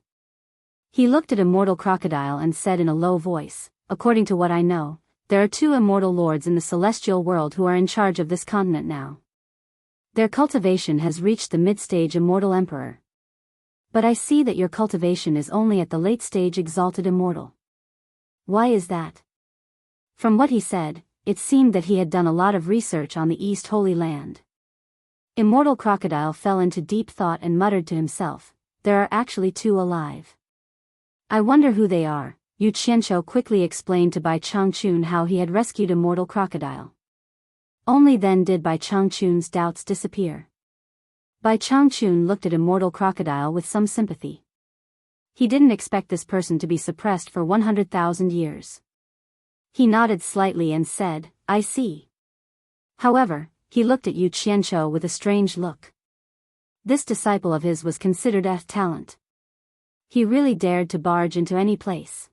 He looked at Immortal Crocodile and said in a low voice, according to what I know, there are 2 immortal lords in the celestial world who are in charge of this continent now. Their cultivation has reached the mid-stage immortal emperor. But I see that your cultivation is only at the late stage exalted immortal. Why is that? From what he said, it seemed that he had done a lot of research on the East Holy Land. Immortal Crocodile fell into deep thought and muttered to himself, there are actually 2 alive. I wonder who they are. Yu Qianqiu quickly explained to Bai Changchun how he had rescued Immortal Crocodile. Only then did Bai Changchun's doubts disappear. Bai Changchun looked at Immortal Crocodile with some sympathy. He didn't expect this person to be suppressed for 100,000 years. He nodded slightly and said, I see. However, he looked at Yu Qianqiu with a strange look. This disciple of his was considered a talent. He really dared to barge into any place.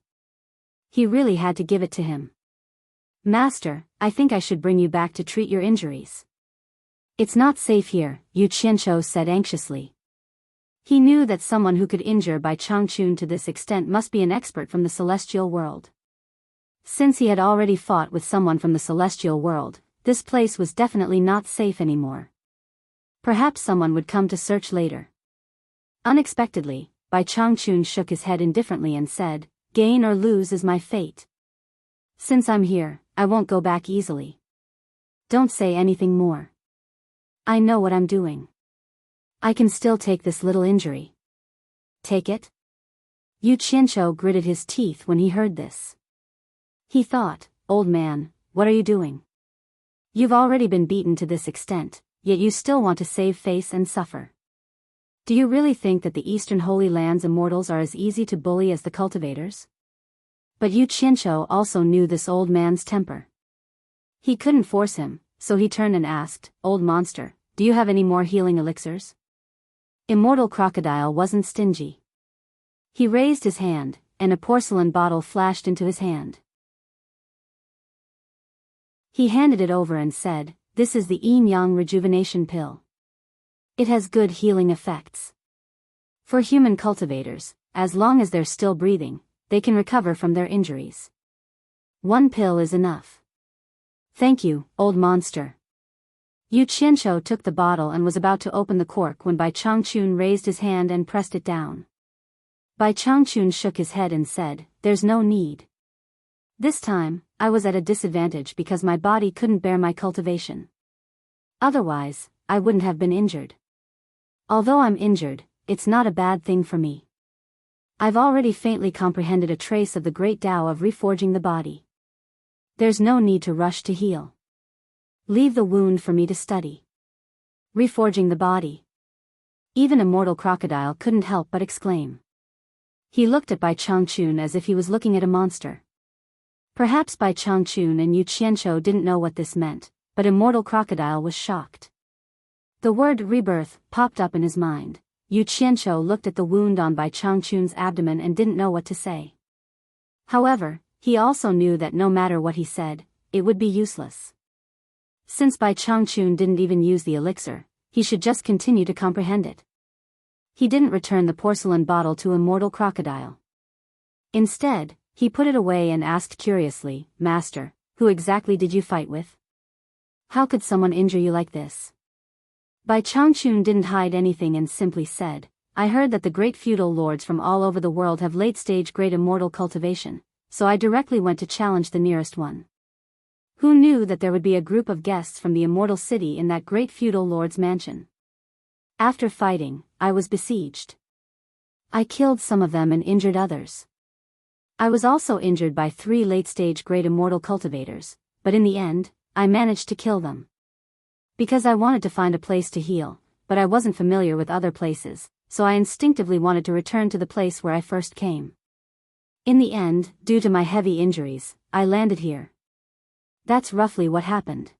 He really had to give it to him. Master, I think I should bring you back to treat your injuries. It's not safe here, Yu Qianqiu said anxiously. He knew that someone who could injure Bai Changchun to this extent must be an expert from the celestial world. Since he had already fought with someone from the celestial world, this place was definitely not safe anymore. Perhaps someone would come to search later. Unexpectedly, Bai Changchun shook his head indifferently and said, gain or lose is my fate. Since I'm here, I won't go back easily. Don't say anything more. I know what I'm doing. I can still take this little injury. Take it? Yu Qianqiu gritted his teeth when he heard this. He thought, old man, what are you doing? You've already been beaten to this extent, yet you still want to save face and suffer. Do you really think that the Eastern Holy Land's immortals are as easy to bully as the cultivators? But Yu Qianqiu also knew this old man's temper. He couldn't force him, so he turned and asked, Old monster, do you have any more healing elixirs? Immortal Crocodile wasn't stingy. He raised his hand, and a porcelain bottle flashed into his hand. He handed it over and said, this is the Yin-Yang Rejuvenation Pill. It has good healing effects. For human cultivators, as long as they're still breathing, they can recover from their injuries. 1 pill is enough. Thank you, old monster. Yu Qianqiu took the bottle and was about to open the cork when Bai Changchun raised his hand and pressed it down. Bai Changchun shook his head and said, there's no need. This time, I was at a disadvantage because my body couldn't bear my cultivation. Otherwise, I wouldn't have been injured. Although I'm injured, it's not a bad thing for me. I've already faintly comprehended a trace of the great Tao of reforging the body. There's no need to rush to heal. Leave the wound for me to study. Reforging the body. Even Immortal Crocodile couldn't help but exclaim. He looked at Bai Changchun as if he was looking at a monster. Perhaps Bai Changchun and Yu Qianqiu didn't know what this meant, but Immortal Crocodile was shocked. The word rebirth popped up in his mind. Yu Qianqiu looked at the wound on Bai Changchun's abdomen and didn't know what to say. However, he also knew that no matter what he said, it would be useless. Since Bai Changchun didn't even use the elixir, he should just continue to comprehend it. He didn't return the porcelain bottle to Immortal Crocodile. Instead, he put it away and asked curiously, Master, who exactly did you fight with? How could someone injure you like this? Bai Changchun didn't hide anything and simply said, I heard that the great feudal lords from all over the world have late-stage great immortal cultivation, so I directly went to challenge the nearest one. Who knew that there would be a group of guests from the immortal city in that great feudal lord's mansion? After fighting, I was besieged. I killed some of them and injured others. I was also injured by 3 late-stage great immortal cultivators, but in the end, I managed to kill them. Because I wanted to find a place to heal, but I wasn't familiar with other places, so I instinctively wanted to return to the place where I first came. In the end, due to my heavy injuries, I landed here. That's roughly what happened.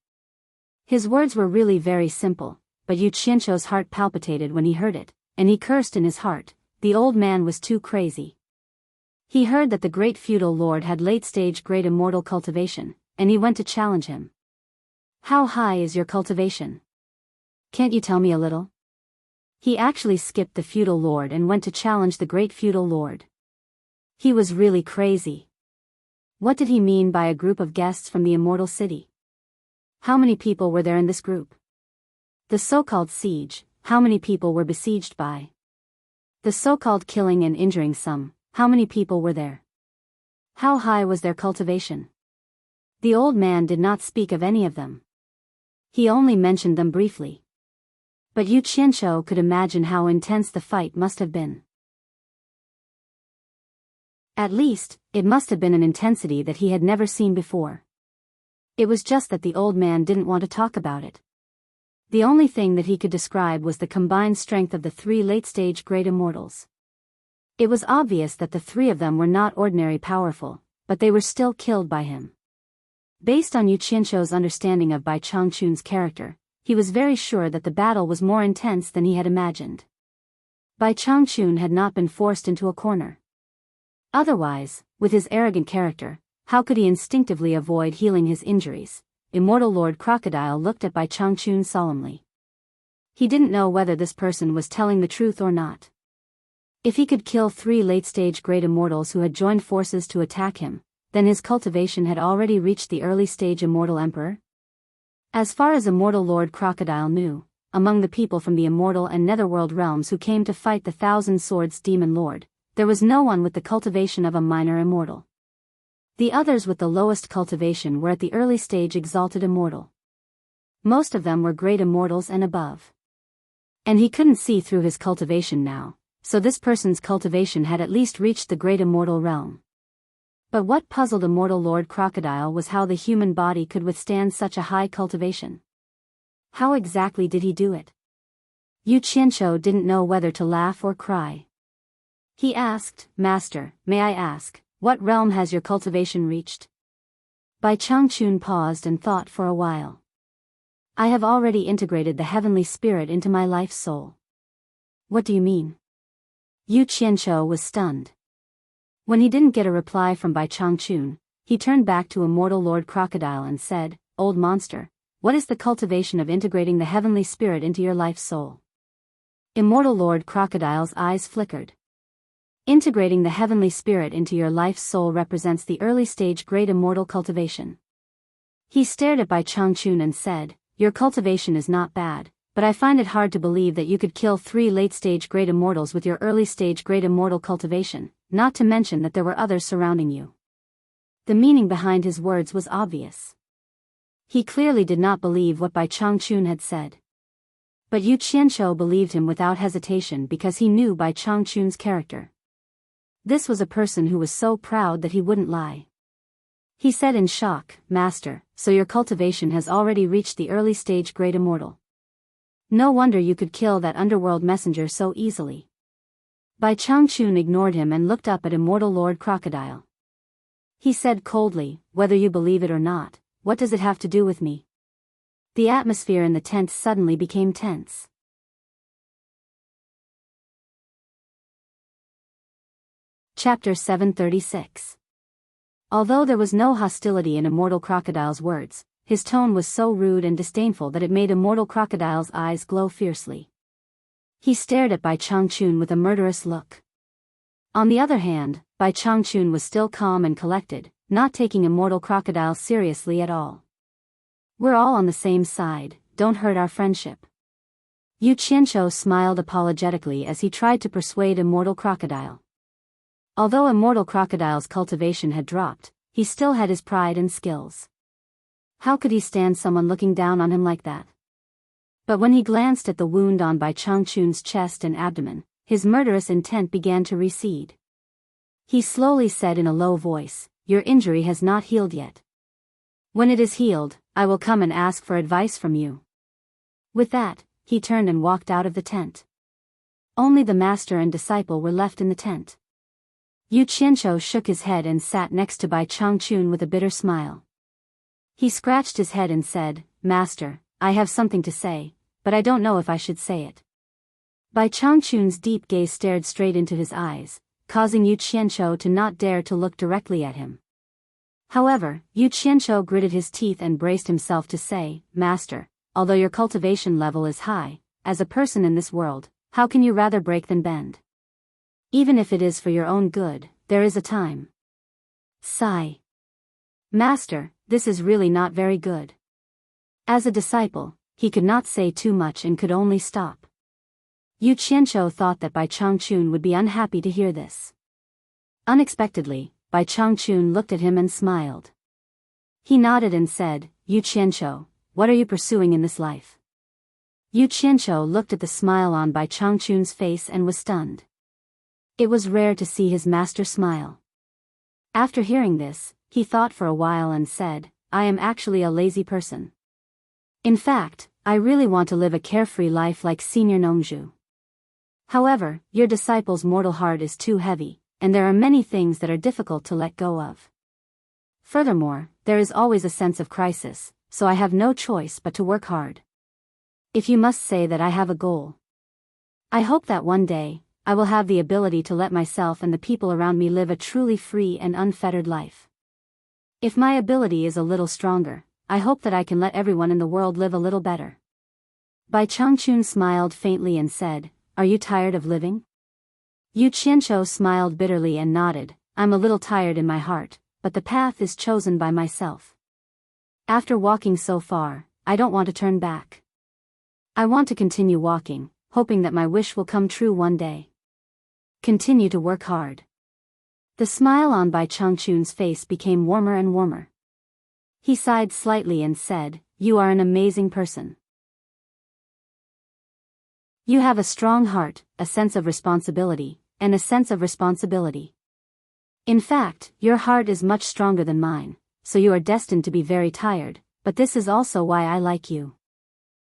His words were really very simple, but Yu Qianzhou's heart palpitated when he heard it, and he cursed in his heart. The old man was too crazy. He heard that the great feudal lord had late-stage great immortal cultivation, and he went to challenge him. How high is your cultivation? Can't you tell me a little? He actually skipped the feudal lord and went to challenge the great feudal lord. He was really crazy. What did he mean by a group of guests from the immortal city? How many people were there in this group? The so-called siege, how many people were besieged by? The so-called killing and injuring some, how many people were there? How high was their cultivation? The old man did not speak of any of them. He only mentioned them briefly. But Yu Qianzhou could imagine how intense the fight must have been. At least, it must have been an intensity that he had never seen before. It was just that the old man didn't want to talk about it. The only thing that he could describe was the combined strength of the 3 late-stage great immortals. It was obvious that the 3 of them were not ordinary powerful, but they were still killed by him. Based on Yu Qianzhou's understanding of Bai Changchun's character, he was very sure that the battle was more intense than he had imagined. Bai Changchun had not been forced into a corner. Otherwise, with his arrogant character, how could he instinctively avoid healing his injuries? Immortal Lord Crocodile looked at Bai Changchun solemnly. He didn't know whether this person was telling the truth or not. If he could kill 3 late-stage great immortals who had joined forces to attack him, then his cultivation had already reached the early-stage immortal emperor? As far as Immortal Lord Crocodile knew, among the people from the immortal and netherworld realms who came to fight the Thousand Swords Demon Lord, there was no one with the cultivation of a minor immortal. The others with the lowest cultivation were at the early stage exalted immortal. Most of them were great immortals and above. And he couldn't see through his cultivation now, so this person's cultivation had at least reached the great immortal realm. But what puzzled Immortal Lord Crocodile was how the human body could withstand such a high cultivation. How exactly did he do it? Yu Qianzhou didn't know whether to laugh or cry. He asked, Master, may I ask, what realm has your cultivation reached? Bai Changchun paused and thought for a while. I have already integrated the heavenly spirit into my life soul. What do you mean? Yu Qianzhou was stunned. When he didn't get a reply from Bai Changchun, he turned back to Immortal Lord Crocodile and said, Old monster, what is the cultivation of integrating the heavenly spirit into your life soul? Immortal Lord Crocodile's eyes flickered. Integrating the heavenly spirit into your life's soul represents the early stage great immortal cultivation. He stared at Bai Changchun and said, Your cultivation is not bad, but I find it hard to believe that you could kill 3 late stage great immortals with your early stage great immortal cultivation, not to mention that there were others surrounding you. The meaning behind his words was obvious. He clearly did not believe what Bai Changchun had said. But Yu Qianzhou believed him without hesitation because he knew Bai Changchun's character. This was a person who was so proud that he wouldn't lie. He said in shock, Master, so your cultivation has already reached the early stage great immortal. No wonder you could kill that underworld messenger so easily. Bai Changchun ignored him and looked up at Immortal Lord Crocodile. He said coldly, Whether you believe it or not, what does it have to do with me? The atmosphere in the tent suddenly became tense. Chapter 736. Although there was no hostility in Immortal Crocodile's words, his tone was so rude and disdainful that it made Immortal Crocodile's eyes glow fiercely. He stared at Bai Changchun with a murderous look. On the other hand, Bai Changchun was still calm and collected, not taking Immortal Crocodile seriously at all. We're all on the same side, don't hurt our friendship. Yu Qianzhou smiled apologetically as he tried to persuade Immortal Crocodile. Although Immortal Crocodile's cultivation had dropped, he still had his pride and skills. How could he stand someone looking down on him like that? But when he glanced at the wound on Bai Changchun's chest and abdomen, his murderous intent began to recede. He slowly said in a low voice, "Your injury has not healed yet. When it is healed, I will come and ask for advice from you." With that, he turned and walked out of the tent. Only the master and disciple were left in the tent. Yu Qianzhou shook his head and sat next to Bai Changchun with a bitter smile. He scratched his head and said, "Master, I have something to say, but I don't know if I should say it." Bai Changchun's deep gaze stared straight into his eyes, causing Yu Qianzhou to not dare to look directly at him. However, Yu Qianzhou gritted his teeth and braced himself to say, "Master, although your cultivation level is high, as a person in this world, how can you rather break than bend? Even if it is for your own good, there is a time." Sigh. "Master, this is really not very good." As a disciple, he could not say too much and could only stop. Yu Qianzhou thought that Bai Changchun would be unhappy to hear this. Unexpectedly, Bai Changchun looked at him and smiled. He nodded and said, "Yu Qianzhou, what are you pursuing in this life?" Yu Qianzhou looked at the smile on Bai Changchun's face and was stunned. It was rare to see his master smile. After hearing this, he thought for a while and said, "I am actually a lazy person. In fact, I really want to live a carefree life like Senior Nongzhu. However, your disciple's mortal heart is too heavy, and there are many things that are difficult to let go of. Furthermore, there is always a sense of crisis, so I have no choice but to work hard. If you must say that I have a goal, I hope that one day, I will have the ability to let myself and the people around me live a truly free and unfettered life. If my ability is a little stronger, I hope that I can let everyone in the world live a little better." Bai Changchun smiled faintly and said, "Are you tired of living?" Yu Qianzhou smiled bitterly and nodded, "I'm a little tired in my heart, but the path is chosen by myself. After walking so far, I don't want to turn back. I want to continue walking, hoping that my wish will come true one day. Continue to work hard." The smile on Bai Changchun's face became warmer and warmer. He sighed slightly and said, "You are an amazing person. You have a strong heart, a sense of responsibility, and a sense of responsibility. In fact, your heart is much stronger than mine, so you are destined to be very tired, but this is also why I like you."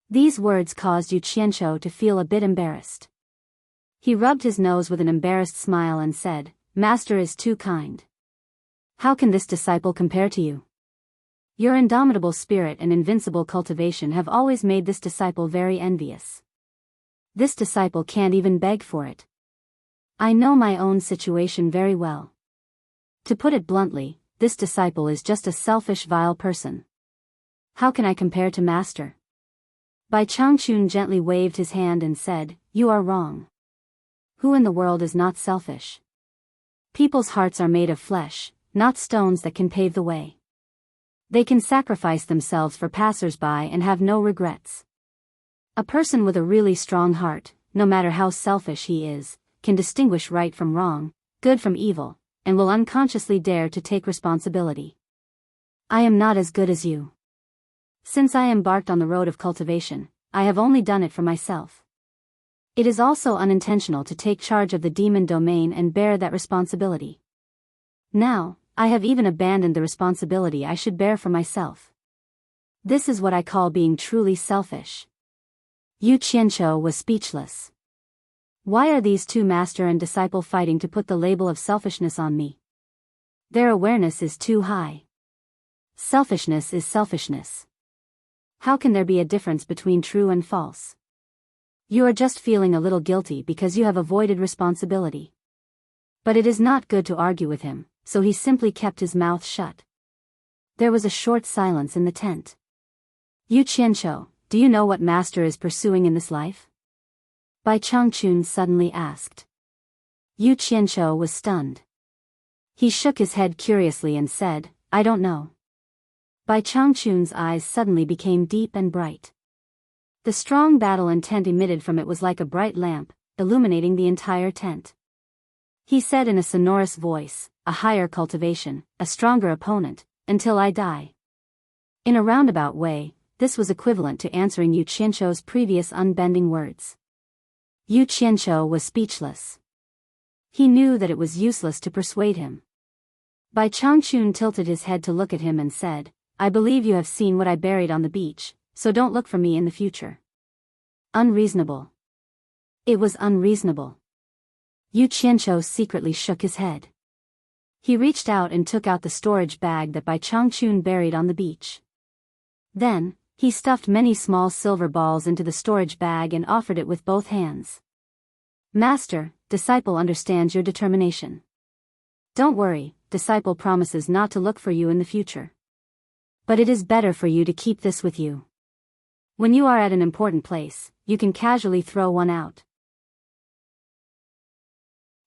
These words caused Yu Qianzhou to feel a bit embarrassed. He rubbed his nose with an embarrassed smile and said, "Master is too kind. How can this disciple compare to you? Your indomitable spirit and invincible cultivation have always made this disciple very envious. This disciple can't even beg for it. I know my own situation very well. To put it bluntly, this disciple is just a selfish, vile person. How can I compare to Master?" Bai Changchun gently waved his hand and said, "You are wrong. Who in the world is not selfish? People's hearts are made of flesh, not stones that can pave the way. They can sacrifice themselves for passers-by and have no regrets. A person with a really strong heart, no matter how selfish he is, can distinguish right from wrong, good from evil, and will unconsciously dare to take responsibility. I am not as good as you. Since I embarked on the road of cultivation, I have only done it for myself. It is also unintentional to take charge of the demon domain and bear that responsibility. Now, I have even abandoned the responsibility I should bear for myself. This is what I call being truly selfish." Yu Qianzhou was speechless. Why are these two master and disciple fighting to put the label of selfishness on me? Their awareness is too high. Selfishness is selfishness. How can there be a difference between true and false? You are just feeling a little guilty because you have avoided responsibility. But it is not good to argue with him, so he simply kept his mouth shut. There was a short silence in the tent. "Yu Qianzhou, do you know what Master is pursuing in this life?" Bai Changchun suddenly asked. Yu Qianzhou was stunned. He shook his head curiously and said, "I don't know." Bai Changchun's eyes suddenly became deep and bright. The strong battle intent emitted from it was like a bright lamp, illuminating the entire tent. He said in a sonorous voice, a higher cultivation, a stronger opponent, until I die. In a roundabout way, this was equivalent to answering Yu Qianzhou's previous unbending words. Yu Qianzhou was speechless. He knew that it was useless to persuade him. Bai Changchun tilted his head to look at him and said, I believe you have seen what I buried on the beach, so don't look for me in the future. Unreasonable. It was unreasonable. Yu Qianzhou secretly shook his head. He reached out and took out the storage bag that Bai Changchun buried on the beach. Then, he stuffed many small silver balls into the storage bag and offered it with both hands. Master, disciple understands your determination. Don't worry, disciple promises not to look for you in the future. But it is better for you to keep this with you. When you are at an important place, you can casually throw one out.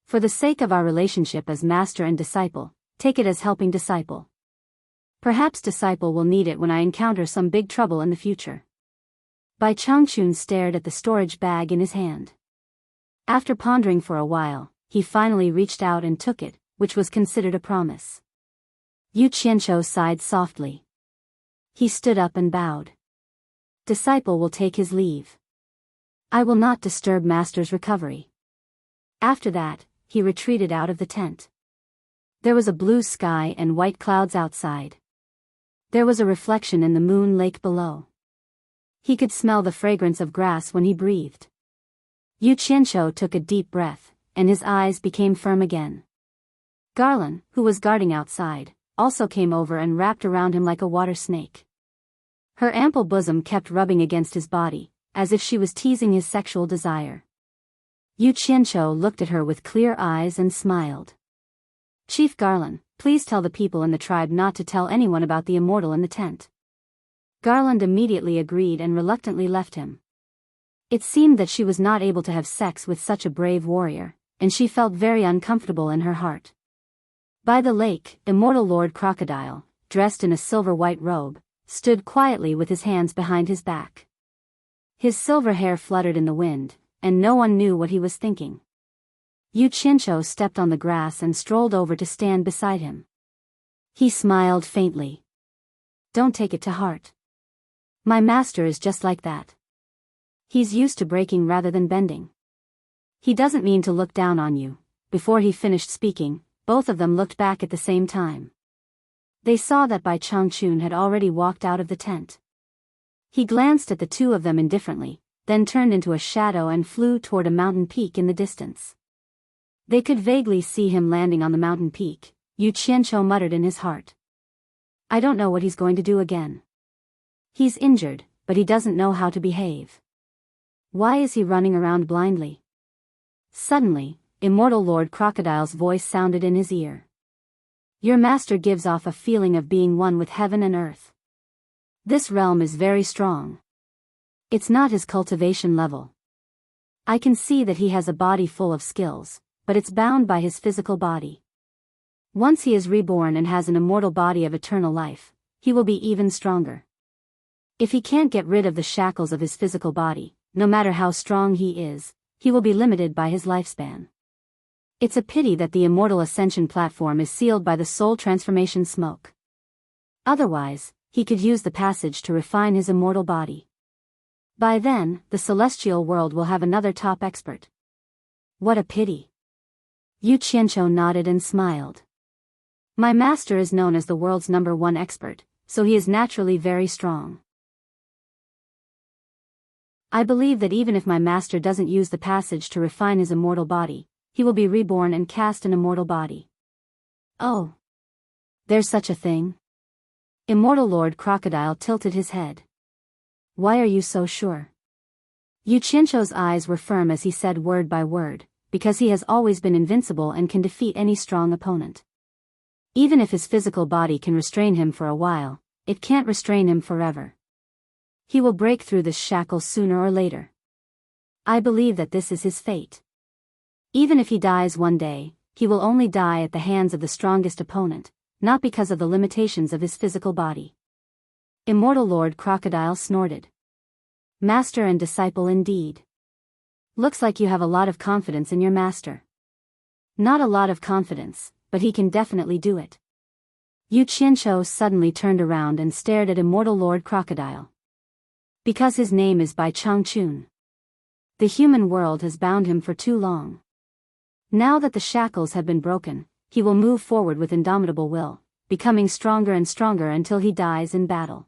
For the sake of our relationship as master and disciple, take it as helping disciple. Perhaps disciple will need it when I encounter some big trouble in the future. Bai Changchun stared at the storage bag in his hand. After pondering for a while, he finally reached out and took it, which was considered a promise. Yu Qianzhou sighed softly. He stood up and bowed. Disciple will take his leave. I will not disturb master's recovery. After that, he retreated out of the tent. There was a blue sky and white clouds outside. There was a reflection in the moon lake below. He could smell the fragrance of grass when he breathed. Yu Qianzhou took a deep breath, and his eyes became firm again. Garland, who was guarding outside, also came over and wrapped around him like a water snake. Her ample bosom kept rubbing against his body, as if she was teasing his sexual desire. Yu Qianzhou looked at her with clear eyes and smiled. Chief Garland, please tell the people in the tribe not to tell anyone about the Immortal in the tent. Garland immediately agreed and reluctantly left him. It seemed that she was not able to have sex with such a brave warrior, and she felt very uncomfortable in her heart. By the lake, Immortal Lord Crocodile, dressed in a silver-white robe, stood quietly with his hands behind his back. His silver hair fluttered in the wind, and no one knew what he was thinking. Yu Qianzhou stepped on the grass and strolled over to stand beside him. He smiled faintly. Don't take it to heart. My master is just like that. He's used to breaking rather than bending. He doesn't mean to look down on you. Before he finished speaking, both of them looked back at the same time. They saw that Bai Changchun had already walked out of the tent. He glanced at the two of them indifferently, then turned into a shadow and flew toward a mountain peak in the distance. They could vaguely see him landing on the mountain peak. Yu Qianzhou muttered in his heart. I don't know what he's going to do again. He's injured, but he doesn't know how to behave. Why is he running around blindly? Suddenly, Immortal Lord Crocodile's voice sounded in his ear. Your master gives off a feeling of being one with heaven and earth. This realm is very strong. It's not his cultivation level. I can see that he has a body full of skills, but it's bound by his physical body. Once he is reborn and has an immortal body of eternal life, he will be even stronger. If he can't get rid of the shackles of his physical body, no matter how strong he is, he will be limited by his lifespan. It's a pity that the immortal ascension platform is sealed by the soul transformation smoke. Otherwise, he could use the passage to refine his immortal body. By then, the celestial world will have another top expert. What a pity. Yu Qianzhou nodded and smiled. My master is known as the world's #1 expert, so he is naturally very strong. I believe that even if my master doesn't use the passage to refine his immortal body, he will be reborn and cast an immortal body. Oh. There's such a thing? Immortal Lord Crocodile tilted his head. Why are you so sure? Yu Qianzhou's eyes were firm as he said word by word, because he has always been invincible and can defeat any strong opponent. Even if his physical body can restrain him for a while, it can't restrain him forever. He will break through this shackle sooner or later. I believe that this is his fate. Even if he dies one day, he will only die at the hands of the strongest opponent, not because of the limitations of his physical body. Immortal Lord Crocodile snorted. Master and disciple indeed. Looks like you have a lot of confidence in your master. Not a lot of confidence, but he can definitely do it. Yu Qianqiu suddenly turned around and stared at Immortal Lord Crocodile. Because his name is Bai Changchun. The human world has bound him for too long. Now that the shackles have been broken, he will move forward with indomitable will, becoming stronger and stronger until he dies in battle.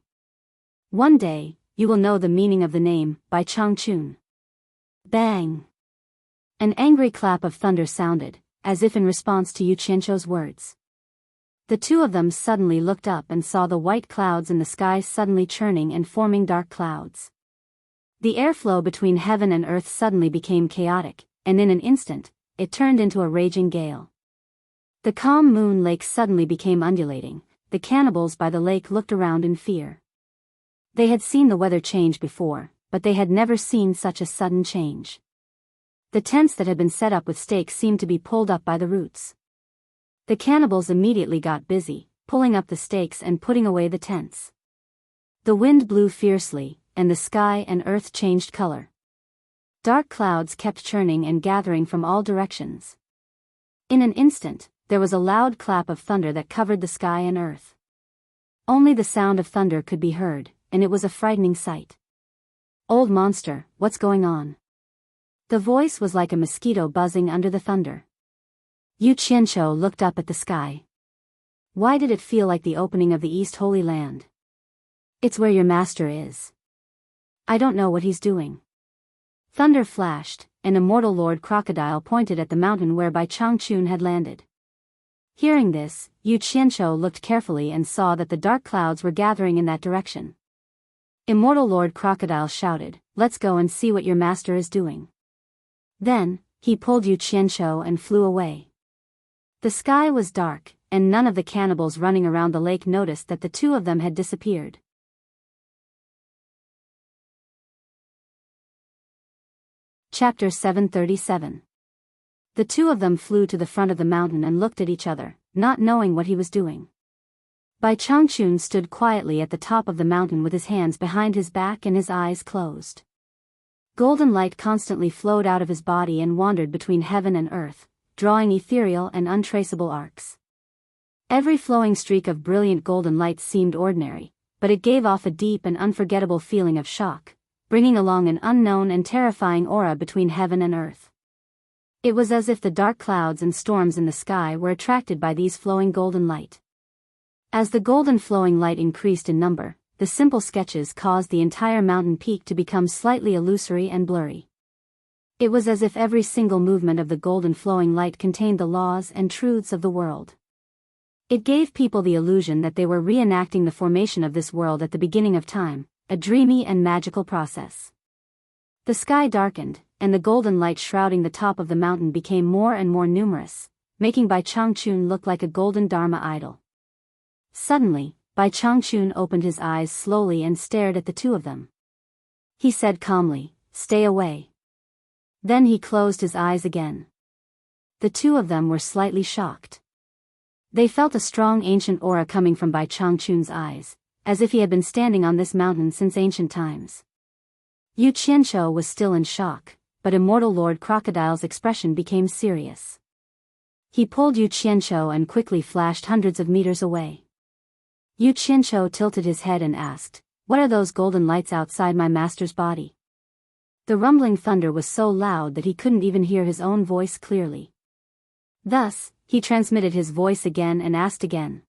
One day, you will know the meaning of the name, Bai Changchun. Bang! An angry clap of thunder sounded, as if in response to Yu Qianqiu's words. The two of them suddenly looked up and saw the white clouds in the sky suddenly churning and forming dark clouds. The airflow between heaven and earth suddenly became chaotic, and in an instant, it turned into a raging gale. The calm moon lake suddenly became undulating. The cannibals by the lake looked around in fear. They had seen the weather change before, but they had never seen such a sudden change. The tents that had been set up with stakes seemed to be pulled up by the roots. The cannibals immediately got busy, pulling up the stakes and putting away the tents. The wind blew fiercely, and the sky and earth changed color. Dark clouds kept churning and gathering from all directions. In an instant, there was a loud clap of thunder that covered the sky and earth. Only the sound of thunder could be heard, and it was a frightening sight. Old monster, what's going on? The voice was like a mosquito buzzing under the thunder. Yu Qianqiu looked up at the sky. Why did it feel like the opening of the East Holy Land? It's where your master is. I don't know what he's doing. Thunder flashed, and Immortal Lord Crocodile pointed at the mountain where Bai Changchun had landed. Hearing this, Yu Qianqiu looked carefully and saw that the dark clouds were gathering in that direction. Immortal Lord Crocodile shouted, "Let's go and see what your master is doing." Then, he pulled Yu Qianqiu and flew away. The sky was dark, and none of the cannibals running around the lake noticed that the two of them had disappeared. Chapter 737. The two of them flew to the front of the mountain and looked at each other, not knowing what he was doing. Bai Changchun stood quietly at the top of the mountain with his hands behind his back and his eyes closed. Golden light constantly flowed out of his body and wandered between heaven and earth, drawing ethereal and untraceable arcs. Every flowing streak of brilliant golden light seemed ordinary, but it gave off a deep and unforgettable feeling of shock, bringing along an unknown and terrifying aura between heaven and earth. It was as if the dark clouds and storms in the sky were attracted by these flowing golden light. As the golden flowing light increased in number, the simple sketches caused the entire mountain peak to become slightly illusory and blurry. It was as if every single movement of the golden flowing light contained the laws and truths of the world. It gave people the illusion that they were reenacting the formation of this world at the beginning of time, a dreamy and magical process. The sky darkened, and the golden light shrouding the top of the mountain became more and more numerous, making Bai Changchun look like a golden Dharma idol. Suddenly, Bai Changchun opened his eyes slowly and stared at the two of them. He said calmly, "Stay away." Then he closed his eyes again. The two of them were slightly shocked. They felt a strong ancient aura coming from Bai Changchun's eyes, as if he had been standing on this mountain since ancient times. Yu Qianqiu was still in shock, but Immortal Lord Crocodile's expression became serious. He pulled Yu Qianqiu and quickly flashed hundreds of meters away. Yu Qianqiu tilted his head and asked, "What are those golden lights outside my master's body?" The rumbling thunder was so loud that he couldn't even hear his own voice clearly. Thus, he transmitted his voice again and asked again.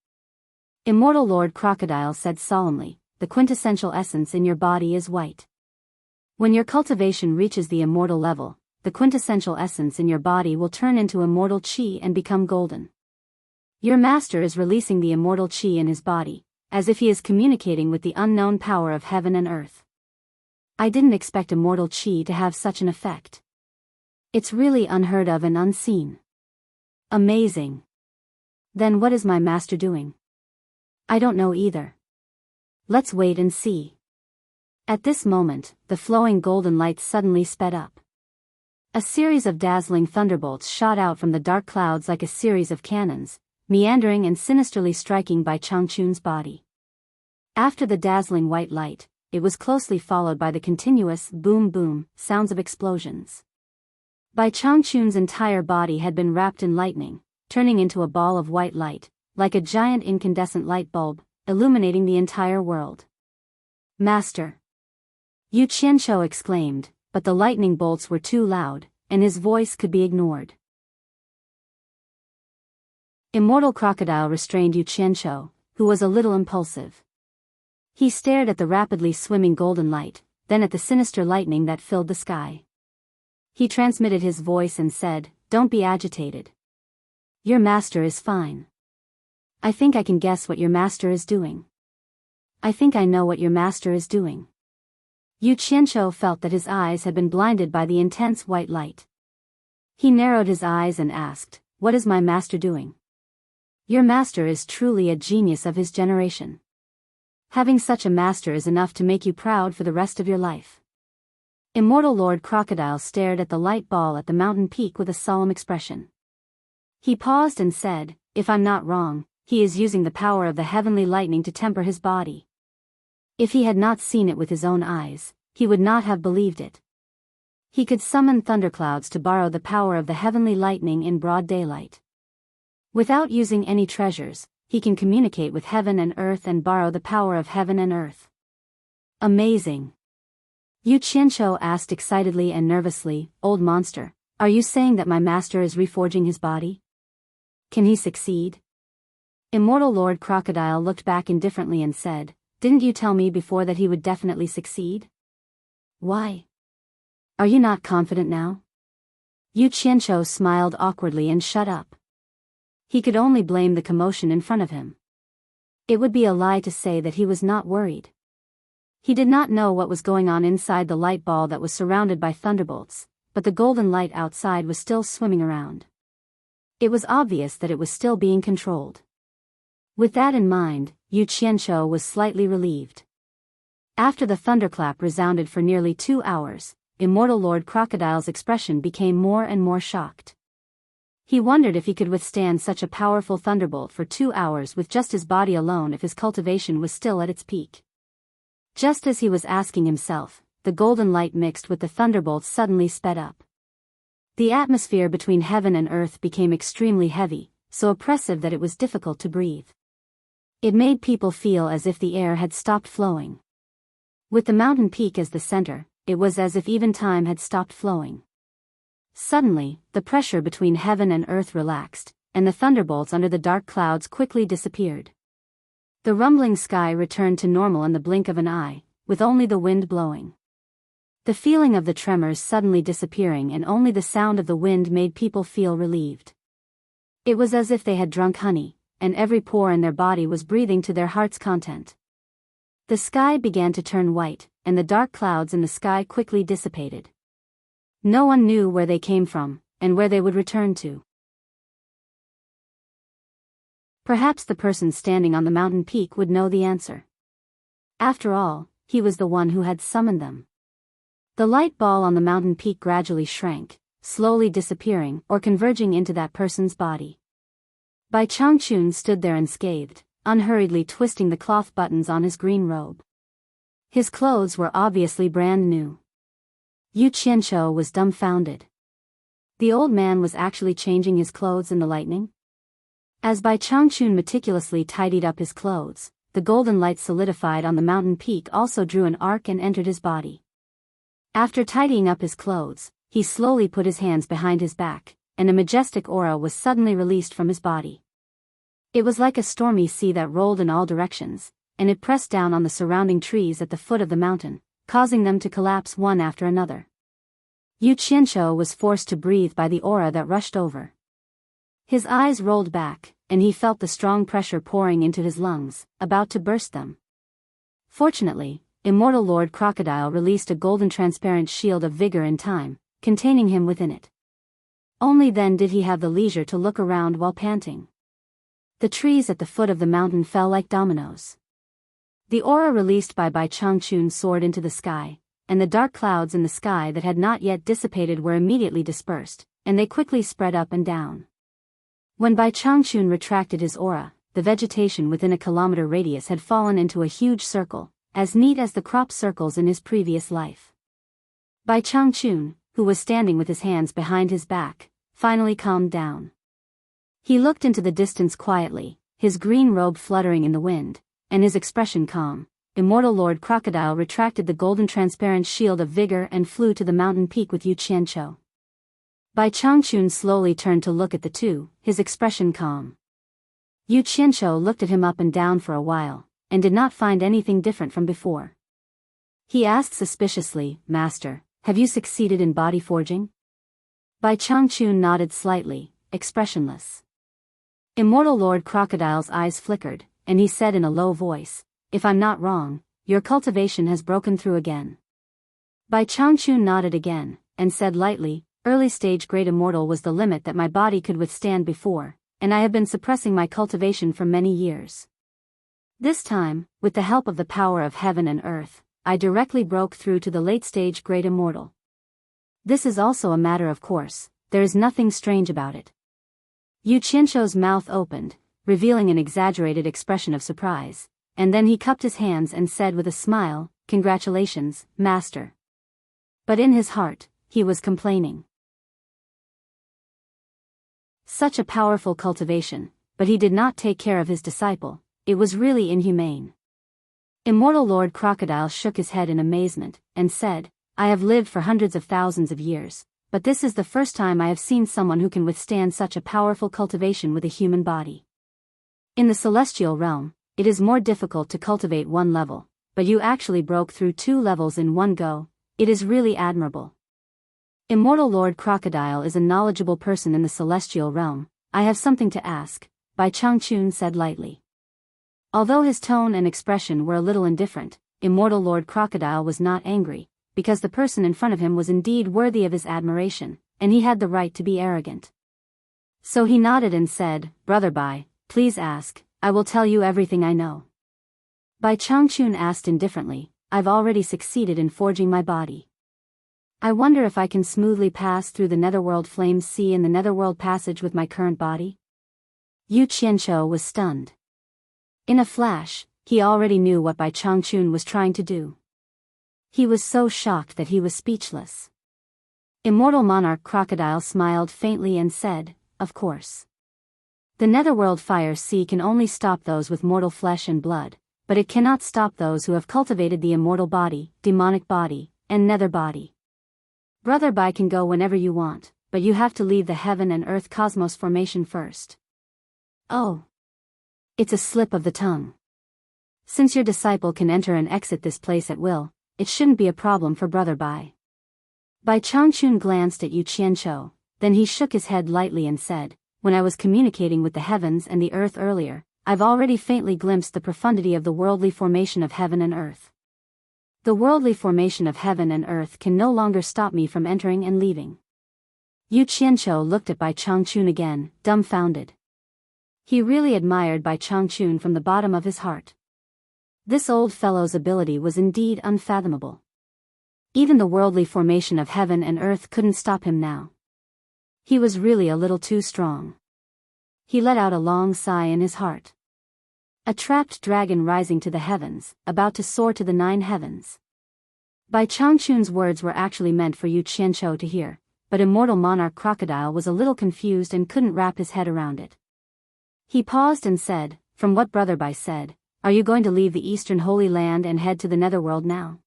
Immortal Lord Crocodile said solemnly, "The quintessential essence in your body is white. When your cultivation reaches the immortal level, the quintessential essence in your body will turn into immortal qi and become golden. Your master is releasing the immortal qi in his body, as if he is communicating with the unknown power of heaven and earth. I didn't expect immortal qi to have such an effect. It's really unheard of and unseen. Amazing. Then what is my master doing? I don't know either. Let's wait and see." At this moment, the flowing golden light suddenly sped up. A series of dazzling thunderbolts shot out from the dark clouds like a series of cannons, meandering and sinisterly striking Bai Changchun's body. After the dazzling white light, it was closely followed by the continuous boom-boom sounds of explosions. Bai Changchun's entire body had been wrapped in lightning, turning into a ball of white light, like a giant incandescent light bulb, illuminating the entire world. "Master!" Yu Qianqiu exclaimed, but the lightning bolts were too loud, and his voice could be ignored. Immortal Crocodile restrained Yu Qianqiu, who was a little impulsive. He stared at the rapidly swimming golden light, then at the sinister lightning that filled the sky. He transmitted his voice and said, "Don't be agitated. Your master is fine. I think I can guess what your master is doing. I think I know what your master is doing." Yu Qianqiu felt that his eyes had been blinded by the intense white light. He narrowed his eyes and asked, "What is my master doing?" "Your master is truly a genius of his generation. Having such a master is enough to make you proud for the rest of your life." Immortal Lord Crocodile stared at the light ball at the mountain peak with a solemn expression. He paused and said, "If I'm not wrong, he is using the power of the heavenly lightning to temper his body." If he had not seen it with his own eyes, he would not have believed it. He could summon thunderclouds to borrow the power of the heavenly lightning in broad daylight. Without using any treasures, he can communicate with heaven and earth and borrow the power of heaven and earth. Amazing! Yu Qianqiu asked excitedly and nervously, "Old monster, are you saying that my master is reforging his body? Can he succeed?" Immortal Lord Crocodile looked back indifferently and said, "Didn't you tell me before that he would definitely succeed? Why? Are you not confident now?" Yu Qianqiu smiled awkwardly and shut up. He could only blame the commotion in front of him. It would be a lie to say that he was not worried. He did not know what was going on inside the light ball that was surrounded by thunderbolts, but the golden light outside was still swimming around. It was obvious that it was still being controlled. With that in mind, Yu Qianqiu was slightly relieved. After the thunderclap resounded for nearly 2 hours, Immortal Lord Crocodile's expression became more and more shocked. He wondered if he could withstand such a powerful thunderbolt for 2 hours with just his body alone if his cultivation was still at its peak. Just as he was asking himself, the golden light mixed with the thunderbolts suddenly sped up. The atmosphere between heaven and earth became extremely heavy, so oppressive that it was difficult to breathe. It made people feel as if the air had stopped flowing. With the mountain peak as the center, it was as if even time had stopped flowing. Suddenly, the pressure between heaven and earth relaxed, and the thunderbolts under the dark clouds quickly disappeared. The rumbling sky returned to normal in the blink of an eye, with only the wind blowing. The feeling of the tremors suddenly disappearing and only the sound of the wind made people feel relieved. It was as if they had drunk honey, and every pore in their body was breathing to their heart's content. The sky began to turn white, and the dark clouds in the sky quickly dissipated. No one knew where they came from, and where they would return to. Perhaps the person standing on the mountain peak would know the answer. After all, he was the one who had summoned them. The light ball on the mountain peak gradually shrank, slowly disappearing or converging into that person's body. Bai Changchun stood there unscathed, unhurriedly twisting the cloth buttons on his green robe. His clothes were obviously brand new. Yu Qianqiu was dumbfounded. The old man was actually changing his clothes in the lightning? As Bai Changchun meticulously tidied up his clothes, the golden light solidified on the mountain peak also drew an arc and entered his body. After tidying up his clothes, he slowly put his hands behind his back, and a majestic aura was suddenly released from his body. It was like a stormy sea that rolled in all directions, and it pressed down on the surrounding trees at the foot of the mountain, causing them to collapse one after another. Yu Qianqiu was forced to breathe by the aura that rushed over. His eyes rolled back, and he felt the strong pressure pouring into his lungs, about to burst them. Fortunately, Immortal Lord Crocodile released a golden transparent shield of vigor in time, containing him within it. Only then did he have the leisure to look around while panting. The trees at the foot of the mountain fell like dominoes. The aura released by Bai Changchun soared into the sky, and the dark clouds in the sky that had not yet dissipated were immediately dispersed, and they quickly spread up and down. When Bai Changchun retracted his aura, the vegetation within a kilometer radius had fallen into a huge circle, as neat as the crop circles in his previous life. Bai Changchun, who was standing with his hands behind his back, finally calmed down. He looked into the distance quietly, his green robe fluttering in the wind, and his expression calm. Immortal Lord Crocodile retracted the golden transparent shield of vigor and flew to the mountain peak with Yu Qianqiu. Bai Changchun slowly turned to look at the two, his expression calm. Yu Qianqiu looked at him up and down for a while, and did not find anything different from before. He asked suspiciously, "Master, have you succeeded in body forging?" Bai Changchun nodded slightly, expressionless. Immortal Lord Crocodile's eyes flickered, and he said in a low voice, "If I'm not wrong, your cultivation has broken through again." Bai Changchun nodded again, and said lightly, "Early stage Great Immortal was the limit that my body could withstand before, and I have been suppressing my cultivation for many years. This time, with the help of the power of heaven and earth, I directly broke through to the late stage Great Immortal. This is also a matter of course, there is nothing strange about it." Yu Qianqiu's mouth opened, revealing an exaggerated expression of surprise, and then he cupped his hands and said with a smile, "Congratulations, Master." But in his heart, he was complaining. Such a powerful cultivation, but he did not take care of his disciple, it was really inhumane. Immortal Lord Crocodile shook his head in amazement, and said, "I have lived for hundreds of thousands of years, but this is the first time I have seen someone who can withstand such a powerful cultivation with a human body. In the celestial realm, it is more difficult to cultivate one level, but you actually broke through 2 levels in one go. It is really admirable." Immortal Lord Crocodile is a knowledgeable person in the celestial realm. "I have something to ask," Bai Changchun said lightly. Although his tone and expression were a little indifferent, Immortal Lord Crocodile was not angry, because the person in front of him was indeed worthy of his admiration, and he had the right to be arrogant. So he nodded and said, "Brother Bai, please ask, I will tell you everything I know." Bai Changchun asked indifferently, "I've already succeeded in forging my body. I wonder if I can smoothly pass through the Netherworld Flames Sea and the Netherworld Passage with my current body?" Yu Qianqiu was stunned. In a flash, he already knew what Bai Changchun was trying to do. He was so shocked that he was speechless. Immortal Monarch Crocodile smiled faintly and said, "Of course. The Netherworld Fire Sea can only stop those with mortal flesh and blood, but it cannot stop those who have cultivated the immortal body, demonic body, and nether body. Brother Bai can go whenever you want, but you have to leave the heaven and earth cosmos formation first." "Oh. It's a slip of the tongue. Since your disciple can enter and exit this place at will, it shouldn't be a problem for Brother Bai." Bai Changchun glanced at Yu Qianqiu, then he shook his head lightly and said, "When I was communicating with the heavens and the earth earlier, I've already faintly glimpsed the profundity of the worldly formation of heaven and earth. The worldly formation of heaven and earth can no longer stop me from entering and leaving." Yu Qianqiu looked at Bai Changchun again, dumbfounded. He really admired Bai Changchun from the bottom of his heart. This old fellow's ability was indeed unfathomable. Even the worldly formation of heaven and earth couldn't stop him now. He was really a little too strong. He let out a long sigh in his heart. A trapped dragon rising to the heavens, about to soar to the 9 heavens. Bai Changchun's words were actually meant for Yu Qianqiu to hear, but Immortal Monarch Crocodile was a little confused and couldn't wrap his head around it. He paused and said, "From what Brother Bai said, are you going to leave the Eastern Holy Land and head to the Netherworld now?"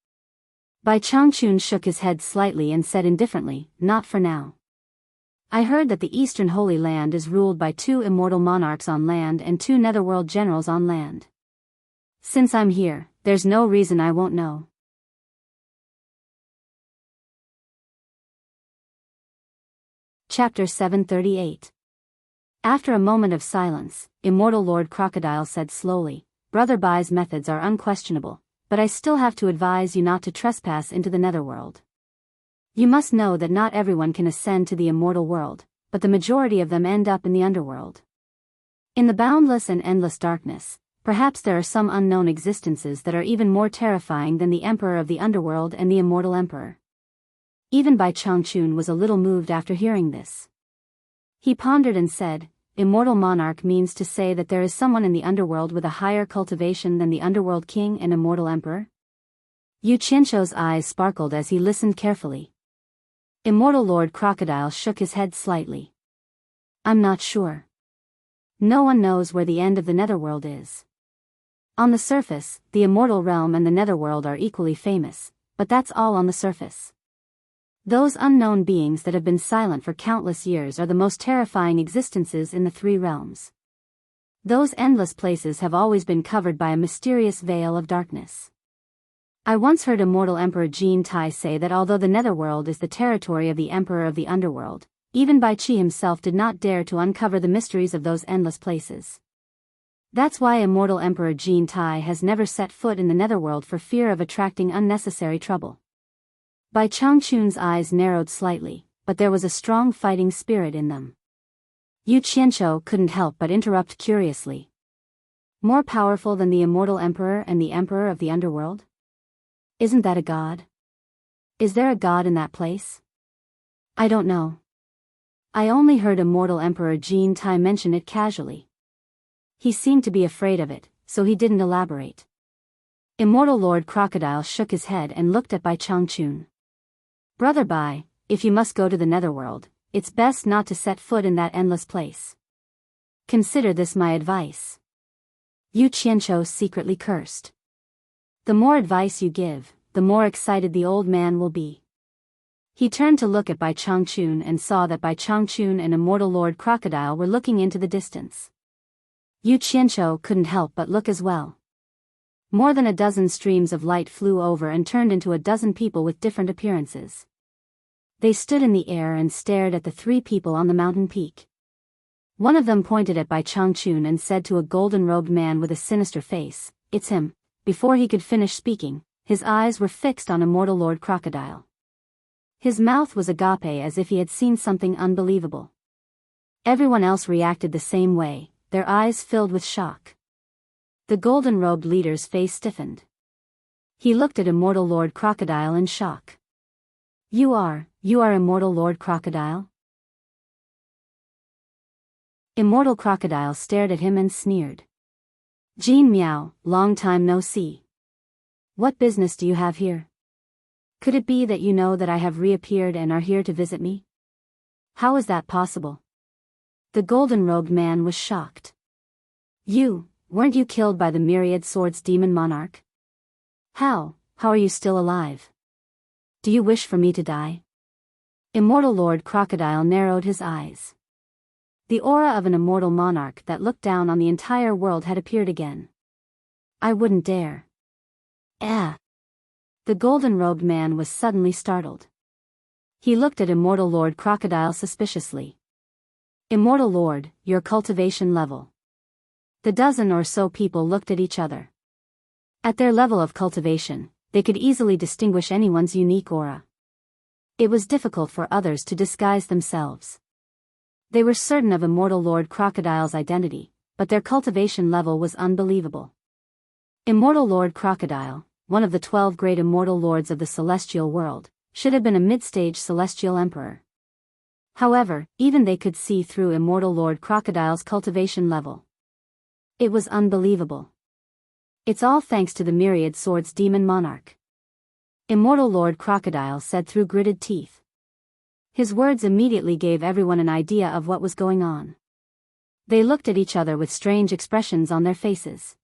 Bai Changchun shook his head slightly and said indifferently, "Not for now. I heard that the Eastern Holy Land is ruled by 2 immortal monarchs on land and 2 Netherworld generals on land. Since I'm here, there's no reason I won't know." Chapter 738. After a moment of silence, Immortal Lord Crocodile said slowly, "Brother Bai's methods are unquestionable, but I still have to advise you not to trespass into the Netherworld. You must know that not everyone can ascend to the immortal world, but the majority of them end up in the underworld. In the boundless and endless darkness, perhaps there are some unknown existences that are even more terrifying than the Emperor of the Underworld and the Immortal Emperor." Even Bai Changchun was a little moved after hearing this. He pondered and said, "Immortal Monarch means to say that there is someone in the underworld with a higher cultivation than the Underworld King and Immortal Emperor?" Yu Qianshou's eyes sparkled as he listened carefully. Immortal Lord Crocodile shook his head slightly. I'm not sure. No one knows where the end of the netherworld is. On the surface, the immortal realm and the netherworld are equally famous, but that's all on the surface. Those unknown beings that have been silent for countless years are the most terrifying existences in the three realms. Those endless places have always been covered by a mysterious veil of darkness. I once heard Immortal Emperor Jin Tai say that although the netherworld is the territory of the Emperor of the Underworld, even Bai Qi himself did not dare to uncover the mysteries of those endless places. That's why Immortal Emperor Jin Tai has never set foot in the netherworld for fear of attracting unnecessary trouble. Bai Changchun's eyes narrowed slightly, but there was a strong fighting spirit in them. Yu Qianshou couldn't help but interrupt curiously. More powerful than the Immortal Emperor and the Emperor of the Underworld? Isn't that a god? Is there a god in that place? I don't know. I only heard Immortal Emperor Jin Tai mention it casually. He seemed to be afraid of it, so he didn't elaborate. Immortal Lord Crocodile shook his head and looked at Bai Changchun. Brother Bai, if you must go to the netherworld, it's best not to set foot in that endless place. Consider this my advice. Yu Qianshou secretly cursed. The more advice you give, the more excited the old man will be. He turned to look at Bai Changchun and saw that Bai Changchun and Immortal Lord Crocodile were looking into the distance. Yu Qianshou couldn't help but look as well. More than a dozen streams of light flew over and turned into a dozen people with different appearances. They stood in the air and stared at the three people on the mountain peak. One of them pointed at Bai Changchun and said to a golden-robed man with a sinister face, "It's him." Before he could finish speaking, his eyes were fixed on Immortal Lord Crocodile. His mouth was agape as if he had seen something unbelievable. Everyone else reacted the same way, their eyes filled with shock. The golden-robed leader's face stiffened. He looked at Immortal Lord Crocodile in shock. You are Immortal Lord Crocodile?" Immortal Crocodile stared at him and sneered. "Jin Miao, long time no see. What business do you have here? Could it be that you know that I have reappeared and are here to visit me? How is that possible?" The golden-robed man was shocked. Weren't you killed by the Myriad Swords Demon Monarch? How are you still alive? Do you wish for me to die?" Immortal Lord Crocodile narrowed his eyes. The aura of an immortal monarch that looked down on the entire world had appeared again. "I wouldn't dare." The golden-robed man was suddenly startled. He looked at Immortal Lord Crocodile suspiciously. "Immortal Lord, your cultivation level." The dozen or so people looked at each other. At their level of cultivation, they could easily distinguish anyone's unique aura. It was difficult for others to disguise themselves. They were certain of Immortal Lord Crocodile's identity, but their cultivation level was unbelievable. Immortal Lord Crocodile, one of the 12 great immortal lords of the celestial world, should have been a mid-stage celestial emperor. However, even they could see through Immortal Lord Crocodile's cultivation level. It was unbelievable. "It's all thanks to the Myriad Swords Demon Monarch," Immortal Lord Crocodile said through gritted teeth. His words immediately gave everyone an idea of what was going on. They looked at each other with strange expressions on their faces.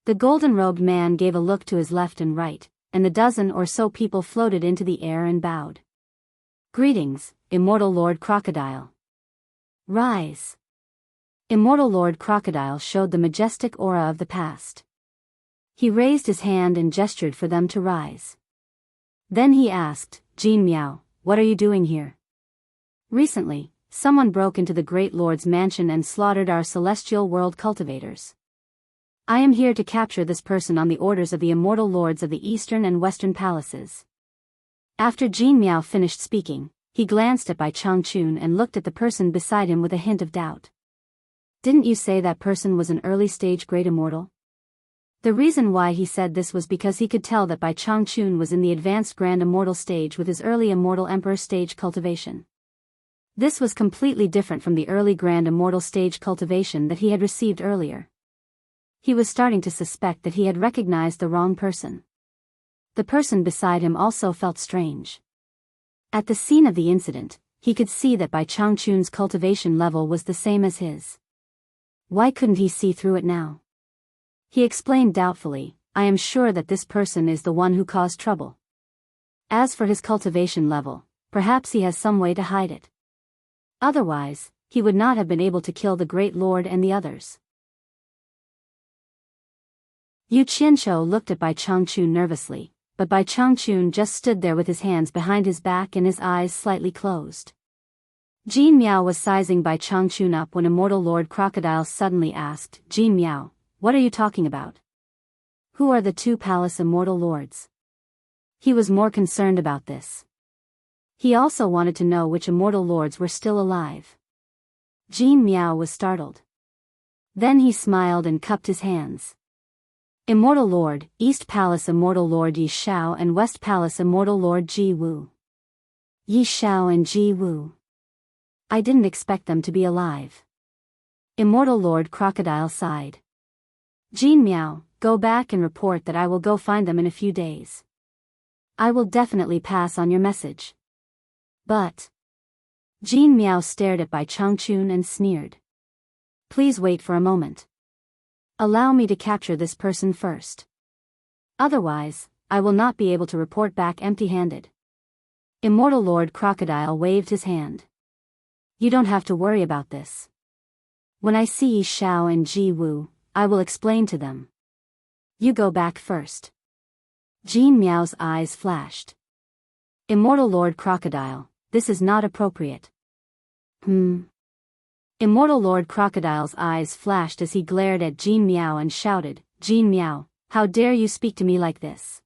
The golden-robed man gave a look to his left and right, and the dozen or so people floated into the air and bowed. "Greetings, Immortal Lord Crocodile. Rise." Immortal Lord Crocodile showed the majestic aura of the past. He raised his hand and gestured for them to rise. Then he asked, "Jin Miao, what are you doing here?" "Recently, someone broke into the Great Lord's mansion and slaughtered our celestial world cultivators. I am here to capture this person on the orders of the immortal lords of the eastern and western palaces." After Jin Miao finished speaking, he glanced at Bai Changchun and looked at the person beside him with a hint of doubt. "Didn't you say that person was an early-stage great immortal?" The reason why he said this was because he could tell that Bai Changchun was in the advanced grand immortal stage with his early immortal emperor stage cultivation. This was completely different from the early grand immortal stage cultivation that he had received earlier. He was starting to suspect that he had recognized the wrong person. The person beside him also felt strange. At the scene of the incident, he could see that Bai Changchun's cultivation level was the same as his. Why couldn't he see through it now? He explained doubtfully, I am sure that this person is the one who caused trouble. As for his cultivation level, perhaps he has some way to hide it. Otherwise, he would not have been able to kill the Great Lord and the others. Yu Qianqiu looked at Bai Changchun nervously, but Bai Changchun just stood there with his hands behind his back and his eyes slightly closed. Jin Miao was sizing Bai Changchun up when Immortal Lord Crocodile suddenly asked, Jin Miao, what are you talking about? Who are the two palace Immortal Lords? He was more concerned about this. He also wanted to know which Immortal Lords were still alive. Jin Miao was startled. Then he smiled and cupped his hands. Immortal Lord, East Palace Immortal Lord Yi Shao and West Palace Immortal Lord Ji Wu. Yi Shao and Ji Wu. I didn't expect them to be alive. Immortal Lord Crocodile sighed. Jin Miao, go back and report that I will go find them in a few days. I will definitely pass on your message. But... Jin Miao stared at Bai Changchun and sneered. Please wait for a moment. Allow me to capture this person first. Otherwise, I will not be able to report back empty-handed. Immortal Lord Crocodile waved his hand. You don't have to worry about this. When I see Yi Shao and Ji Wu, I will explain to them. You go back first. Jin Miao's eyes flashed. Immortal Lord Crocodile, this is not appropriate. Immortal Lord Crocodile's eyes flashed as he glared at Jin Miao and shouted, Jin Miao, how dare you speak to me like this?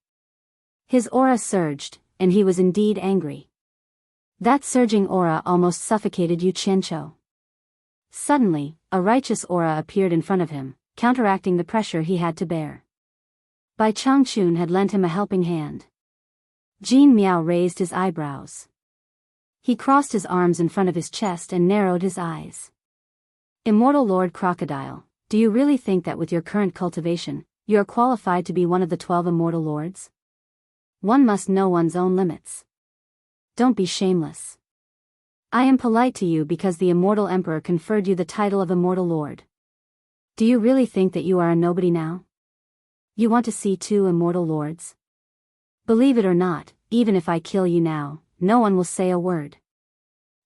His aura surged, and he was indeed angry. That surging aura almost suffocated Yu Qianqiu. Suddenly, a righteous aura appeared in front of him, counteracting the pressure he had to bear. Bai Changchun had lent him a helping hand. Jin Miao raised his eyebrows. He crossed his arms in front of his chest and narrowed his eyes. Immortal Lord Crocodile, do you really think that with your current cultivation, you are qualified to be one of the 12 Immortal Lords? One must know one's own limits. Don't be shameless. I am polite to you because the Immortal Emperor conferred you the title of Immortal Lord. Do you really think that you are a nobody now? You want to see 2 Immortal Lords? Believe it or not, even if I kill you now, no one will say a word.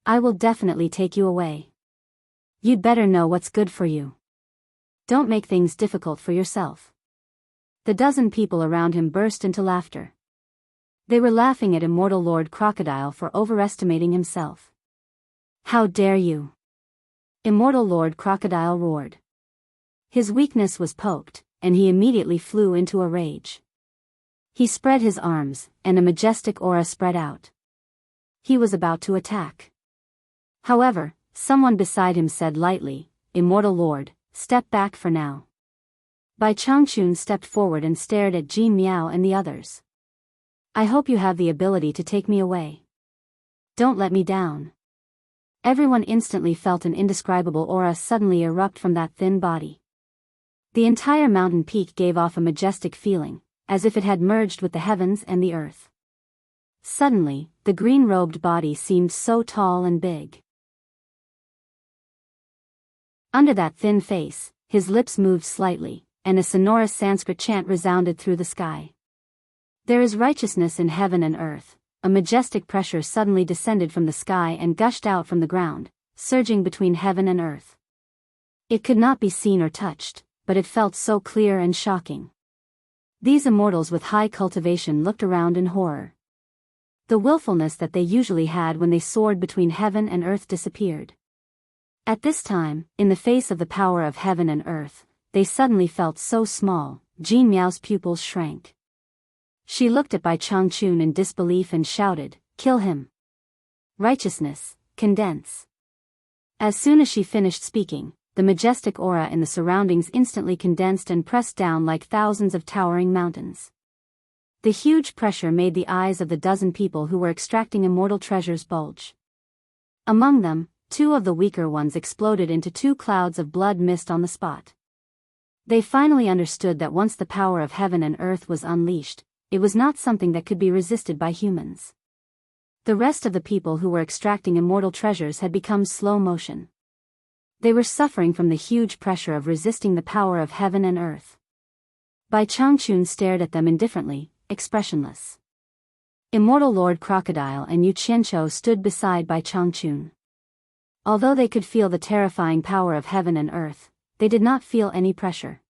I will definitely take you away. You'd better know what's good for you. Don't make things difficult for yourself. The dozen people around him burst into laughter. They were laughing at Immortal Lord Crocodile for overestimating himself. How dare you? Immortal Lord Crocodile roared. His weakness was poked, and he immediately flew into a rage. He spread his arms, and a majestic aura spread out. He was about to attack. However, someone beside him said lightly, Immortal Lord, step back for now. Bai Changchun stepped forward and stared at Jin Miao and the others. I hope you have the ability to take me away. Don't let me down. Everyone instantly felt an indescribable aura suddenly erupt from that thin body. The entire mountain peak gave off a majestic feeling, as if it had merged with the heavens and the earth. Suddenly, the green-robed body seemed so tall and big. Under that thin face, his lips moved slightly, and a sonorous Sanskrit chant resounded through the sky. There is righteousness in heaven and earth. A majestic pressure suddenly descended from the sky and gushed out from the ground, surging between heaven and earth. It could not be seen or touched, but it felt so clear and shocking. These immortals with high cultivation looked around in horror. The willfulness that they usually had when they soared between heaven and earth disappeared. At this time, in the face of the power of heaven and earth, they suddenly felt so small. Jin Miao's pupils shrank. She looked at Bai Changchun in disbelief and shouted, Kill him! Righteousness, condense! As soon as she finished speaking, the majestic aura in the surroundings instantly condensed and pressed down like thousands of towering mountains. The huge pressure made the eyes of the dozen people who were extracting immortal treasures bulge. Among them, 2 of the weaker ones exploded into 2 clouds of blood mist on the spot. They finally understood that once the power of heaven and earth was unleashed, it was not something that could be resisted by humans. The rest of the people who were extracting immortal treasures had become slow motion. They were suffering from the huge pressure of resisting the power of heaven and earth. Bai Changchun stared at them indifferently, expressionless. Immortal Lord Crocodile and Yu Qianqiu stood beside Bai Changchun. Although they could feel the terrifying power of heaven and earth, they did not feel any pressure.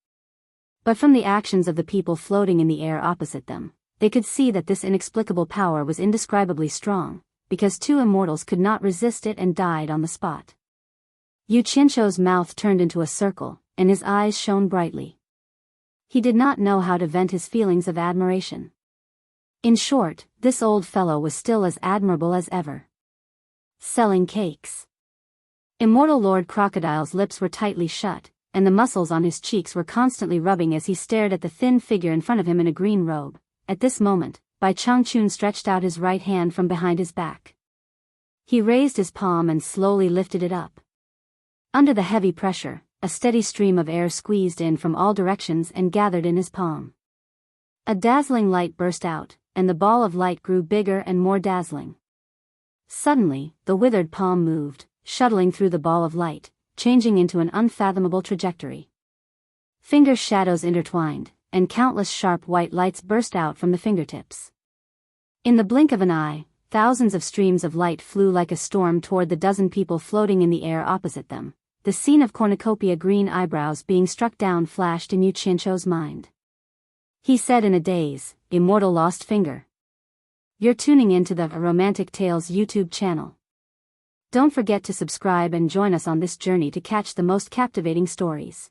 But from the actions of the people floating in the air opposite them, they could see that this inexplicable power was indescribably strong, because two immortals could not resist it and died on the spot. Yu Qianqiu's mouth turned into a circle, and his eyes shone brightly. He did not know how to vent his feelings of admiration. In short, this old fellow was still as admirable as ever. Selling cakes. Immortal Lord Crocodile's lips were tightly shut, and the muscles on his cheeks were constantly rubbing as he stared at the thin figure in front of him in a green robe. At this moment, Bai Changchun stretched out his right hand from behind his back. He raised his palm and slowly lifted it up. Under the heavy pressure, a steady stream of air squeezed in from all directions and gathered in his palm. A dazzling light burst out, and the ball of light grew bigger and more dazzling. Suddenly, the withered palm moved, shuttling through the ball of light, changing into an unfathomable trajectory. Finger shadows intertwined, and countless sharp white lights burst out from the fingertips. In the blink of an eye, thousands of streams of light flew like a storm toward the dozen people floating in the air opposite them. The scene of cornucopia green eyebrows being struck down flashed in Yu Qianqiu's mind. He said in a daze, "Immortal Lost Finger. You're tuning into the Romantic Tales YouTube channel. Don't forget to subscribe and join us on this journey to catch the most captivating stories."